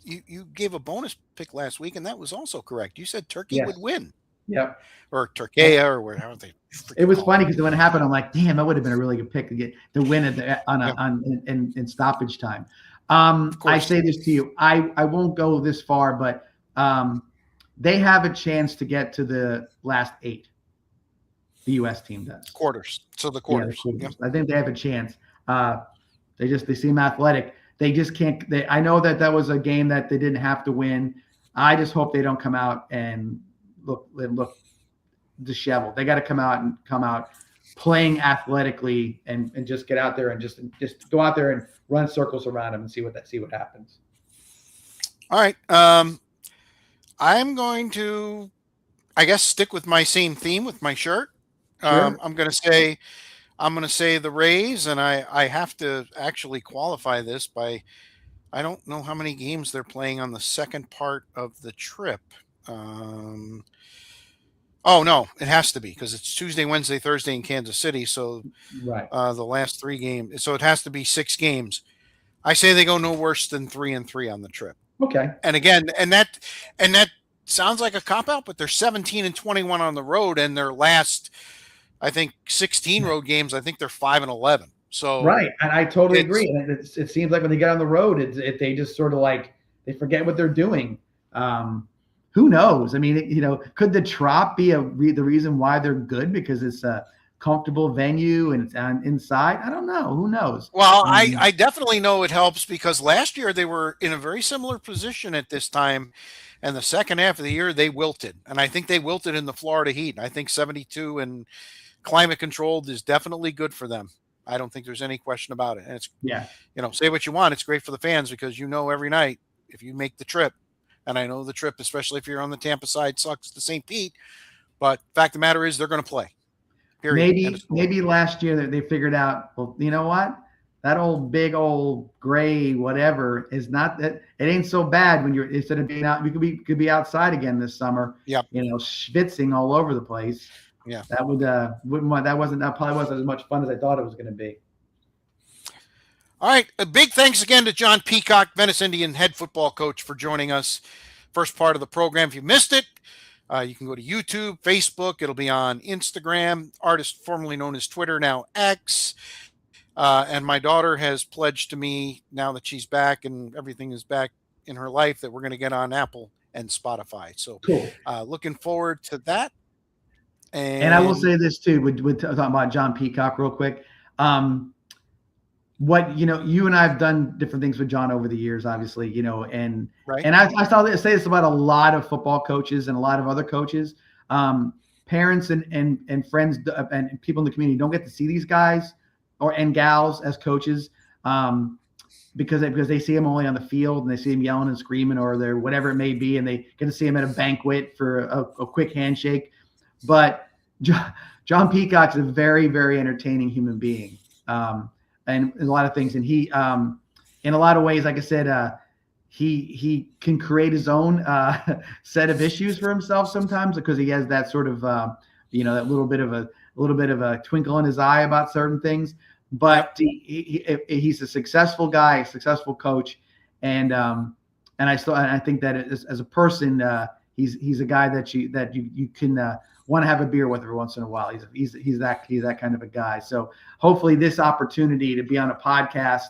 you gave a bonus pick last week, and that was also correct. You said Turkey would win. Yep. Or Turkey, or whatever they. It was funny because when it happened, I'm like, damn, that would have been a really good pick to win in stoppage time. I say this to you, I won't go this far, but they have a chance to get to the last 8. The U.S. team does. Quarters. So the quarters. Yeah, yep. I think they have a chance. They seem athletic. They just can't. I know that was a game that they didn't have to win. I just hope they don't come out and look disheveled. They got to come out playing athletically and just get out there and just go out there and run circles around them and see what happens. All right. I'm going to, I guess, stick with my same theme with my shirt. Sure. I'm going to say the Rays, and I have to actually qualify this by, I don't know how many games they're playing on the second part of the trip. Oh no, it has to be because it's Tuesday, Wednesday, Thursday in Kansas City. So Right. the last 3 games, so it has to be 6 games. I say they go no worse than 3-3 on the trip. Okay. And again, and that sounds like a cop out, but they're 17-21 on the road, and their last, I think, 16 road games, I think they're 5-11. So right, and I totally agree. And it seems like when they get on the road, they just sort of like they forget what they're doing. Who knows? I mean, could the Trop be the reason why they're good because it's a comfortable venue and it's inside? I don't know. Who knows? Well, I definitely know it helps because last year they were in a very similar position at this time, and the second half of the year they wilted, and I think they wilted in the Florida heat. And I think 72 and climate controlled is definitely good for them. I don't think there's any question about it. And it's say what you want. It's great for the fans because every night if you make the trip. And I know the trip, especially if you're on the Tampa side, sucks to St. Pete. But fact of the matter is they're going to play. Period. Maybe last year they figured out, well, you know what? That old big old gray whatever is not that. It ain't so bad when you're instead of being out. We could be outside again this summer. Yeah. Schwitzing all over the place. Yeah. That probably wasn't as much fun as I thought it was going to be. All right. A big thanks again to John Peacock, Venice Indian head football coach, for joining us. First part of the program. If you missed it, you can go to YouTube, Facebook. It'll be on Instagram, artist formerly known as Twitter, now X. And my daughter has pledged to me, now that she's back and everything is back in her life, that we're going to get on Apple and Spotify. So cool. Looking forward to that. And I will say this too, with talking about John Peacock real quick. What you and I have done different things with John over the years, obviously, and right. And I say this about a lot of football coaches and a lot of other coaches, parents and friends and people in the community don't get to see these guys and gals as coaches because they see them only on the field and they see them yelling and screaming or they're whatever it may be, and they get to see them at a banquet for a quick handshake. But John Peacock's a very, very entertaining human being. And a lot of things. And he, in a lot of ways, like I said, he can create his own set of issues for himself sometimes because he has that sort of, that little bit of a twinkle in his eye about certain things. But he's a successful guy, a successful coach, and I think that as a person, he's a guy that you can want to have a beer with every once in a while. He's that kind of a guy. So hopefully this opportunity to be on a podcast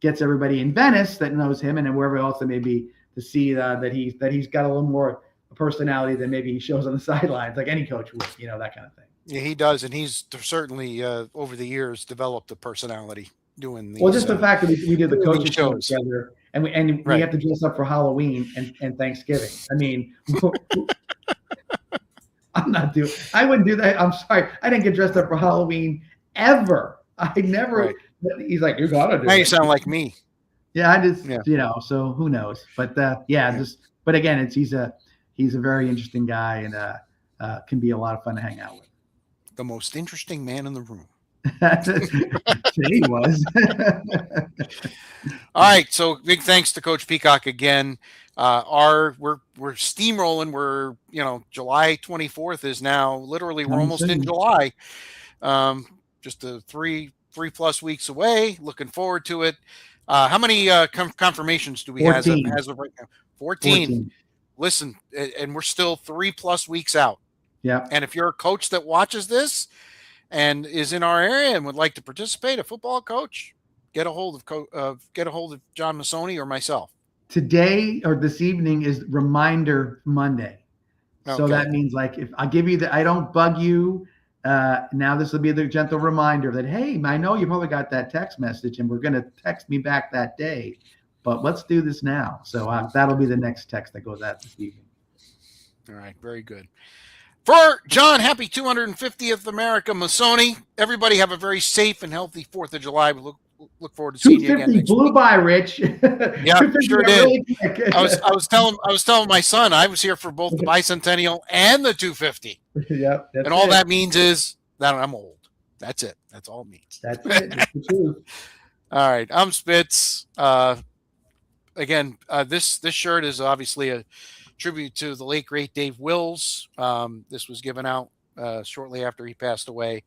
gets everybody in Venice that knows him and wherever else it may be to see that he's got a little more personality than maybe he shows on the sidelines, like any coach would, that kind of thing. Yeah, he does, and he's certainly over the years developed a personality doing these. Well, just the fact that we did the coaching show shows together, and we have to dress up for Halloween and Thanksgiving. I mean. I wouldn't do that. I'm sorry. I didn't get dressed up for Halloween ever. I never. Right. He's like, you gotta do it. Now you sound like me. Yeah, so who knows? But but again, he's a very interesting guy and can be a lot of fun to hang out with. The most interesting man in the room. Today he was. All right, so big thanks to Coach Peacock again. We're steamrolling. We're July 24th is now literally we're almost in July. Just 3+ weeks away. Looking forward to it. How many confirmations do we have as of right now? 14. Listen, and we're still 3+ weeks out. Yeah. And if you're a coach that watches this and is in our area and would like to participate, a football coach, get a hold of John Massoni or myself. Today or this evening is Reminder Monday. Okay. So that means if I'll give you I don't bug you. Now this will be the gentle reminder that, hey, I know you probably got that text message and we're going to text me back that day, but let's do this now. So that'll be the next text that goes out this evening. All right. Very good. For John, happy 250th America Masoni. Everybody have a very safe and healthy 4th of July. We look forward to seeing you again 250 next blew week. by, Rich. Yeah, 250 sure got did. really quick. I was telling my son I was here for both the bicentennial and the 250. Yep, and all that means is that I'm old. That's it. That's all it means. That's it. That's the truth. All right, I'm Spitz. Again, this shirt is obviously a tribute to the late great Dave Wills. This was given out shortly after he passed away.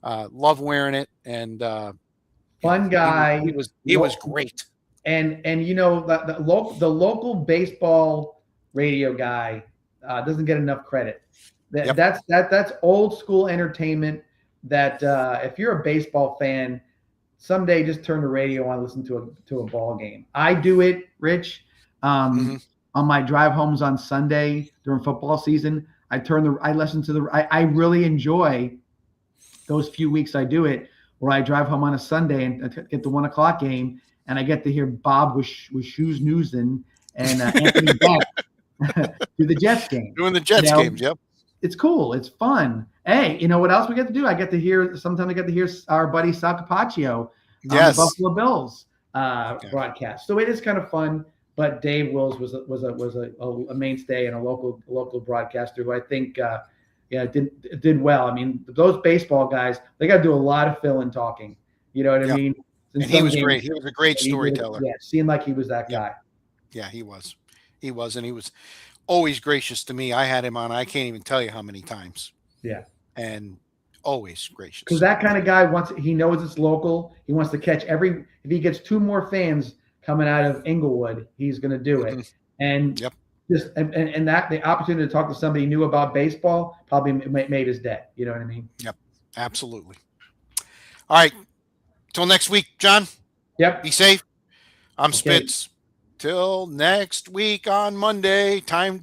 Love wearing it, and fun guy. He was great. And the local baseball radio guy doesn't get enough credit. That's old school entertainment. That if you're a baseball fan, someday just turn the radio on, listen to a ball game. I do it, Rich. On my drive homes on Sunday during football season, I really enjoy those few weeks I do it, where I drive home on a Sunday and get the 1 o'clock game, and I get to hear Bob with Shoes Newsom and Anthony Beck do the Jets game. Doing the Jets games, yep. It's cool. It's fun. Hey, you know what else we get to do? Sometimes I get to hear our buddy Sal Capaccio on the Buffalo Bills broadcast. So it is kind of fun. But Dave Wills was a mainstay and a local broadcaster who I think did well. I mean, those baseball guys, they got to do a lot of fill and talking. You know what I mean? And he was great. He was a great storyteller. Seemed like he was that guy. Yeah, he was. And he was always gracious to me. I had him on, I can't even tell you how many times. Yeah. And always gracious. Because that kind of guy he knows it's local. He wants to catch if he gets 2 more fans coming out of Inglewood, he's going to do it. And and that the opportunity to talk to somebody who knew about baseball probably made his day. You know what I mean? Yep. Absolutely. All right. Till next week, John. Yep. Be safe. I'm Spitz. Till next week on Monday. Time to